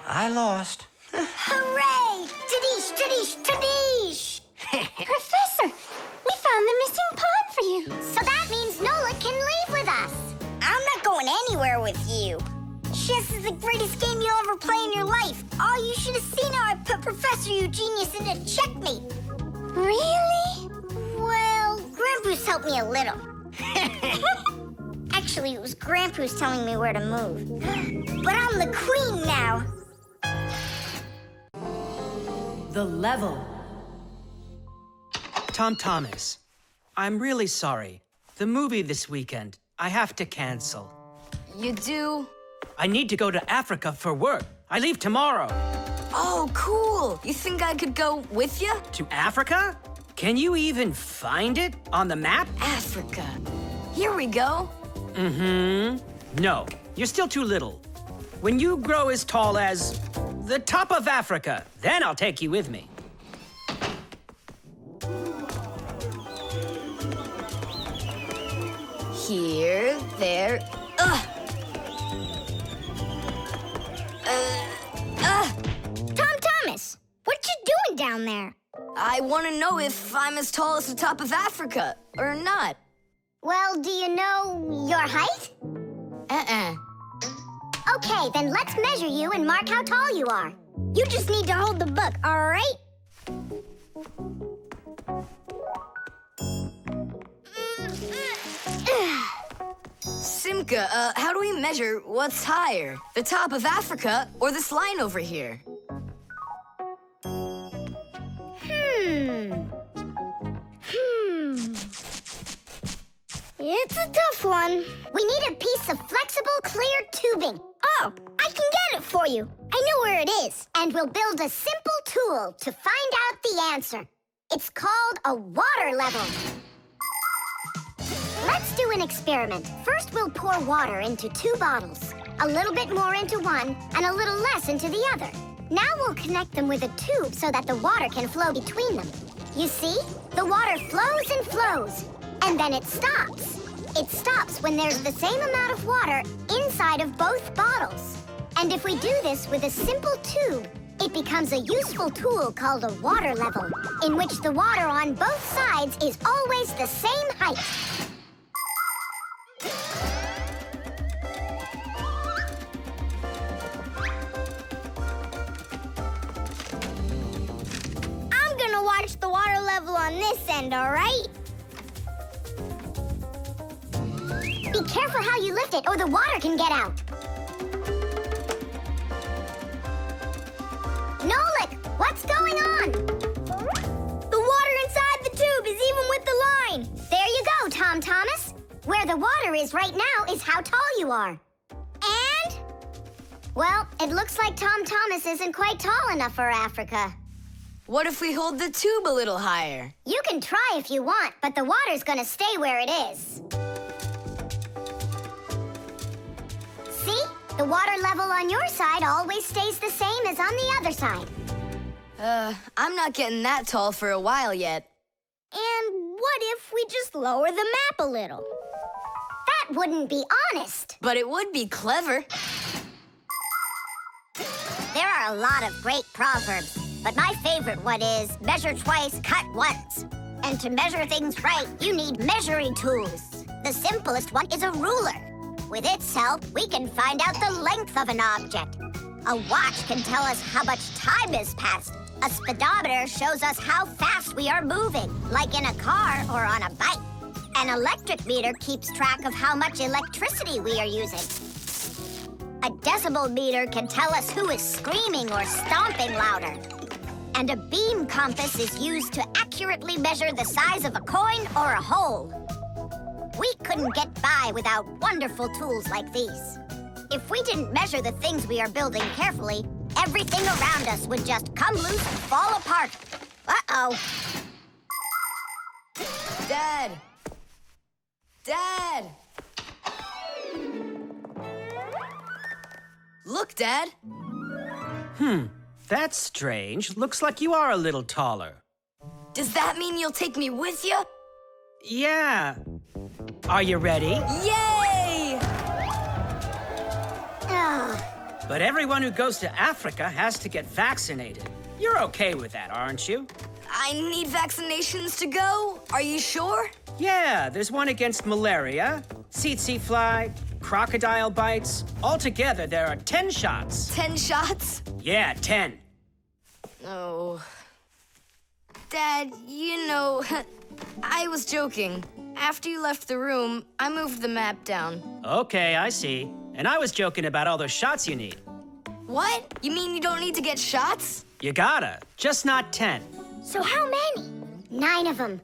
I lost. Hooray! Tadish, tadish, tadish! Professor, we found the missing pawn for you. So that means Nolik can leave with us. I'm not going anywhere with you. Chess is the greatest game you'll ever play in your life. Oh, you should have seen how I put Professor Eugenius into checkmate. Really? Well, Grandpus helped me a little. Actually, it was Grandpus telling me where to move. But I'm the queen now. The level. Tom Thomas, I'm really sorry. The movie this weekend, I have to cancel. You do? I need to go to Africa for work. I leave tomorrow. Oh, cool. You think I could go with you? To Africa? Can you even find it on the map? Africa. Here we go. No, you're still too little. When you grow as tall as the top of Africa, then I'll take you with me. Here, there, Tom Thomas, what you doing down there? I want to know if I'm as tall as the top of Africa or not. Well, do you know your height? Okay, then let's measure you and mark how tall you are. You just need to hold the book, all right? Simka, how do we measure what's higher? The top of Africa or this line over here? It's a tough one. We need a piece of flexible, clear tubing. Oh, I can get it for you. I know where it is. And we'll build a simple tool to find out the answer. It's called a water level. Let's do an experiment. First, we'll pour water into 2 bottles. A little bit more into one and a little less into the other. Now we'll connect them with a tube so that the water can flow between them. You see? The water flows and flows. And then it stops. It stops when there's the same amount of water inside of both bottles. And if we do this with a simple tube, it becomes a useful tool called a water level, in which the water on both sides is always the same height. I'm gonna watch the water level on this end, all right? Be careful how you lift it, or the water can get out. Nolik, what's going on? The water inside the tube is even with the line. There you go, Tom Thomas. Where the water is right now is how tall you are. And? Well, it looks like Tom Thomas isn't quite tall enough for Africa. What if we hold the tube a little higher? You can try if you want, but the water's gonna stay where it is. See? The water level on your side always stays the same as on the other side. I'm not getting that tall for a while yet. And what if we just lower the map a little? That wouldn't be honest. But it would be clever. There are a lot of great proverbs, but my favorite one is measure twice, cut once. And to measure things right, you need measuring tools. The simplest one is a ruler. With its help, we can find out the length of an object. A watch can tell us how much time has passed. A speedometer shows us how fast we are moving, like in a car or on a bike. An electric meter keeps track of how much electricity we are using. A decibel meter can tell us who is screaming or stomping louder. And a beam compass is used to accurately measure the size of a coin or a hole. We couldn't get by without wonderful tools like these. If we didn't measure the things we are building carefully, everything around us would just come loose and fall apart. Uh-oh. Dad! Dad! Look, Dad. That's strange. Looks like you are a little taller. Does that mean you'll take me with you? Yeah. Are you ready? Yay! But everyone who goes to Africa has to get vaccinated. You're okay with that, aren't you? I need vaccinations to go? Are you sure? Yeah, there's one against malaria, tsetse fly, crocodile bites. Altogether, there are 10 shots. 10 shots? Yeah, 10. Oh. Dad, you know, I was joking. After you left the room, I moved the map down. Okay, I see. And I was joking about all those shots you need. What? You mean you don't need to get shots? You gotta, just not 10. So how many? 9 of them.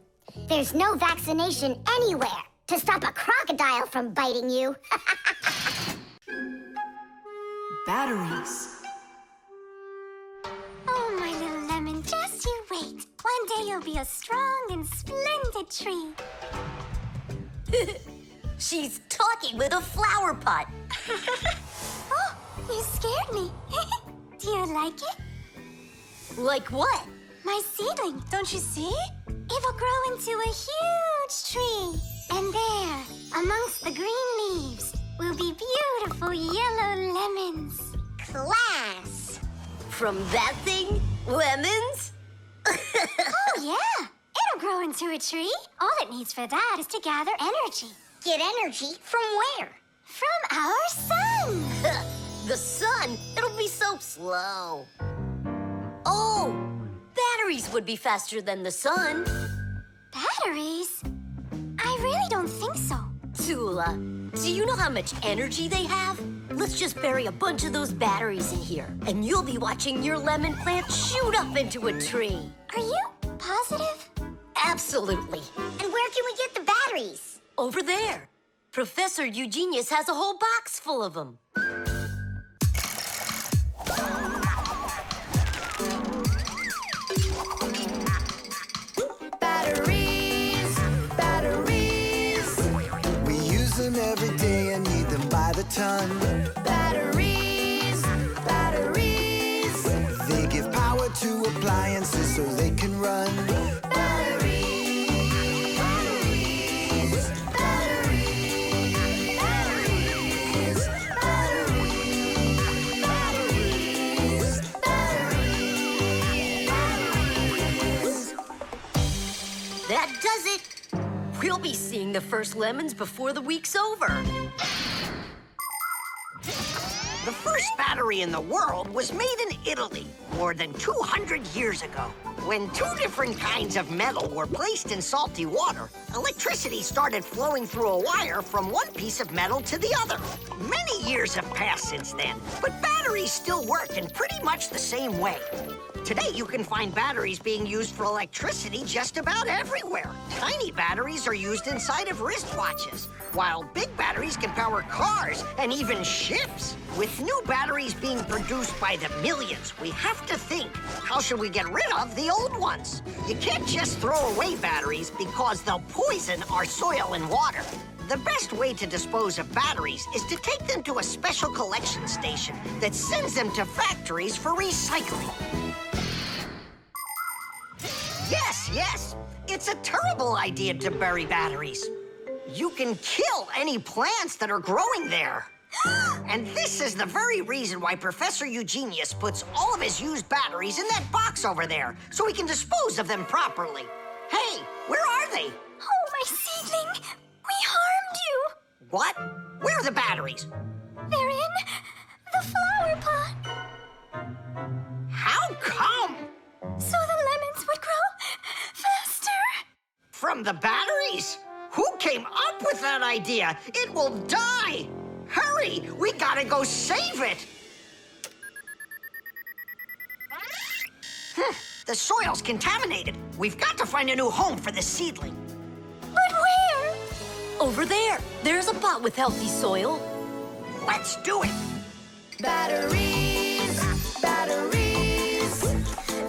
There's no vaccination anywhere to stop a crocodile from biting you. Batteries. you'll be a strong and splendid tree. She's talking with a flower pot. Oh, you scared me. Do you like it? Like what? My seedling, don't you see? It will grow into a huge tree. And there, amongst the green leaves, will be beautiful yellow lemons. Class! From that thing? Lemons? Oh, yeah. It'll grow into a tree. All it needs for that is to gather energy. Get energy from where? From our sun. The sun? It'll be so slow. Oh, batteries would be faster than the sun. Batteries? I really don't think so. Tula, do you know how much energy they have? Let's just bury a bunch of those batteries in here, and you'll be watching your lemon plant shoot up into a tree. Are you positive? Absolutely. And where can we get the batteries? Over there. Professor Eugenius has a whole box full of them. Batteries, batteries. We use them every day and need them by the ton. Batteries, batteries. They give power to appliances so they can run. That does it. We'll be seeing the first lemons before the week's over. The first battery in the world was made in Italy more than 200 years ago. When two different kinds of metal were placed in salty water, electricity started flowing through a wire from one piece of metal to the other. Many years have passed since then, but batteries still work in pretty much the same way. Today, you can find batteries being used for electricity just about everywhere. Tiny batteries are used inside of wristwatches, while big batteries can power cars and even ships. With new batteries being produced by the millions, we have to think, how should we get rid of the old ones? You can't just throw away batteries because they'll poison our soil and water. The best way to dispose of batteries is to take them to a special collection station that sends them to factories for recycling. Yes, it's a terrible idea to bury batteries. You can kill any plants that are growing there. And this is the very reason why Professor Eugenius puts all of his used batteries in that box over there, so he can dispose of them properly. Hey, where are they? Oh, my seedling! We harmed you! What? Where are the batteries? They're in the flower pot. How come? So the lemons would grow faster. From the batteries? Who came up with that idea? It will die! Hurry! We gotta go save it! The soil's contaminated. We've got to find a new home for the seedling. But where? Over there. There's a pot with healthy soil. Let's do it! Batteries, batteries.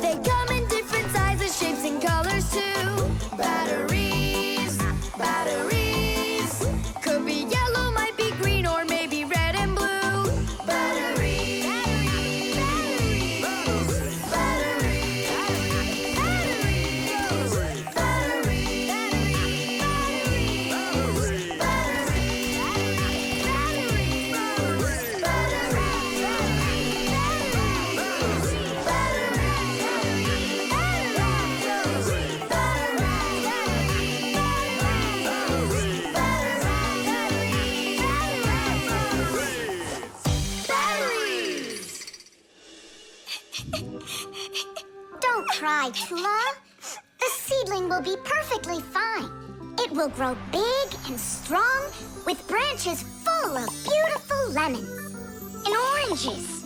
They come in different sizes, shapes, and colors too. Batteries, batteries. Could be yellow, might be green, or maybe red and blue. Batteries, batteries, batteries, batteries, Don't cry, Tula. The seedling will be perfectly fine. It will grow big and strong with branches full of beautiful lemons and oranges.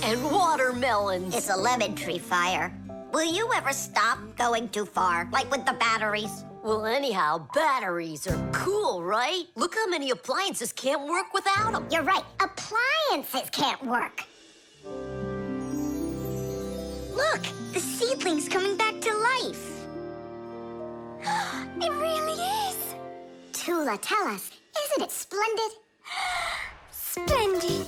And watermelons. It's a lemon tree, Fire. Will you ever stop going too far, like with the batteries? Well, anyhow, batteries are cool, right? Look how many appliances can't work without them. You're right. Appliances can't work. Look, the seedling's coming back to life. It really is. Tula, tell us, isn't it splendid? Splendid.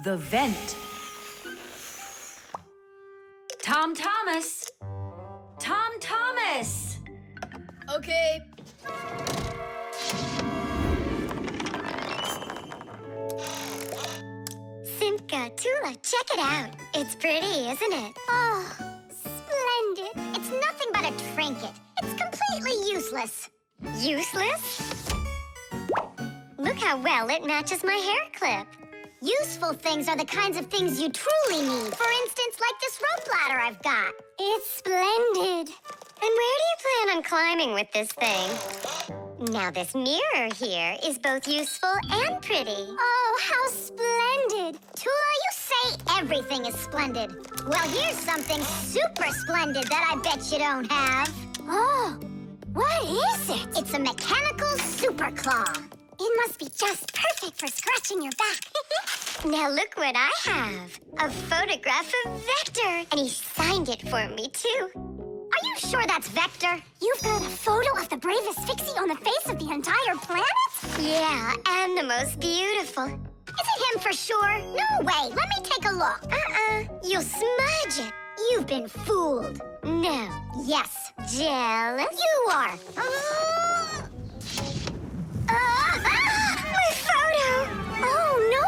The vent. Tom Thomas. Tom Thomas. Okay. Simka, Tula, check it out. It's pretty, isn't it? Oh, splendid. It's nothing but a trinket. It's completely useless. Useless? Look how well it matches my hair clip. Useful things are the kinds of things you truly need. For instance, like this rope ladder I've got. It's splendid. And where do you plan on climbing with this thing? Now, this mirror here is both useful and pretty. Oh, how splendid. Tula, you say everything is splendid. Well, here's something super splendid that I bet you don't have. Oh, what is it? It's a mechanical super claw. It must be just perfect for scratching your back. Now look what I have. A photograph of Vector. And he signed it for me, too. Are you sure that's Vector? You've got a photo of the bravest Fixie on the face of the entire planet? Yeah, and the most beautiful. Is it him for sure? No way. Let me take a look. You'll smudge it. You've been fooled. No. Yes. Jealous? You are. My photo! Oh, no!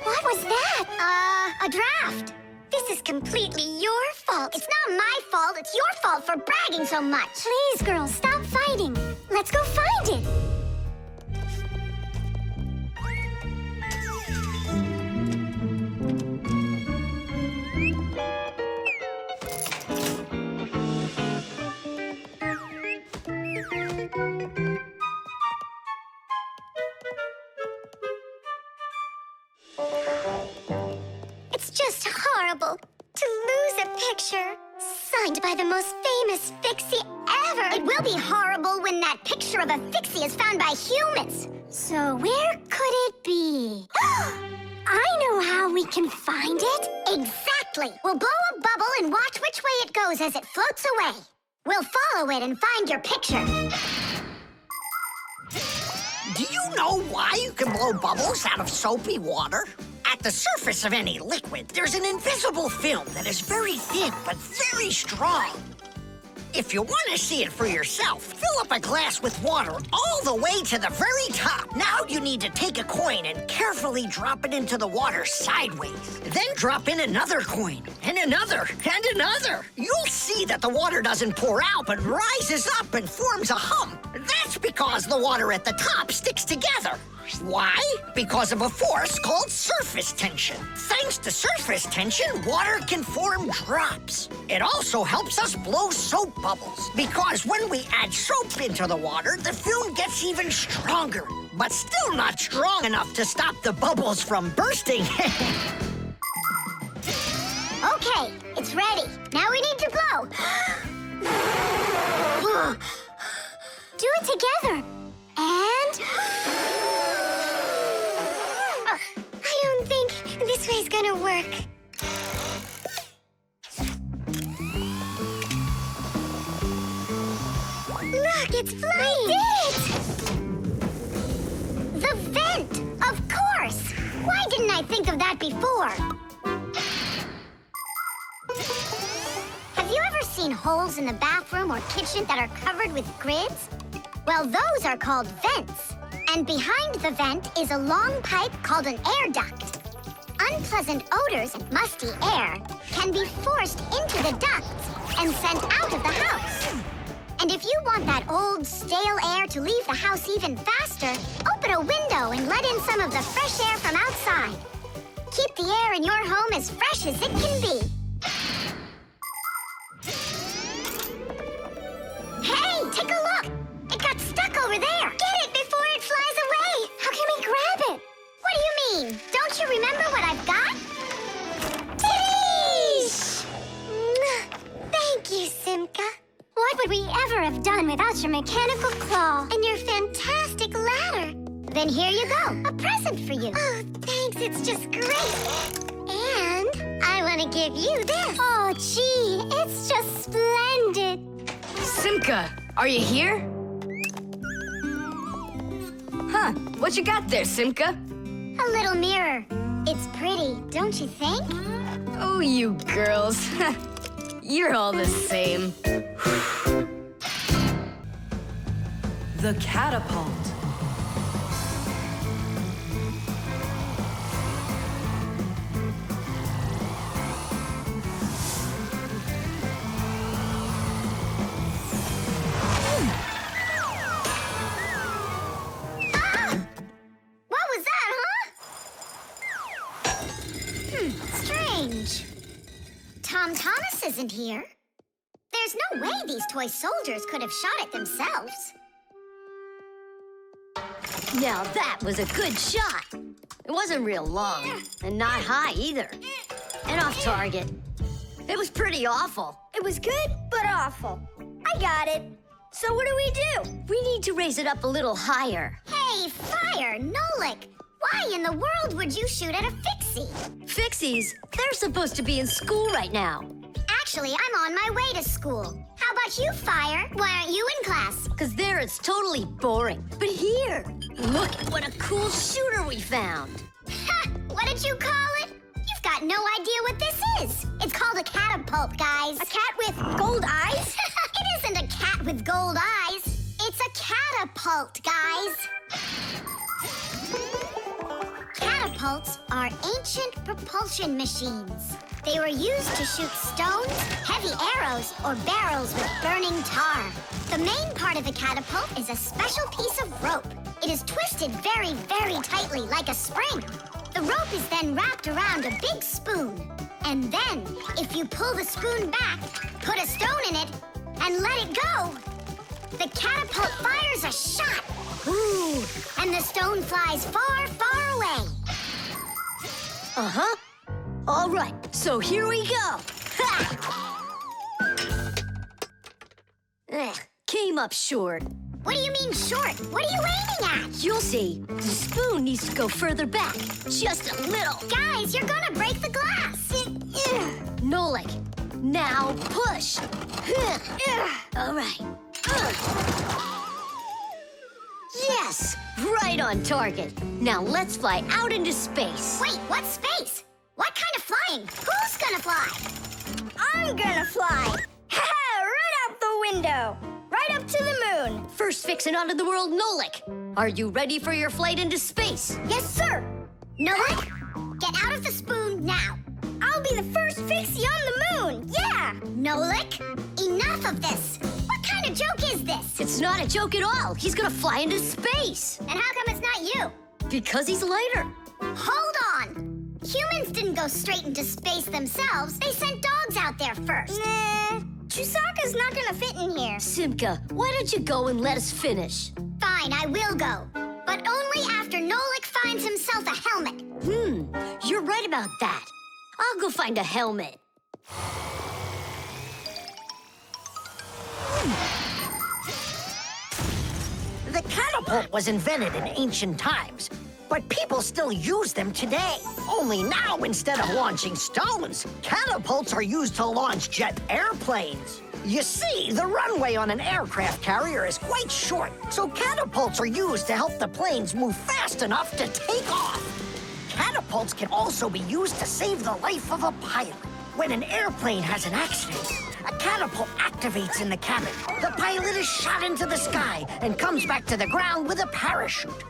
What was that? A draft. This is completely your fault. It's not my fault. It's your fault for bragging so much. Please, girls, stop fighting. Let's go find it. It's just horrible to lose a picture signed by the most famous Fixie ever. It will be horrible when that picture of a Fixie is found by humans. So where could it be? I know how we can find it. Exactly. We'll blow a bubble and watch which way it goes as it floats away. We'll follow it and find your picture. Do you know why you can blow bubbles out of soapy water? At the surface of any liquid, there's an invisible film that is very thin but very strong. If you want to see it for yourself, fill up a glass with water all the way to the very top. Now you need to take a coin and carefully drop it into the water sideways. Then drop in another coin, and another, and another. You'll see that the water doesn't pour out, but rises up and forms a hump. That's because the water at the top sticks together. Why? Because of a force called surface tension. Thanks to surface tension, water can form drops. It also helps us blow soap bubbles, because when we add soap into the water, the film gets even stronger, but still not strong enough to stop the bubbles from bursting. Okay, it's ready. Now we need to blow. Do it together. And... I don't think this way's gonna work. Look, it's flying! We did it! The vent! Of course! Why didn't I think of that before? Have you ever seen holes in the bathroom or kitchen that are covered with grids? Well, those are called vents. And behind the vent is a long pipe called an air duct. Unpleasant odors and musty air can be forced into the ducts and sent out of the house. And if you want that old, stale air to leave the house even faster, open a window and let in some of the fresh air from outside. Keep the air in your home as fresh as it can be. Hey, take a look! It got stuck over there! Get it before it flies away! How can we grab it? What do you mean? Don't you remember what I've got? Titties! Thank you, Simka. What would we ever have done without your mechanical claw and your fantastic ladder? Then here you go, a present for you. Oh, thanks, it's just great. And I want gonna give you this. Oh, gee, it's just splendid. Simka, are you here? Huh, what you got there, Simka? A little mirror. It's pretty, don't you think? Oh, you girls. You're all the same. The catapult. What was that, huh? Strange. Tom Thomas isn't here. There's no way these toy soldiers could have shot it themselves. Now that was a good shot. It wasn't real long, and not high either. And off target. It was pretty awful. It was good, but awful. I got it. So what do we do? We need to raise it up a little higher. Hey, Fire, Nolik, why in the world would you shoot at a Fixie? Fixies, they're supposed to be in school right now. Actually, I'm on my way to school. How about you, Fire? Why aren't you in class? Because there it's totally boring. But here, look at what a cool shooter we found. Ha! What did you call it? You've got no idea what this is. It's called a catapult, guys. A cat with gold eyes? It isn't a cat with gold eyes. It's a catapult, guys. Catapults are ancient propulsion machines. They were used to shoot stones, heavy arrows, or barrels with burning tar. The main part of a catapult is a special piece of rope. It is twisted very, very tightly like a spring. The rope is then wrapped around a big spoon. And then, if you pull the spoon back, put a stone in it, and let it go, the catapult fires a shot. Ooh, and the stone flies far, far away. Uh-huh. All right, so here we go. Ha! Came up short. What do you mean short? What are you aiming at? You'll see. The spoon needs to go further back. Just a little. Guys, you're gonna break the glass. Nolik, now push. All right. Yes, right on target. Now let's fly out into space. Wait, what space? What kind of flying? Who's gonna fly? I'm gonna fly. Right out the window. Right up to the moon. First fixin' onto the world, Nolik. Are you ready for your flight into space? Yes, sir. Nolik, get out of the spoon now. I'll be the first Fixie on the moon. Yeah. Nolik, enough of this. What kind of joke is this? It's not a joke at all. He's gonna fly into space. And how come it's not you? Because he's lighter. Hold on. Humans didn't go straight into space themselves. They sent dogs out there first. Nah, Chusaka's not gonna fit in here. Simka, why don't you go and let us finish? Fine, I will go. But only after Nolik finds himself a helmet. You're right about that. I'll go find a helmet. The catapult was invented in ancient times, but people still use them today. Only now, instead of launching stones, catapults are used to launch jet airplanes. You see, the runway on an aircraft carrier is quite short, so catapults are used to help the planes move fast enough to take off. Catapults can also be used to save the life of a pilot. When an airplane has an accident, a catapult activates in the cabin. The pilot is shot into the sky and comes back to the ground with a parachute.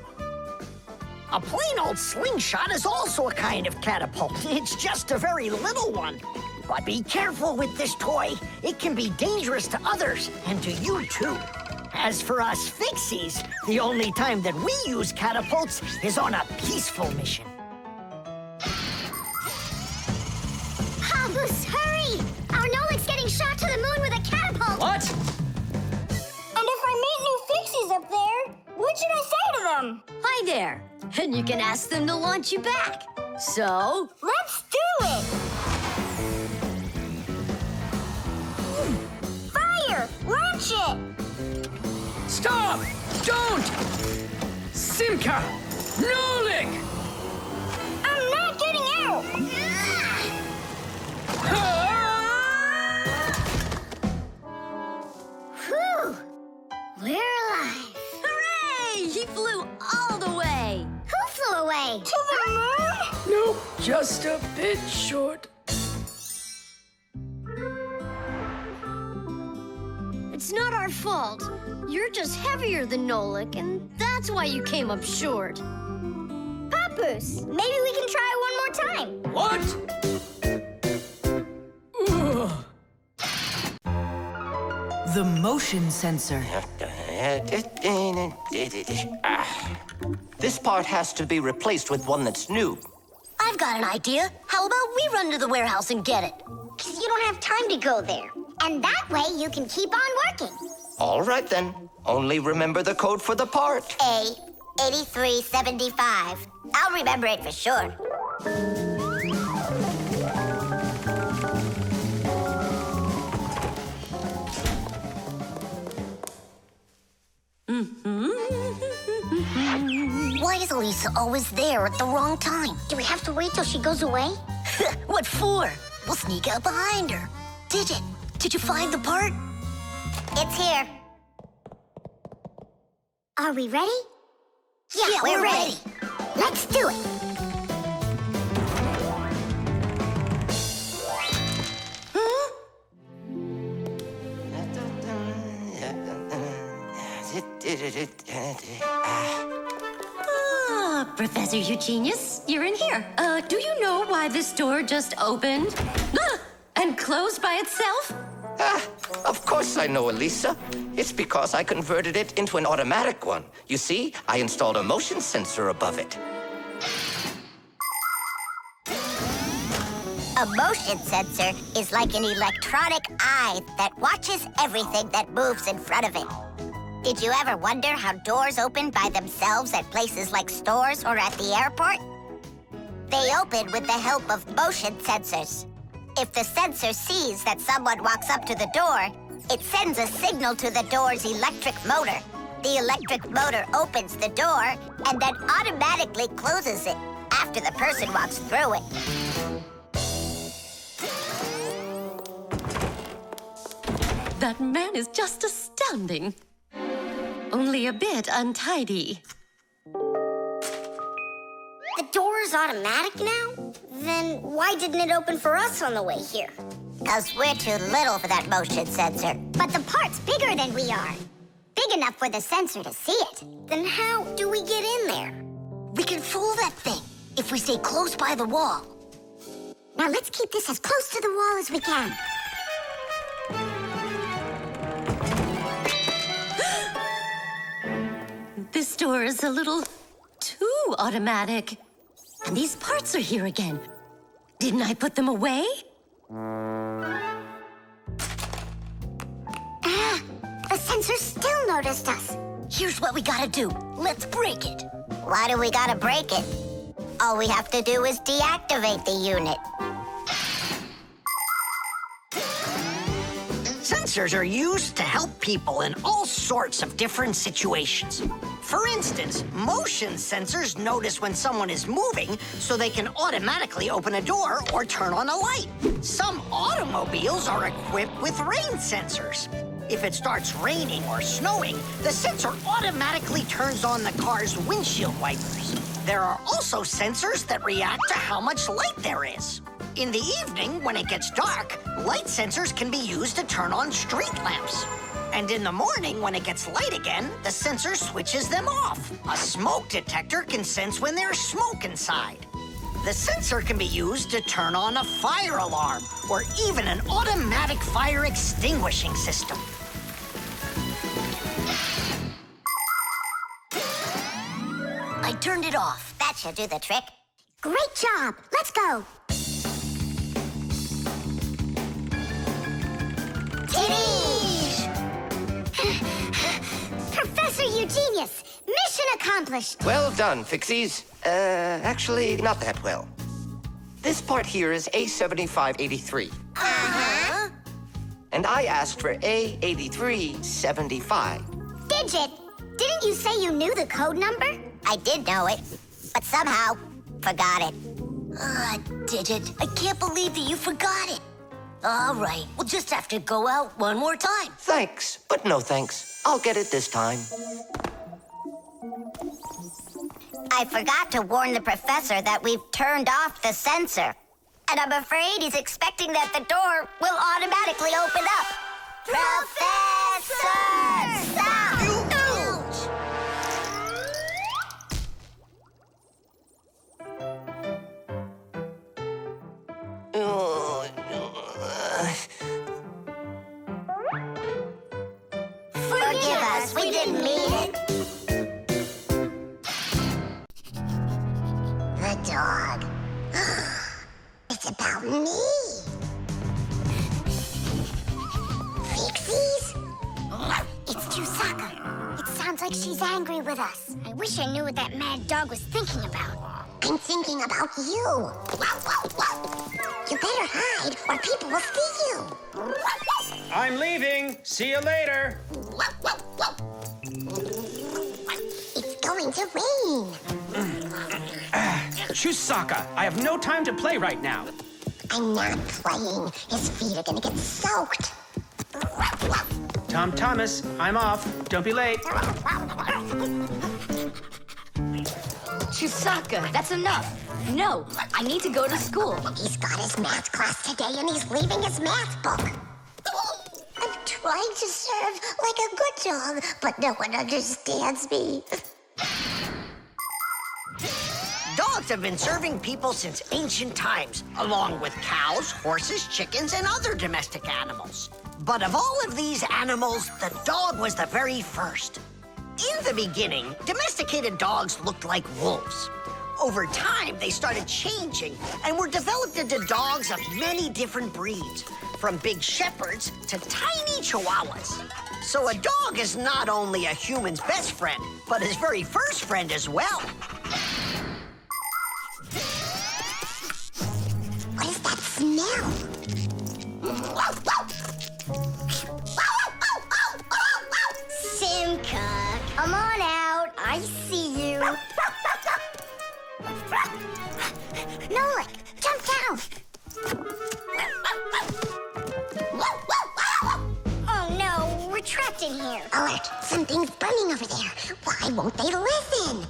A plain old slingshot is also a kind of catapult. It's just a very little one. But be careful with this toy. It can be dangerous to others and to you too. As for us Fixies, the only time that we use catapults is on a peaceful mission. Habus, hurry! Our Nolik's getting shot to the moon with a catapult. What? And if I meet new Fixies up there, what should I say to them? Hi there. And you can ask them to launch you back. So? Let's do it! Fire! Launch it! Stop! Don't! Simka! Nolik! I'm not getting out! just a bit short. It's not our fault. You're just heavier than Nolik, and that's why you came up short. Papoose, maybe we can try one more time. What? The motion sensor. This part has to be replaced with one that's new. I've got an idea. How about we run to the warehouse and get it? 'Cause you don't have time to go there. And that way you can keep on working. All right, then. Only remember the code for the part. A8375. I'll remember it for sure. Why is Elisa always there at the wrong time? Do we have to wait till she goes away? What for? We'll sneak out behind her. Did you find the part? It's here. Are we ready? Yeah, we're ready. Let's do it. Professor Eugenius, you're in here. Do you know why this door just opened? And closed by itself? Of course I know, Elisa. It's because I converted it into an automatic one. You see, I installed a motion sensor above it. A motion sensor is like an electronic eye that watches everything that moves in front of it. Did you ever wonder how doors open by themselves at places like stores or at the airport? They open with the help of motion sensors. If the sensor sees that someone walks up to the door, it sends a signal to the door's electric motor. The electric motor opens the door and then automatically closes it after the person walks through it. That man is just astounding. Only a bit untidy. The door is automatic now? Then why didn't it open for us on the way here? 'Cause we're too little for that motion sensor. But the part's bigger than we are. Big enough for the sensor to see it. Then how do we get in there? We can fool that thing if we stay close by the wall. Now let's keep this as close to the wall as we can. This door is a little too automatic. And these parts are here again. Didn't I put them away? The sensor still noticed us. Here's what we gotta do. Let's break it. Why do we gotta break it? All we have to do is deactivate the unit. Sensors are used to help people in all sorts of different situations. For instance, motion sensors notice when someone is moving so they can automatically open a door or turn on a light. Some automobiles are equipped with rain sensors. If it starts raining or snowing, the sensor automatically turns on the car's windshield wipers. There are also sensors that react to how much light there is. In the evening, when it gets dark, light sensors can be used to turn on street lamps. And in the morning, when it gets light again, the sensor switches them off. A smoke detector can sense when there's smoke inside. The sensor can be used to turn on a fire alarm or even an automatic fire extinguishing system. I turned it off. That should do the trick. Great job. Let's go. Professor Eugenius, mission accomplished. Well done, Fixies. Actually, not that well. This part here is A7583. Uh-huh. And I asked for A8375. Digit, didn't you say you knew the code number? I did know it, but somehow forgot it. Digit, I can't believe that you forgot it. All right, we'll just have to go out one more time. Thanks, but no thanks. I'll get it this time. I forgot to warn the professor that we've turned off the sensor. And I'm afraid he's expecting that the door will automatically open up. Professor! Stop! Forgive us, we didn't mean it. The dog. It's about me. Fixies? It's Chusaka. It sounds like she's angry with us. I wish I knew what that mad dog was thinking about. I'm thinking about you. You better hide or people will see you. I'm leaving. See you later. It's going to rain. Chusaka, I have no time to play right now. I'm not playing. His feet are gonna get soaked. Tom Thomas, I'm off. Don't be late. Chusaka, that's enough. No, I need to go to school. He's got his math class today and he's leaving his math book. I'm trying to serve like a good dog, but no one understands me. Dogs have been serving people since ancient times, along with cows, horses, chickens, and other domestic animals. But of all of these animals, the dog was the very first. In the beginning, domesticated dogs looked like wolves. Over time, they started changing and were developed into dogs of many different breeds, from big shepherds to tiny chihuahuas. So a dog is not only a human's best friend, but his very first friend as well. What is that smell? Simka, come on out. I see you. Nolik, jump down. Oh no, we're trapped in here. Alert, something's burning over there. Why won't they listen?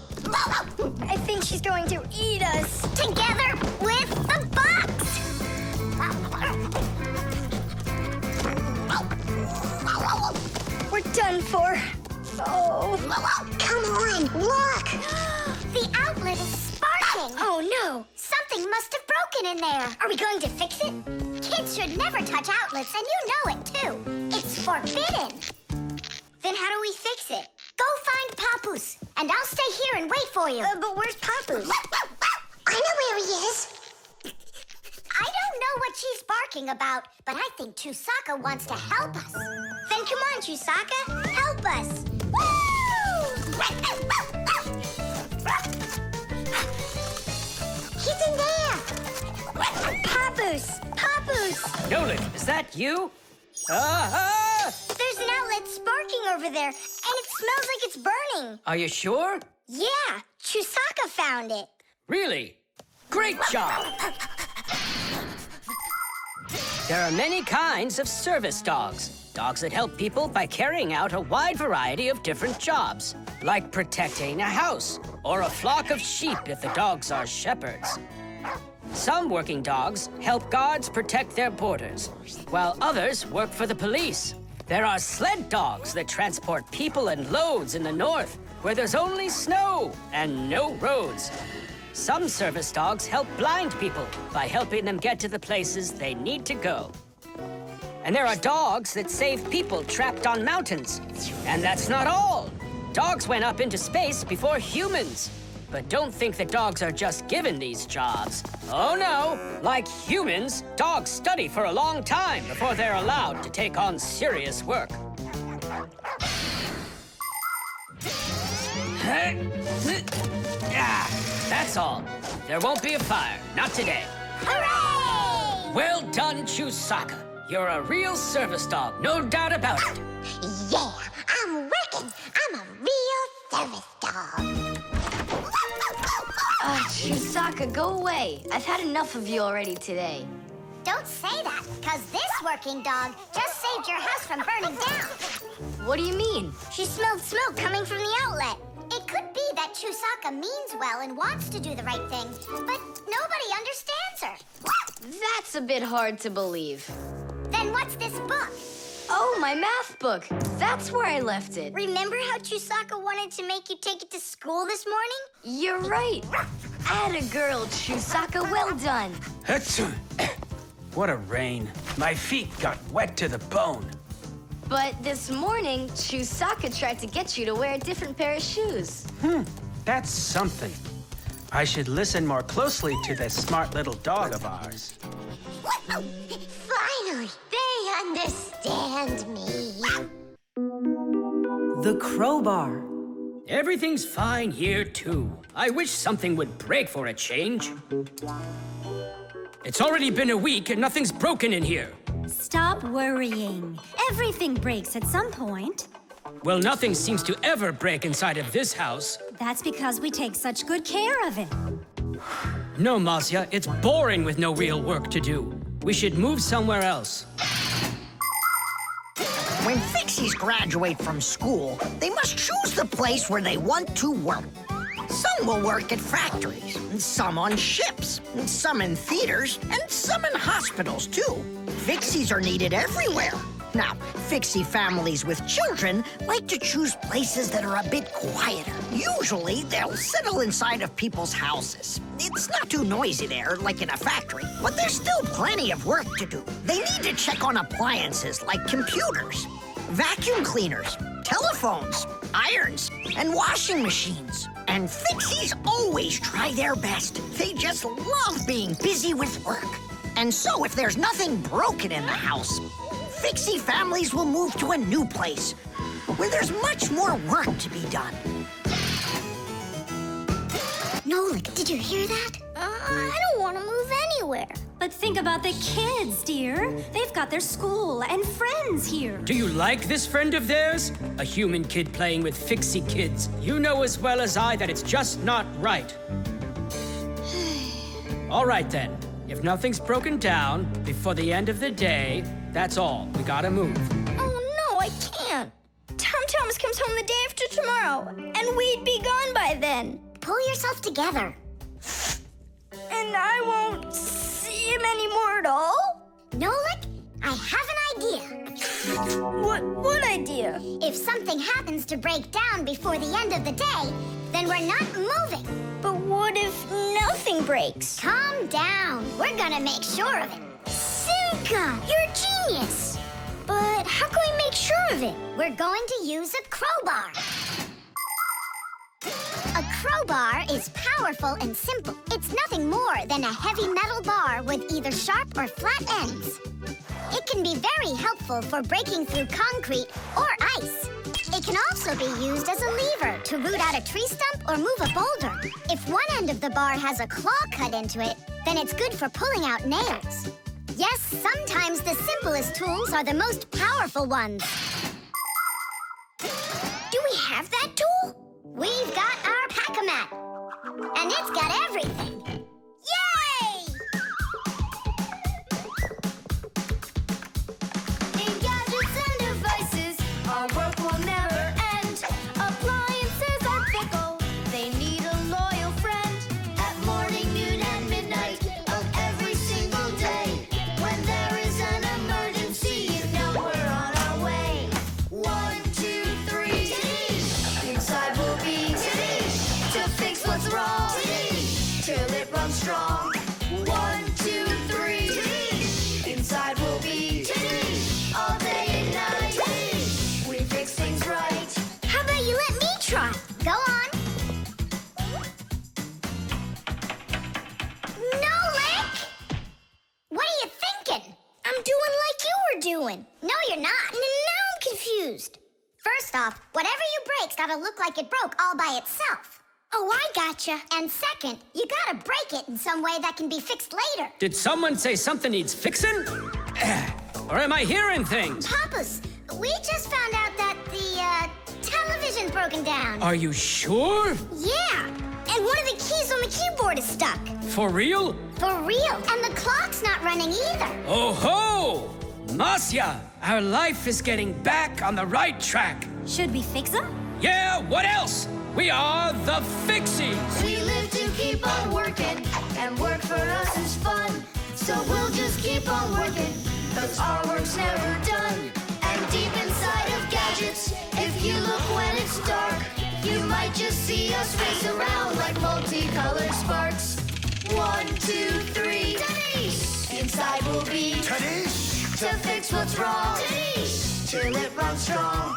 I think she's going to eat us. Together with the box! We're done for. Oh. Come on, look! The outlet is sparking. Oh no, something must have broken in there. Are we going to fix it? Kids should never touch outlets, and you know it too. It's forbidden. Then how do we fix it? Go find Papus, and I'll stay here and wait for you. But where's Papus? I know where he is. I don't know what she's barking about, but I think Chusaka wants to help us. Then come on, Chusaka, help us. Woo! He's in there. Papus! Papus! Nolik, is that you? There's an outlet sparking over there, and it smells like it's burning. Are you sure? Yeah, Chusaka found it. Really? Great job! There are many kinds of service dogs. Dogs that help people by carrying out a wide variety of different jobs, like protecting a house or a flock of sheep if the dogs are shepherds. Some working dogs help guards protect their borders, while others work for the police. There are sled dogs that transport people and loads in the north, where there's only snow and no roads. Some service dogs help blind people by helping them get to the places they need to go. And there are dogs that save people trapped on mountains. And that's not all. Dogs went up into space before humans. But don't think that dogs are just given these jobs. Oh no, like humans, dogs study for a long time before they're allowed to take on serious work. That's all. There won't be a fire, not today. Hooray! Well done, Chusaka. You're a real service dog, no doubt about it. Yeah, I'm working. I'm a real service dog. Chusaka, go away. I've had enough of you already today. Don't say that, because this working dog just saved your house from burning down. What do you mean? She smelled smoke coming from the outlet. It It could be that Chusaka means well and wants to do the right thing, but nobody understands her. That's a bit hard to believe. Then what's this book? Oh, my math book. That's where I left it. Remember how Chusaka wanted to make you take it to school this morning? You're right. Atta girl, Chusaka. Well done. Achoo. What a rain. My feet got wet to the bone. But this morning, Chusaka tried to get you to wear a different pair of shoes. That's something. I should listen more closely to this smart little dog of ours. Finally, they understand me. The crowbar. Everything's fine here, too. I wish something would break for a change. It's already been a week and nothing's broken in here. Stop worrying. Everything breaks at some point. Well, nothing seems to ever break inside of this house. That's because we take such good care of it. No, Masya, it's boring with no real work to do. We should move somewhere else. When Fixies graduate from school, they must choose the place where they want to work. Some will work at factories, and some on ships, and some in theaters, and some in hospitals, too. Fixies are needed everywhere. Now, Fixie families with children like to choose places that are a bit quieter. Usually, they'll settle inside of people's houses. It's not too noisy there, like in a factory, but there's still plenty of work to do. They need to check on appliances like computers, vacuum cleaners, telephones, irons, and washing machines. And Fixies always try their best. They just love being busy with work. And so if there's nothing broken in the house, Fixie families will move to a new place where there's much more work to be done. Nolik, did you hear that? I don't want to move anywhere. But think about the kids, dear. They've got their school and friends here. Do you like this friend of theirs? A human kid playing with Fixie kids. You know as well as I that it's just not right. All right, then. If nothing's broken down before the end of the day, that's all. We gotta move. Oh, no, I can't. Tom Thomas comes home the day after tomorrow, and we'd be gone by then. Pull yourself together. And I won't see him anymore at all? Nolik, I have an idea. What idea? If something happens to break down before the end of the day, then we're not moving. But what if nothing breaks? Calm down. We're gonna make sure of it. Simka, you're a genius. But how can we make sure of it? We're going to use a crowbar. A crowbar is powerful and simple. It's nothing more than a heavy metal bar with either sharp or flat ends. It can be very helpful for breaking through concrete or ice. It can also be used as a lever to root out a tree stump or move a boulder. If one end of the bar has a claw cut into it, then it's good for pulling out nails. Yes, sometimes the simplest tools are the most powerful ones. Do we have that tool? We've got our pack-a-mat, and it's got everything. Yay! In gadgets and devices, our work will never end. Appliances are fickle, they need a loyal friend. At morning, noon, and midnight of every single day. When there is an emergency, you know we're on our way. 1, 2, 3, inside we'll be to fix what's wrong, till it runs strong. 1, 2, 3, inside we'll be all day and night. We fix things right. How about you let me try? Go on. Nolik! What are you thinking? I'm doing like you were doing. No, you're not. Now I'm confused. First off, whatever you break's gotta look like it broke all by itself. Oh, I gotcha. And second, you gotta break it in some way that can be fixed later. Did someone say something needs fixing? Or am I hearing things? Papa's, we just found out that the television's broken down. Are you sure? Yeah. And one of the keys on the keyboard is stuck. For real? For real. And the clock's not running either. Oh ho! Masya, our life is getting back on the right track. Should we fix them? Yeah, what else? We are the Fixies. We live to keep on working, and work for us is fun. So we'll just keep on working, 'cause our work's never done. And deep inside of gadgets, if you look when it's dark, you might just see us race around like multicolored sparks. 1, 2, 3, Tadish! Inside we'll be Tadish! To fix what's wrong, Tadish! Till it runs strong.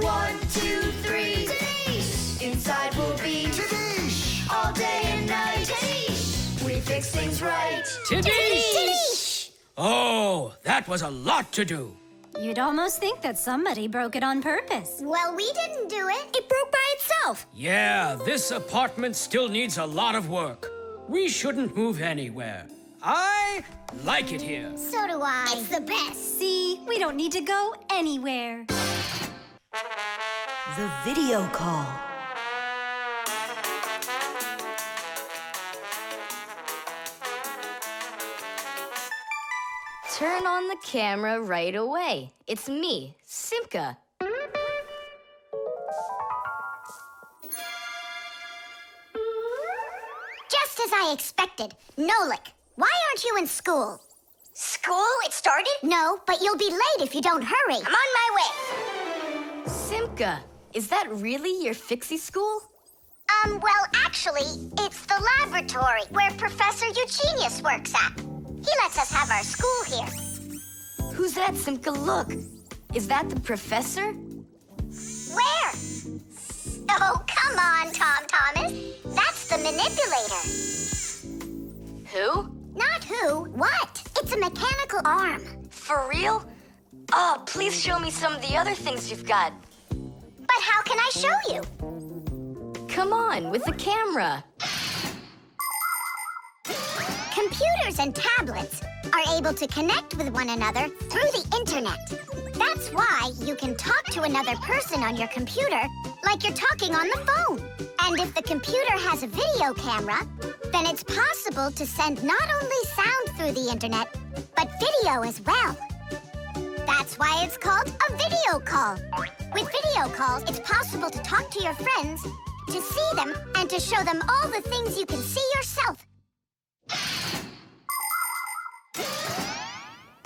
1, 2, 3, Tadish! Inside we'll be Tadish! All day and night, Tadish! We fix things right. Tadish! Oh, that was a lot to do. You'd almost think that somebody broke it on purpose. Well, we didn't do it. It broke by itself. Yeah, this apartment still needs a lot of work. We shouldn't move anywhere. I like it here. So do I. It's the best. See, we don't need to go anywhere. The video call. Turn on the camera right away. It's me, Simka. Just as I expected. Nolik, why aren't you in school? School? It started? No, but you'll be late if you don't hurry. I'm on my way. Simka, is that really your Fixie school? Well, actually, it's the laboratory where Professor Eugenius works at. He lets us have our school here. Who's that, Simka? Look. Is that the professor? Where? Oh, come on, Tom Thomas. That's the manipulator. Who? Not who, what? It's a mechanical arm. For real? Oh, please show me some of the other things you've got. But how can I show you? Come on, with the camera. Computers and tablets are able to connect with one another through the internet. That's why you can talk to another person on your computer like you're talking on the phone. And if the computer has a video camera, then it's possible to send not only sound through the internet, but video as well. That's why it's called a video call. With video calls, it's possible to talk to your friends, to see them, and to show them all the things you can see yourself.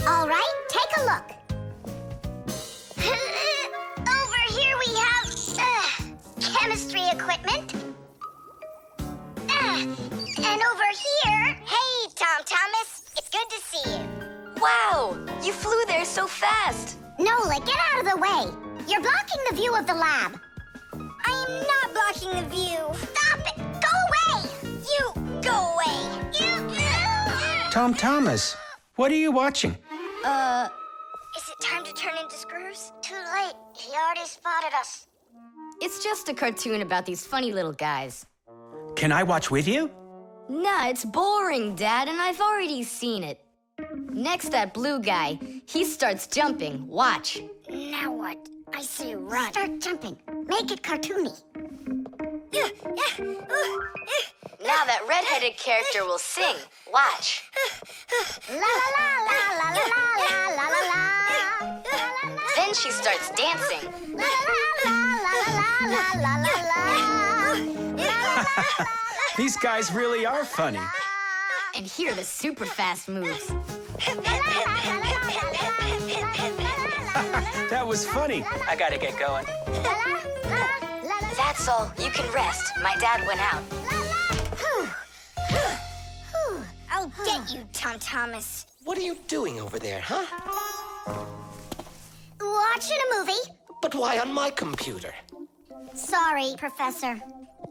All right, take a look. Over here we have chemistry equipment. And over here... Hey, Tom Thomas. It's good to see you. Wow, you flew there so fast. Nolik, get out of the way. You're blocking the view of the lab. I am not blocking the view. Stop it! Go away! You go away. Tom Thomas, what are you watching? Is it time to turn into screws? Too late. He already spotted us. It's just a cartoon about these funny little guys. Can I watch with you? Nah, it's boring, Dad, and I've already seen it. Next, that blue guy, he starts jumping. Watch. Now what? I say run. Start jumping. Make it cartoony. Now that redheaded character will sing. Watch. La la la la la la la la la. Then she starts dancing. La la la la la la la la. These guys really are funny. And here are the super fast moves. That was funny. I gotta get going. That's all. You can rest. My dad went out. I'll get you, Tom Thomas. What are you doing over there, huh? Watching a movie. But why on my computer? Sorry, Professor.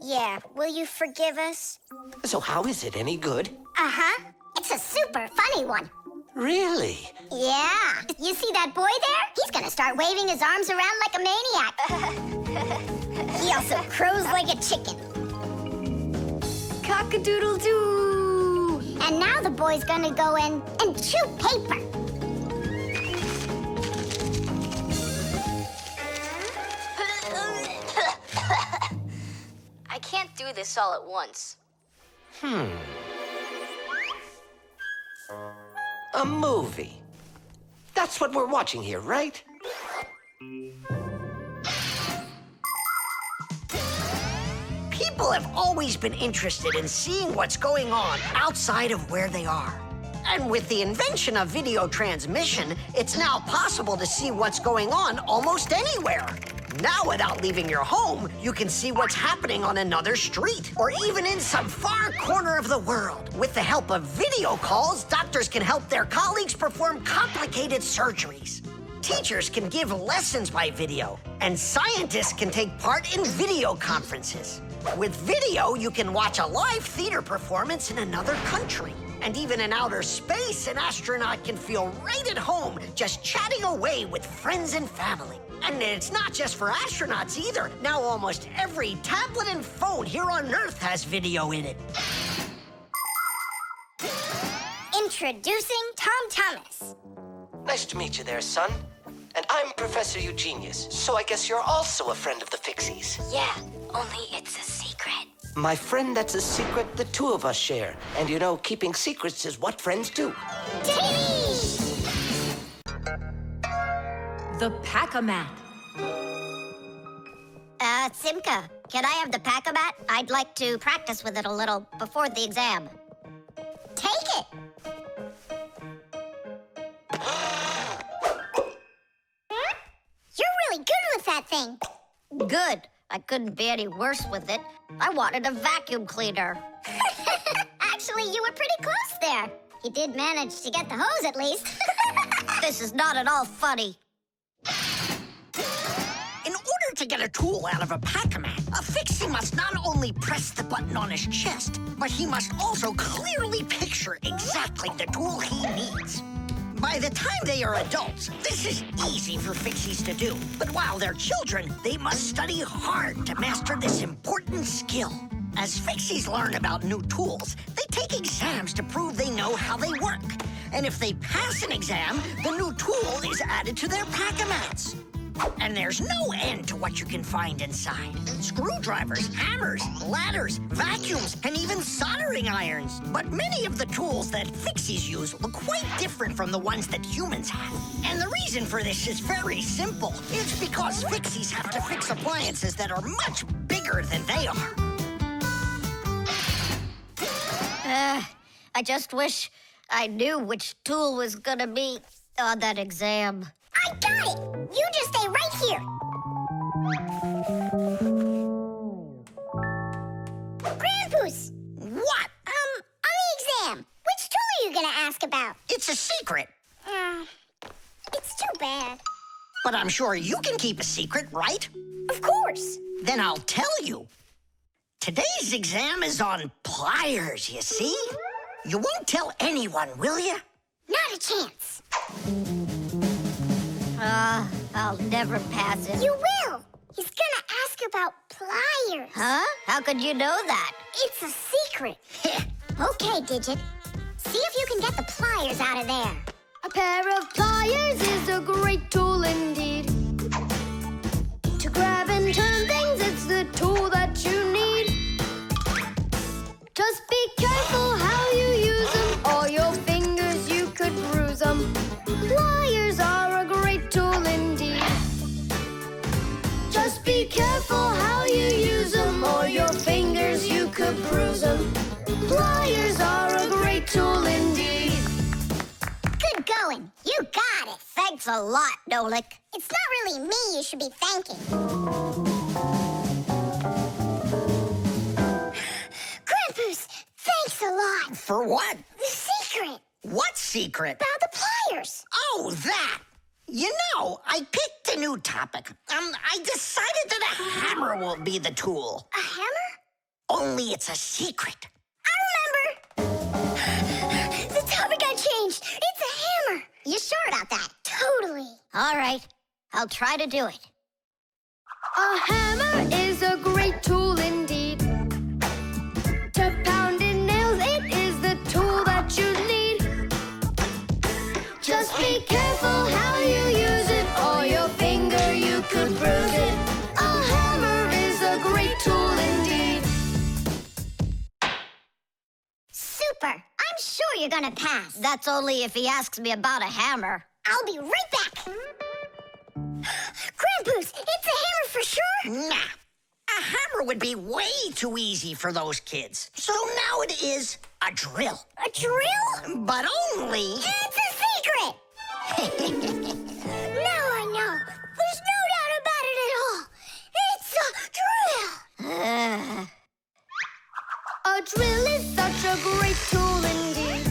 Yeah, will you forgive us? So how is it any good? Uh-huh. It's a super funny one. Really? Yeah. You see that boy there? He's gonna start waving his arms around like a maniac. He also crows like a chicken. Cock-a-doodle-doo! And now the boy's gonna go in and chew paper. I can't do this all at once. A movie. That's what we're watching here, right? People have always been interested in seeing what's going on outside of where they are. And with the invention of video transmission, it's now possible to see what's going on almost anywhere. Now, without leaving your home, you can see what's happening on another street or even in some far corner of the world. With the help of video calls, doctors can help their colleagues perform complicated surgeries. Teachers can give lessons by video, and scientists can take part in video conferences. With video, you can watch a live theater performance in another country. And even in outer space, an astronaut can feel right at home just chatting away with friends and family. And it's not just for astronauts either. Now almost every tablet and phone here on Earth has video in it. Introducing Tom Thomas. Nice to meet you there, son. And I'm Professor Eugenius, so I guess you're also a friend of the Fixies. Yeah, only it's a secret. My friend, that's a secret the two of us share. And you know, keeping secrets is what friends do. The Pack-A-Mat. Simka, can I have the Pack-A-Mat? I'd like to practice with it a little before the exam. Take it. You're really good with that thing. Good. I couldn't be any worse with it. I wanted a vacuum cleaner. Actually, you were pretty close there. You did manage to get the hose at least. This is not at all funny. In order to get a tool out of a Pac-Man, a Fixie must not only press the button on his chest, but he must also clearly picture exactly the tool he needs. By the time they are adults, this is easy for Fixies to do. But while they're children, they must study hard to master this important skill. As Fixies learn about new tools, they take exams to prove they know how they work. And if they pass an exam, the new tool is added to their Pack-A-Mats. And there's no end to what you can find inside. Screwdrivers, hammers, ladders, vacuums, and even soldering irons. But many of the tools that Fixies use look quite different from the ones that humans have. And the reason for this is very simple. It's because Fixies have to fix appliances that are much bigger than they are. I just wish I knew which tool was gonna be on that exam. I got it! You just stay right here. Grandpus! What? On the exam, which tool are you gonna ask about? It's a secret. It's too bad. But I'm sure you can keep a secret, right? Of course. Then I'll tell you. Today's exam is on pliers, you see? You won't tell anyone, will you? Not a chance. I'll never pass it. You will. He's gonna ask about pliers. Huh? How could you know that? It's a secret. Okay, Digit. See if you can get the pliers out of there. A pair of pliers is a great tool indeed. To grab and turn things, it's the tool that you need. Just be careful how you use them, or your fingers, you could bruise them. Pliers are a great tool indeed. Just be careful how you use them, or your fingers, you could bruise them. Pliers are a great tool indeed. Good going. You got it. Thanks a lot, Nolik. It's not really me you should be thanking. Grandpus, thanks a lot. For what? The secret. What secret? About the pliers. Oh, that. You know, I picked a new topic. I decided that a hammer will be the tool. A hammer? Only it's a secret. I remember. The topic got changed. It's a hammer. You sure about that? Totally. All right. I'll try to do it. A hammer is a great tool indeed. To pound in nails, it is the tool that you need. Just be careful how you use it, or your finger you could bruise it. A hammer is a great tool indeed. Super. I'm sure you're gonna pass. That's only if he asks me about a hammer. I'll be right back. Grandpus, it's a hammer for sure? Nah. A hammer would be way too easy for those kids. So now it is a drill. A drill? But only... It's a secret! Now I know. There's no doubt about it at all. It's a drill! A drill is such a great tool indeed.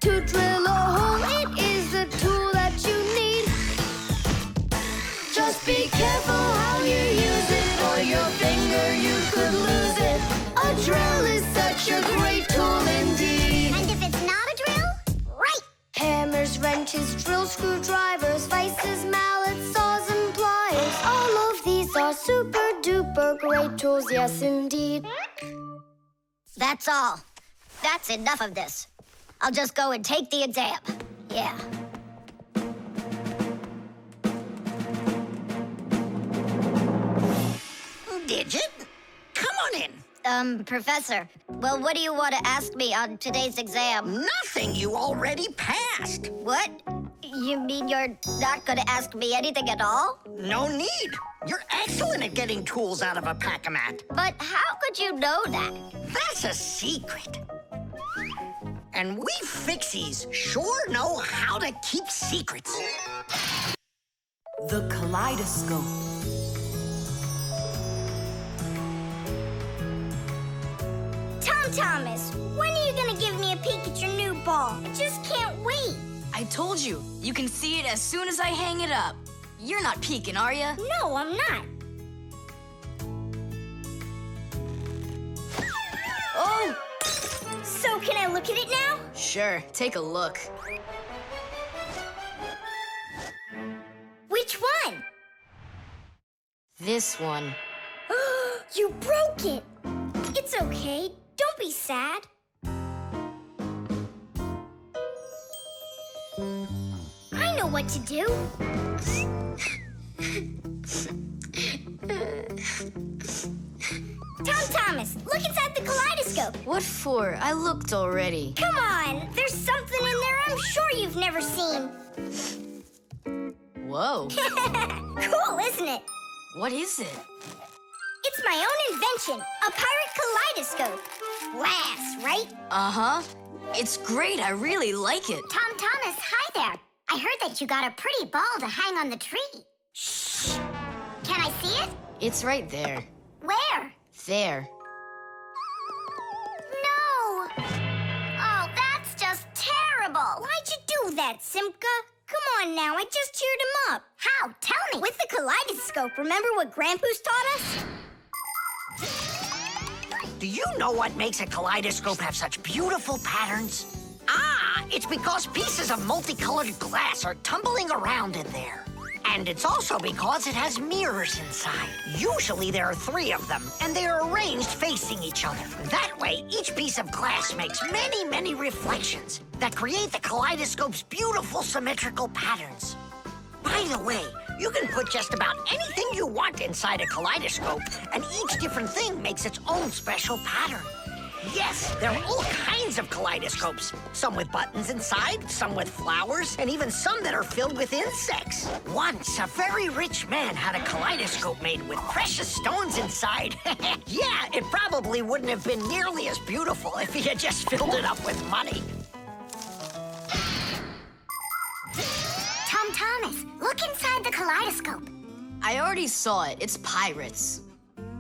To drill a hole, it is a tool that you need. Just be careful how you use it, or your finger, you could lose it. A drill is such a great tool indeed. And if it's not a drill, right! Hammers, wrenches, drills, screwdrivers, vices, mallets, saws, and pliers. All of these are super duper great tools, yes indeed. That's all. That's enough of this. I'll just go and take the exam. Yeah. Digit, come on in. Professor, well, what do you want to ask me on today's exam? Nothing, you already passed. What? You mean you're not going to ask me anything at all? No need. You're excellent at getting tools out of a pack-a-mat. But how could you know that? That's a secret. And we Fixies sure know how to keep secrets. The kaleidoscope. Tom Thomas, when are you gonna give me a peek at your new ball? I just can't wait. I told you, you can see it as soon as I hang it up. You're not peeking, are you? No, I'm not. Oh! So can I look at it now? Sure, take a look. Which one? This one. You broke it. It's okay. Don't be sad. I know what to do. Tom Thomas, look inside the kaleidoscope. What for? I looked already. Come on, there's something in there I'm sure you've never seen. Whoa. Cool, isn't it? What is it? It's my own invention, a pirate kaleidoscope. Laughs, right? Uh-huh. It's great. I really like it. Tom Thomas, hi there. I heard that you got a pretty ball to hang on the tree. Shh. Can I see it? It's right there. Where? There. No. Oh, that's just terrible. Why'd you do that, Simka? Come on now, I just cheered him up. How? Tell me. With the kaleidoscope, remember what Grandpus taught us? Do you know what makes a kaleidoscope have such beautiful patterns? Ah, it's because pieces of multicolored glass are tumbling around in there. And it's also because it has mirrors inside. Usually there are 3 of them, and they are arranged facing each other. That way, each piece of glass makes many, many reflections that create the kaleidoscope's beautiful symmetrical patterns. By the way, you can put just about anything you want inside a kaleidoscope, and each different thing makes its own special pattern. Yes, there are all kinds of kaleidoscopes. Some with buttons inside, some with flowers, and even some that are filled with insects. Once, a very rich man had a kaleidoscope made with precious stones inside. Yeah, it probably wouldn't have been nearly as beautiful if he had just filled it up with money. Tom Thomas, look inside the kaleidoscope. I already saw it. It's pirates.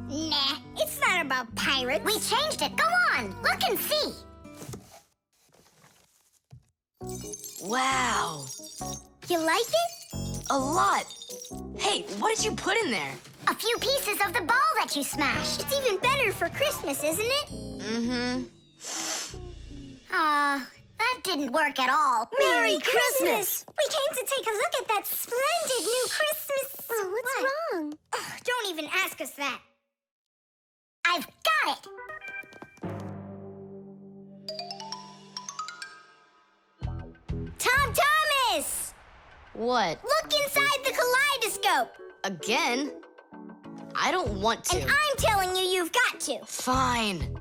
Nah, it's not about pirates. We changed it. Go on, look and see. Wow. You like it? A lot. Hey, what did you put in there? A few pieces of the ball that you smashed. It's even better for Christmas, isn't it? Mm-hmm. That didn't work at all. Merry Christmas! We came to take a look at that splendid new Christmas... Oh, what's wrong? Oh, don't even ask us that. I've got it! Tom Thomas! What? Look inside the kaleidoscope! Again? I don't want to. And I'm telling you, you've got to. Fine.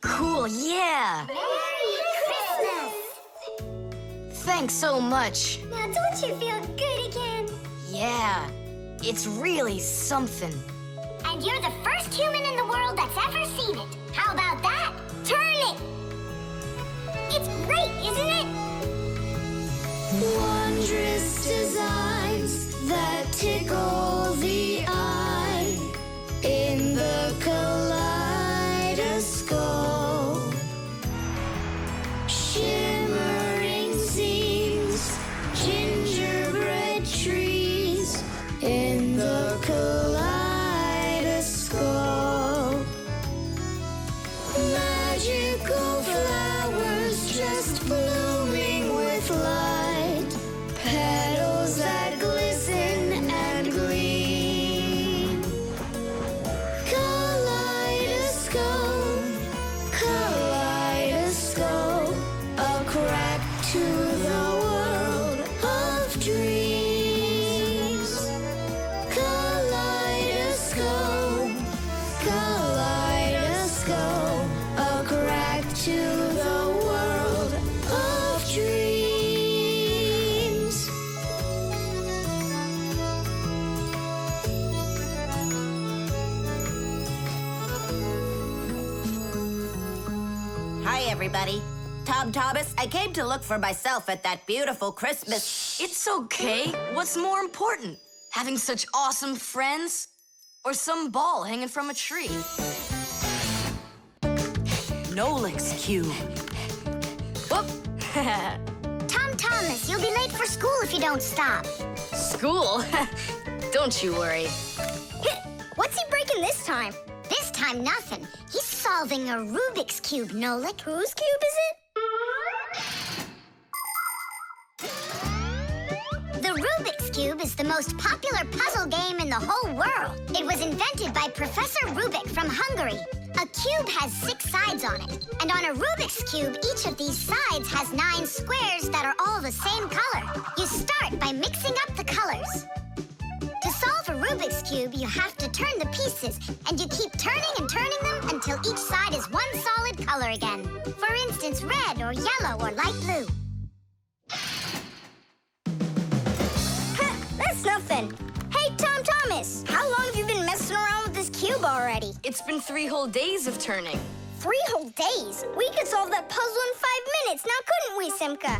Cool, yeah. Merry Christmas! Thanks so much. Now don't you feel good again? Yeah. It's really something. And you're the first human in the world that's ever seen it. How about that? Turn it! It's great, isn't it? Wondrous designs that tickle the eye in the kaleidoscope. Shimmering scenes, gingerbread trees in the kaleidoscope. Magical flowers just blooming with light, petals that glisten and gleam. Kaleidoscope, kaleidoscope, a crack to the world of dreams. Kaleidoscope, kaleidoscope, a crack to the world of dreams. Hi, everybody. Tom Thomas, I came to look for myself at that beautiful Christmas. It's okay. What's more important? Having such awesome friends? Or some ball hanging from a tree? Nolik's cube. Whoop! Tom Thomas, you'll be late for school if you don't stop. School? Don't you worry. What's he breaking this time? This time, nothing. He's solving a Rubik's Cube, Nolik. Whose cube is it? The Rubik's Cube is the most popular puzzle game in the whole world. It was invented by Professor Rubik from Hungary. A cube has 6 sides on it. And on a Rubik's Cube, each of these sides has 9 squares that are all the same color. You start by mixing up the colors. To solve a Rubik's Cube, you have to turn the pieces, and you keep turning and turning them until each side is one solid color again. For instance, red or yellow or light blue. That's nothing. Hey, Tom Thomas, how long have you been messing around with this cube already? It's been 3 whole days of turning. 3 whole days? We could solve that puzzle in 5 minutes, now couldn't we, Simka?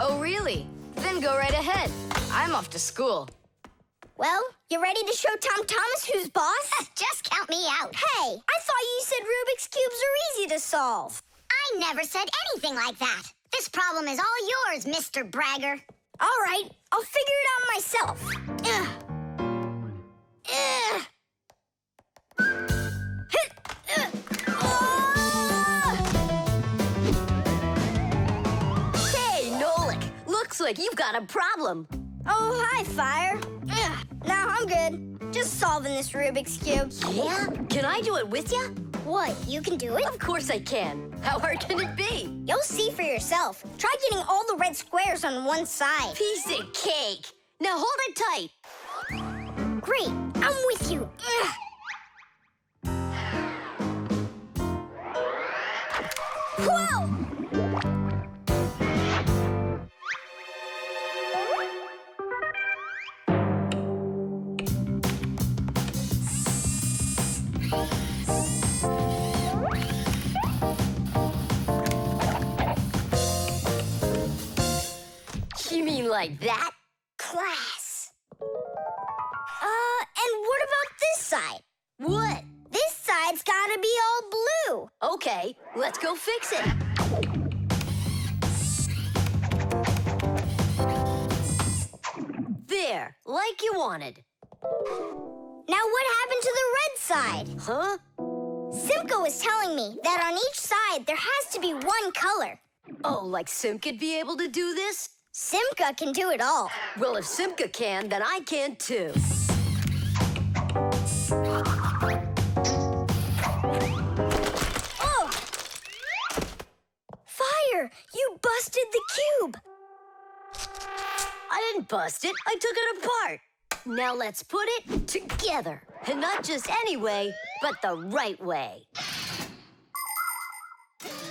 Oh, really? Then go right ahead. I'm off to school. Well, you ready to show Tom Thomas who's boss? Just count me out. Hey, I thought you said Rubik's Cubes are easy to solve. I never said anything like that. This problem is all yours, Mr. Bragger. All right, I'll figure it out myself. Hey, Nolik, looks like you've got a problem. Oh, hi, Fire. Now I'm good. Just solving this Rubik's Cube. Yeah? Can I do it with you? What, you can do it? Of course I can. How hard can it be? You'll see for yourself. Try getting all the red squares on one side. Piece of cake. Now hold it tight. Great, I'm with you. Whoa! You mean like that? Class. And what about this side? What? This side's gotta be all blue. Okay, let's go fix it. There, like you wanted. Now what happened to the red side? Huh? Simka was telling me that on each side there has to be one color. Oh, like Simka'd be able to do this? Simka can do it all. Well, if Simka can, then I can too. Oh! Fire! You busted the cube! I didn't bust it. I took it apart. Now let's put it together. And not just any way, but the right way.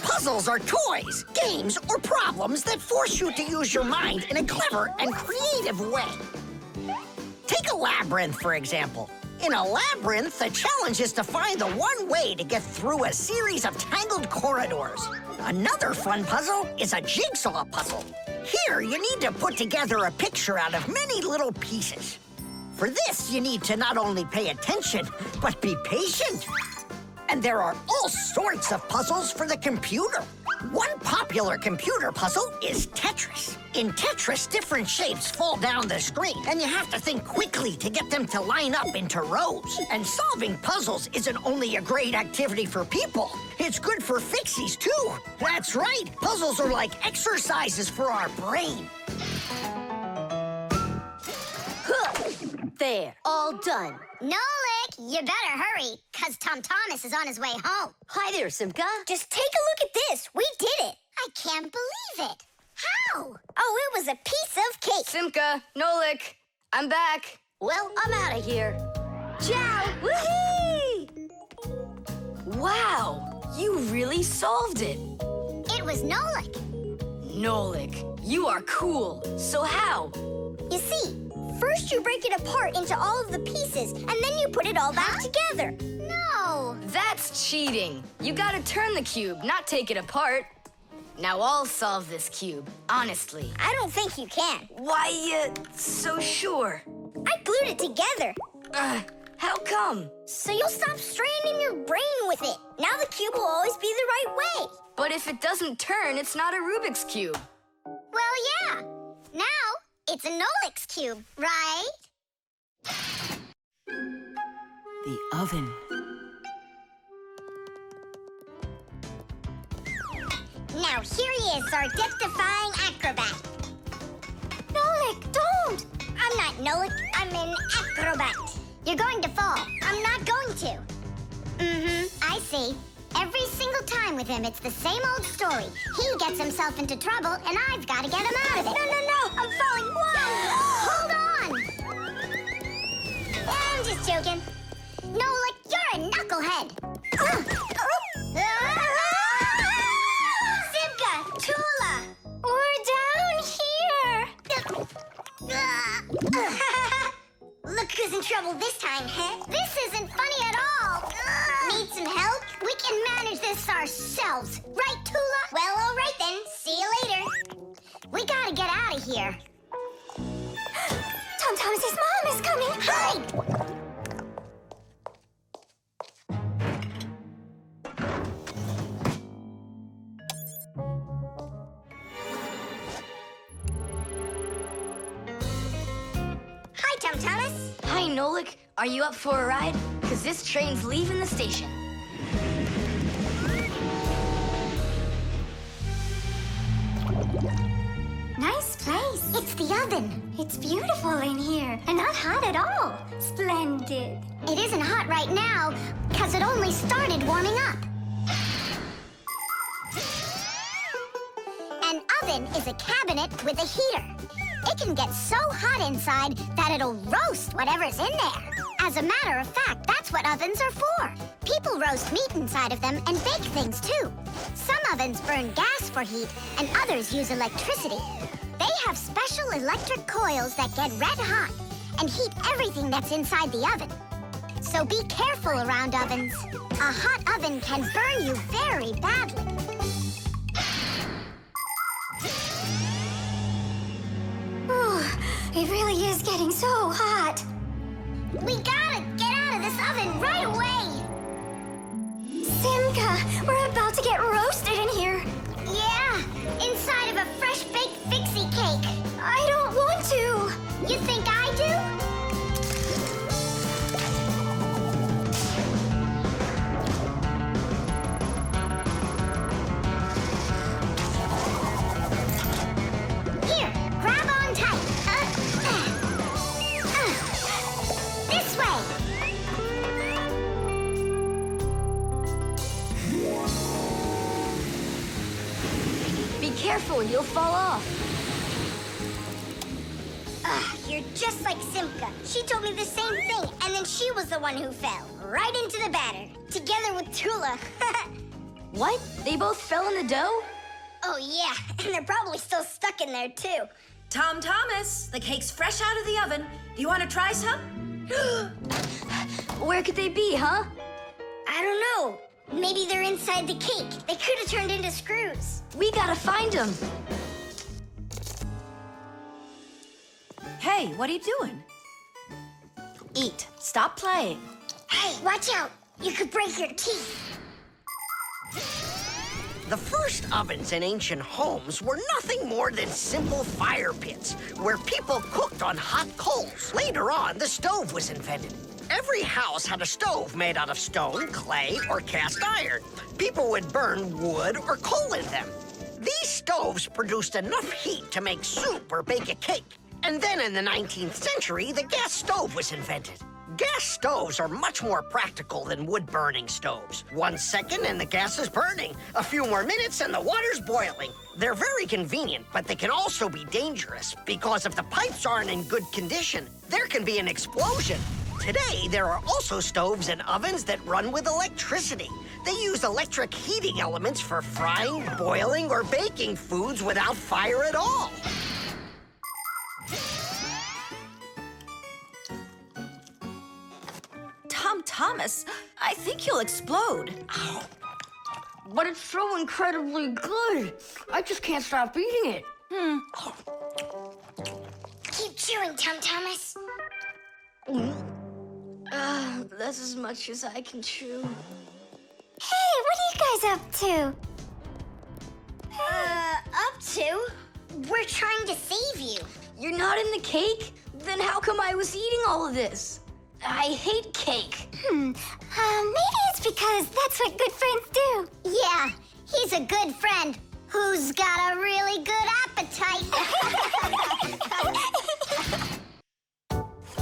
Puzzles are toys, games, or problems that force you to use your mind in a clever and creative way. Take Take a labyrinth, for example. In a labyrinth, the challenge is to find the one way to get through a series of tangled corridors. Another fun puzzle is a jigsaw puzzle. Here, you need to put together a picture out of many little pieces. For this, you need to not only pay attention, but be patient. And there are all sorts of puzzles for the computer. One popular computer puzzle is Tetris. In Tetris, different shapes fall down the screen, and you have to think quickly to get them to line up into rows. And solving puzzles isn't only a great activity for people, it's good for Fixies, too. That's right, puzzles are like exercises for our brain. There, all done. Nolik, you better hurry, because Tom Thomas is on his way home. Hi there, Simka. Just take a look at this. We did it. I can't believe it. How? Oh, it was a piece of cake. Simka, Nolik, I'm back. Well, I'm out of here. Ciao! Woohoo! Wow, you really solved it. It was Nolik. Nolik, you are cool. So how? You see, first you break it apart into all of the pieces, and then you put it all back together. No. That's cheating. You gotta turn the cube, not take it apart. Now I'll solve this cube, honestly. I don't think you can. Why, so sure? I glued it together. How come? So you'll stop straining your brain with it. Now the cube will always be the right way. But if it doesn't turn, it's not a Rubik's Cube. Well, yeah. Now it's a Nolik's cube, right? The oven. Now here he is, our death-defying acrobat. Nolik, don't! I'm not Nolik, I'm an acrobat. You're going to fall. I'm not going to. I see. Every single time with him, it's the same old story. He gets himself into trouble, and I've got to get him out of it. No, I'm falling. Whoa! Hold on! I'm just joking. Nolik, you're a knucklehead. Simka, Tula, We're down here. Look who's in trouble this time, huh? This isn't funny at all. Need some help? We can manage this ourselves. Right, Tula? Well, all right then. See you later. We gotta get out of here. Tom Thomas's mom is coming. Hide! Hi, Tom Thomas. Hi, Nolik. Are you up for a ride? Because this train's leaving the station. Nice place. It's the oven. It's beautiful in here and not hot at all. Splendid. It isn't hot right now because it only started warming up. An oven is a cabinet with a heater. It can get so hot inside that it'll roast whatever's in there. As a matter of fact, that's what ovens are for. People roast meat inside of them and bake things too. Some ovens burn gas for heat and others use electricity. They have special electric coils that get red hot and heat everything that's inside the oven. So be careful around ovens. A hot oven can burn you very badly. It really is getting so hot. We gotta get out of this oven right away! Simka, we're about to get roasted in here. Yeah, inside of a fresh-baked Fixie cake. I don't want to. You think I do? Here, grab on tight. This way. Be careful, you'll fall off. You're just like Simka. She told me the same thing, and then she was the one who fell. Right into the batter. Together with Tula. What? They both fell in the dough? Oh, yeah. And they're probably still stuck in there, too. Tom Thomas, the cake's fresh out of the oven. Do you want to try some? Where could they be, huh? I don't know. Maybe they're inside the cake. They could have turned into screws. We gotta find them. Hey, what are you doing? Eat. Stop playing. Hey, watch out. You could break your teeth. The first ovens in ancient homes were nothing more than simple fire pits where people cooked on hot coals. Later on, the stove was invented. Every house had a stove made out of stone, clay, or cast iron. People would burn wood or coal in them. These stoves produced enough heat to make soup or bake a cake. And then in the 19th century, the gas stove was invented. Gas stoves are much more practical than wood-burning stoves. 1 second and the gas is burning. A few more minutes and the water's boiling. They're very convenient, but they can also be dangerous because if the pipes aren't in good condition, there can be an explosion. Today, there are also stoves and ovens that run with electricity. They use electric heating elements for frying, boiling, or baking foods without fire at all. Tom Thomas, I think you'll explode. But it's so incredibly good. I just can't stop eating it. Keep chewing, Tom Thomas. That's as much as I can chew. Hey, what are you guys up to? Up to? We're trying to save you. You're not in the cake? Then how come I was eating all of this? I hate cake. Maybe it's because that's what good friends do. Yeah, he's a good friend who's got a really good appetite.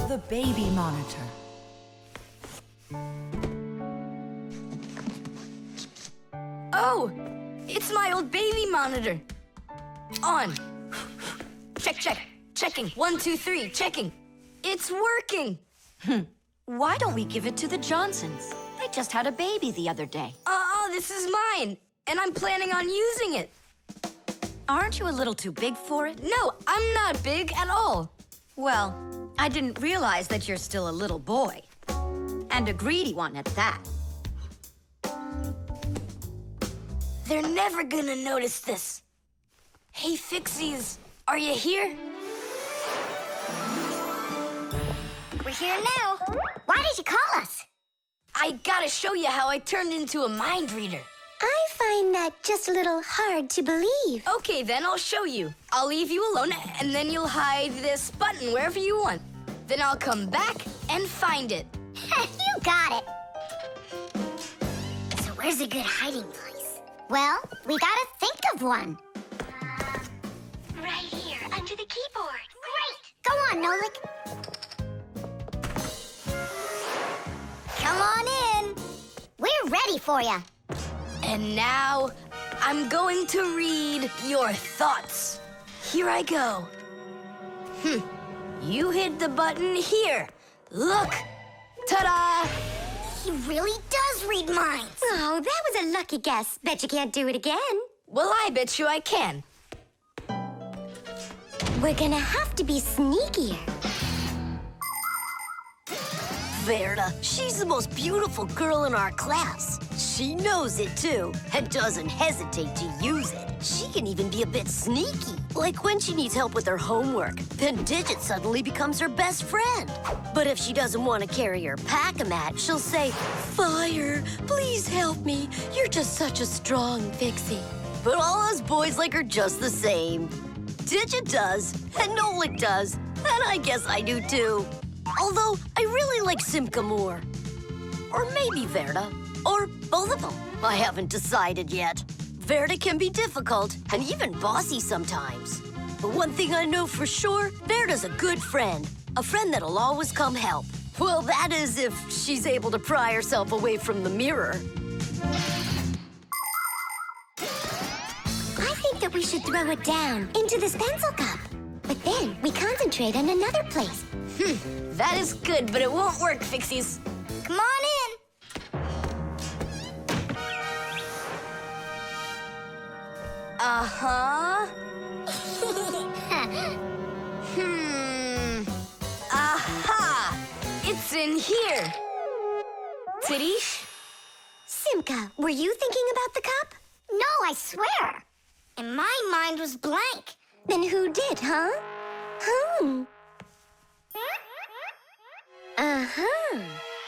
The baby monitor. Oh, it's my old baby monitor. On. Check. Checking. 1, 2, 3. Checking. It's working. Why don't we give it to the Johnsons? They just had a baby the other day. This is mine, and I'm planning on using it. Aren't you a little too big for it? No, I'm not big at all. Well, I didn't realize that you're still a little boy. And a greedy one at that. They're never gonna notice this. Hey, Fixies, are you here? We're here now. Why did you call us? I gotta show you how I turned into a mind reader. I find that just a little hard to believe. Okay, then I'll show you. I'll leave you alone, and then you'll hide this button wherever you want. Then I'll come back and find it. You got it. So where's a good hiding place? Well, we gotta think of one. Right here, under the keyboard. Great! Go on, Nolik. Come on in. We're ready for you. And now, I'm going to read your thoughts. Here I go. You hit the button here. Look! Ta-da! He really does read minds. Oh, that was a lucky guess. Bet you can't do it again. Well, I bet you I can. We're gonna have to be sneakier. Verda, she's the most beautiful girl in our class. She knows it, too, and doesn't hesitate to use it. She can even be a bit sneaky, like when she needs help with her homework. Then Digit suddenly becomes her best friend. But if she doesn't want to carry her pack-a-mat, she'll say, "Fire, please help me. You're just such a strong Fixie." But all us boys like her just the same. Digit does, and Nolik does, and I guess I do, too. Although, I really like Simka more. Or maybe Verda. Or both of them. I haven't decided yet. Verda can be difficult and even bossy sometimes. But one thing I know for sure, Verda's a good friend. A friend that'll always come help. Well, that is if she's able to pry herself away from the mirror. I think that we should throw it down into this pencil cup. But then we concentrate on another place. That is good, but it won't work, Fixies. Come on in. Uh-huh. Aha! It's in here. Tadish? Simka, were you thinking about the cup? No, I swear. And my mind was blank. Then who did, huh? Uh-huh.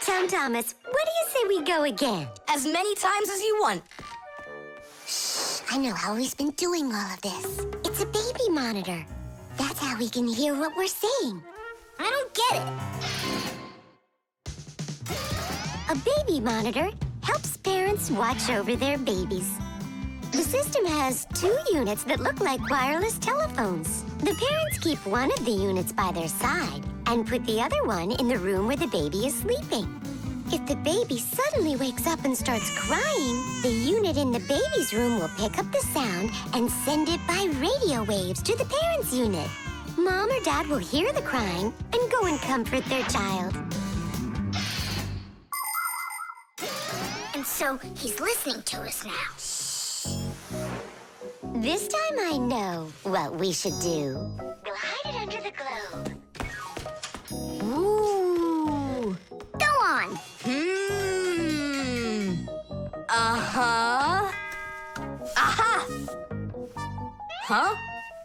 Tom Thomas, what do you say we go again? As many times as you want. Shh, I know how he's been doing all of this. It's a baby monitor. That's how we can hear what we're saying. I don't get it. A baby monitor helps parents watch over their babies. The system has 2 units that look like wireless telephones. The parents keep one of the units by their side and put the other one in the room where the baby is sleeping. If the baby suddenly wakes up and starts crying, the unit in the baby's room will pick up the sound and send it by radio waves to the parents' unit. Mom or Dad will hear the crying and go and comfort their child. And so he's listening to us now. This time I know what we should do. We'll hide it under the globe. Ooh. Go on. Uh-huh. Aha! Huh?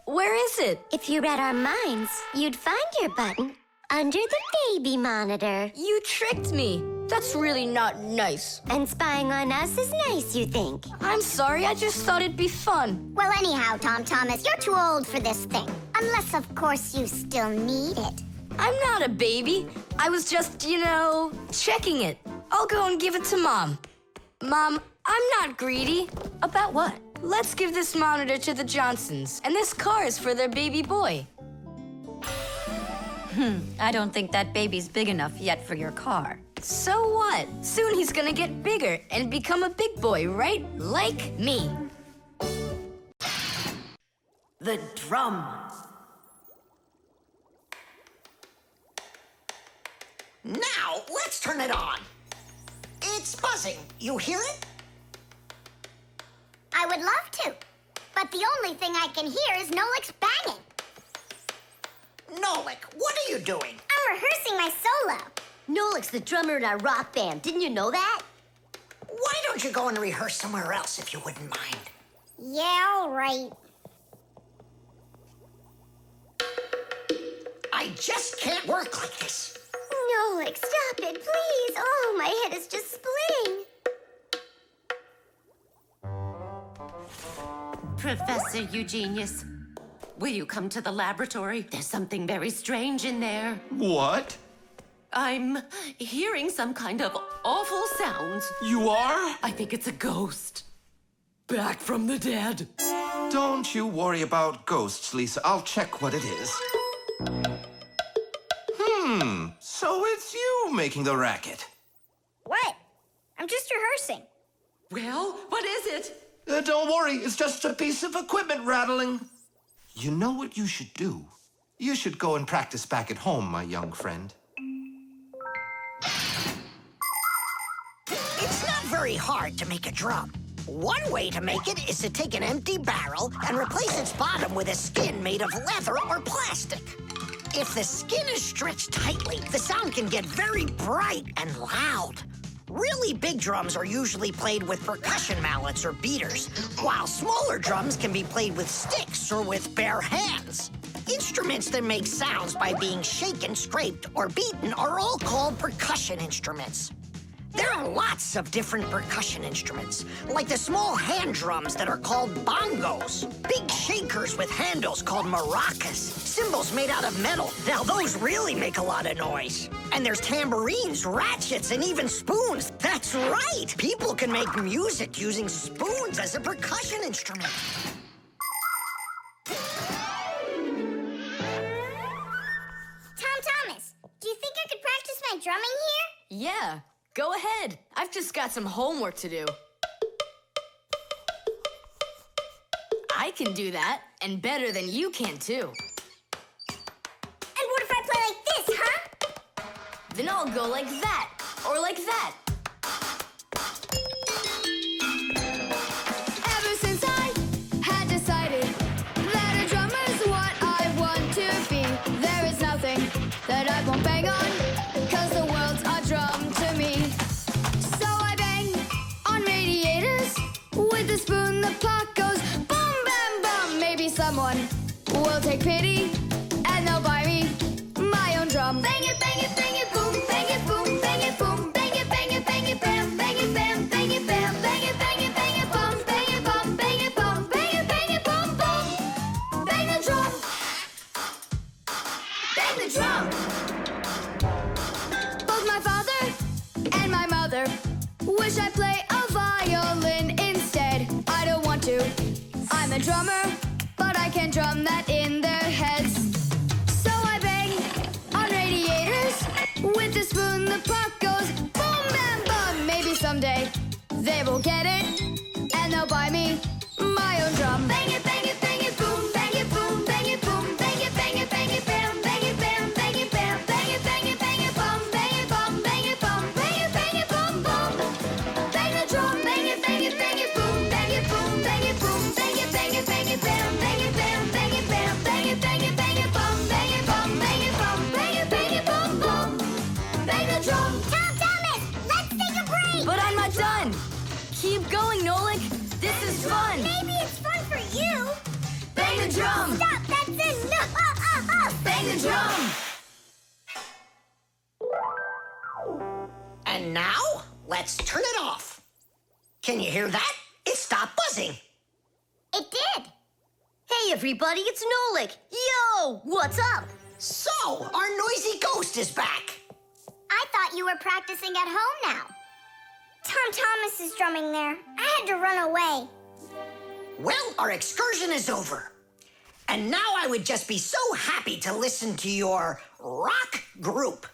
Where is it? If you read our minds, you'd find your button under the baby monitor. You tricked me. That's really not nice. And spying on us is nice, you think? I'm sorry, I just thought it'd be fun. Well, anyhow, Tom Thomas, you're too old for this thing. Unless, of course, you still need it. I'm not a baby. I was just, checking it. I'll go and give it to Mom. Mom, I'm not greedy. About what? Let's give this monitor to the Johnsons, and this car is for their baby boy. I don't think that baby's big enough yet for your car. So what? Soon he's gonna get bigger and become a big boy, right? Like me. The drum. Now, let's turn it on. It's buzzing. You hear it? I would love to. But the only thing I can hear is Nolik's banging. Nolik, what are you doing? I'm rehearsing my solo. Nolik's the drummer in our rock band. Didn't you know that? Why don't you go and rehearse somewhere else if you wouldn't mind? Yeah, all right. I just can't work like this. Nolik, stop it, please. Oh, my head is just splitting. Professor Eugenius, will you come to the laboratory? There's something very strange in there. What? I'm hearing some kind of awful sounds. You are? I think it's a ghost. Back from the dead. Don't you worry about ghosts, Lisa. I'll check what it is. So it's you making the racket. What? I'm just rehearsing. Well, what is it? Don't worry, it's just a piece of equipment rattling. You know what you should do? You should go and practice back at home, my young friend. It's not very hard to make a drum. One way to make it is to take an empty barrel and replace its bottom with a skin made of leather or plastic. If the skin is stretched tightly, the sound can get very bright and loud. Really big drums are usually played with percussion mallets or beaters, while smaller drums can be played with sticks or with bare hands. Instruments that make sounds by being shaken, scraped, or beaten are all called percussion instruments. There are lots of different percussion instruments, like the small hand drums that are called bongos, big shakers with handles called maracas, cymbals made out of metal. Now those really make a lot of noise. And there's tambourines, ratchets, and even spoons. That's right! People can make music using spoons as a percussion instrument. Tom Thomas, do you think I could practice my drumming here? Yeah, go ahead. I've just got some homework to do. I can do that, and better than you can, too. And what if I play like this, huh? Then I'll go like that, or like that. Ever since I had decided that a drummer's what I want to be, someone will take pity and they'll buy me my own drum. Bang it, boom, bang it, boom, bang it, boom, bang it, bam, bang it, bam, bang it, bam, bang it, bum, bang it, bum, bang it, bum, bang it, bum, bum. Bang the drum. Bang the drum. Both my father and my mother wish I play a violin instead. I don't want to. I'm a drummer, but I can drum that in their heads. So I bang on radiators with a spoon. The puck goes boom, bam, bum. Maybe someday they will get it and they'll buy me my own drum. Bang it, boom, bang it, boom, bang it, boom, bang it, bam, bang it, bam, bang it, bam, bang it, bum, bang it, bum, bang it, bum, bang it, bum, bum. Bang the drum. Bang it, boom, bang it, boom, bang it, boom, bang it, bam, bang it, bam, bang it, bam, bang it, bum, bang it, bum, bang it, bum, bang it, bum. Bang the drum. Tom Thomas, let's take a break. But I'm not done. Keep going, Nolik. This is fun. Maybe it's fun for you. Bang the drum. Stop, that's enough. Bang the drum. And now, let's turn it off. Can you hear that? It stopped buzzing. It did. Hey, everybody, it's Nolik. Yo, what's up? So, our noisy ghost is back. I thought you were practicing at home now. Tom Thomas is drumming there. I had to run away. Well, our excursion is over. And now I would just be so happy to listen to your rock group.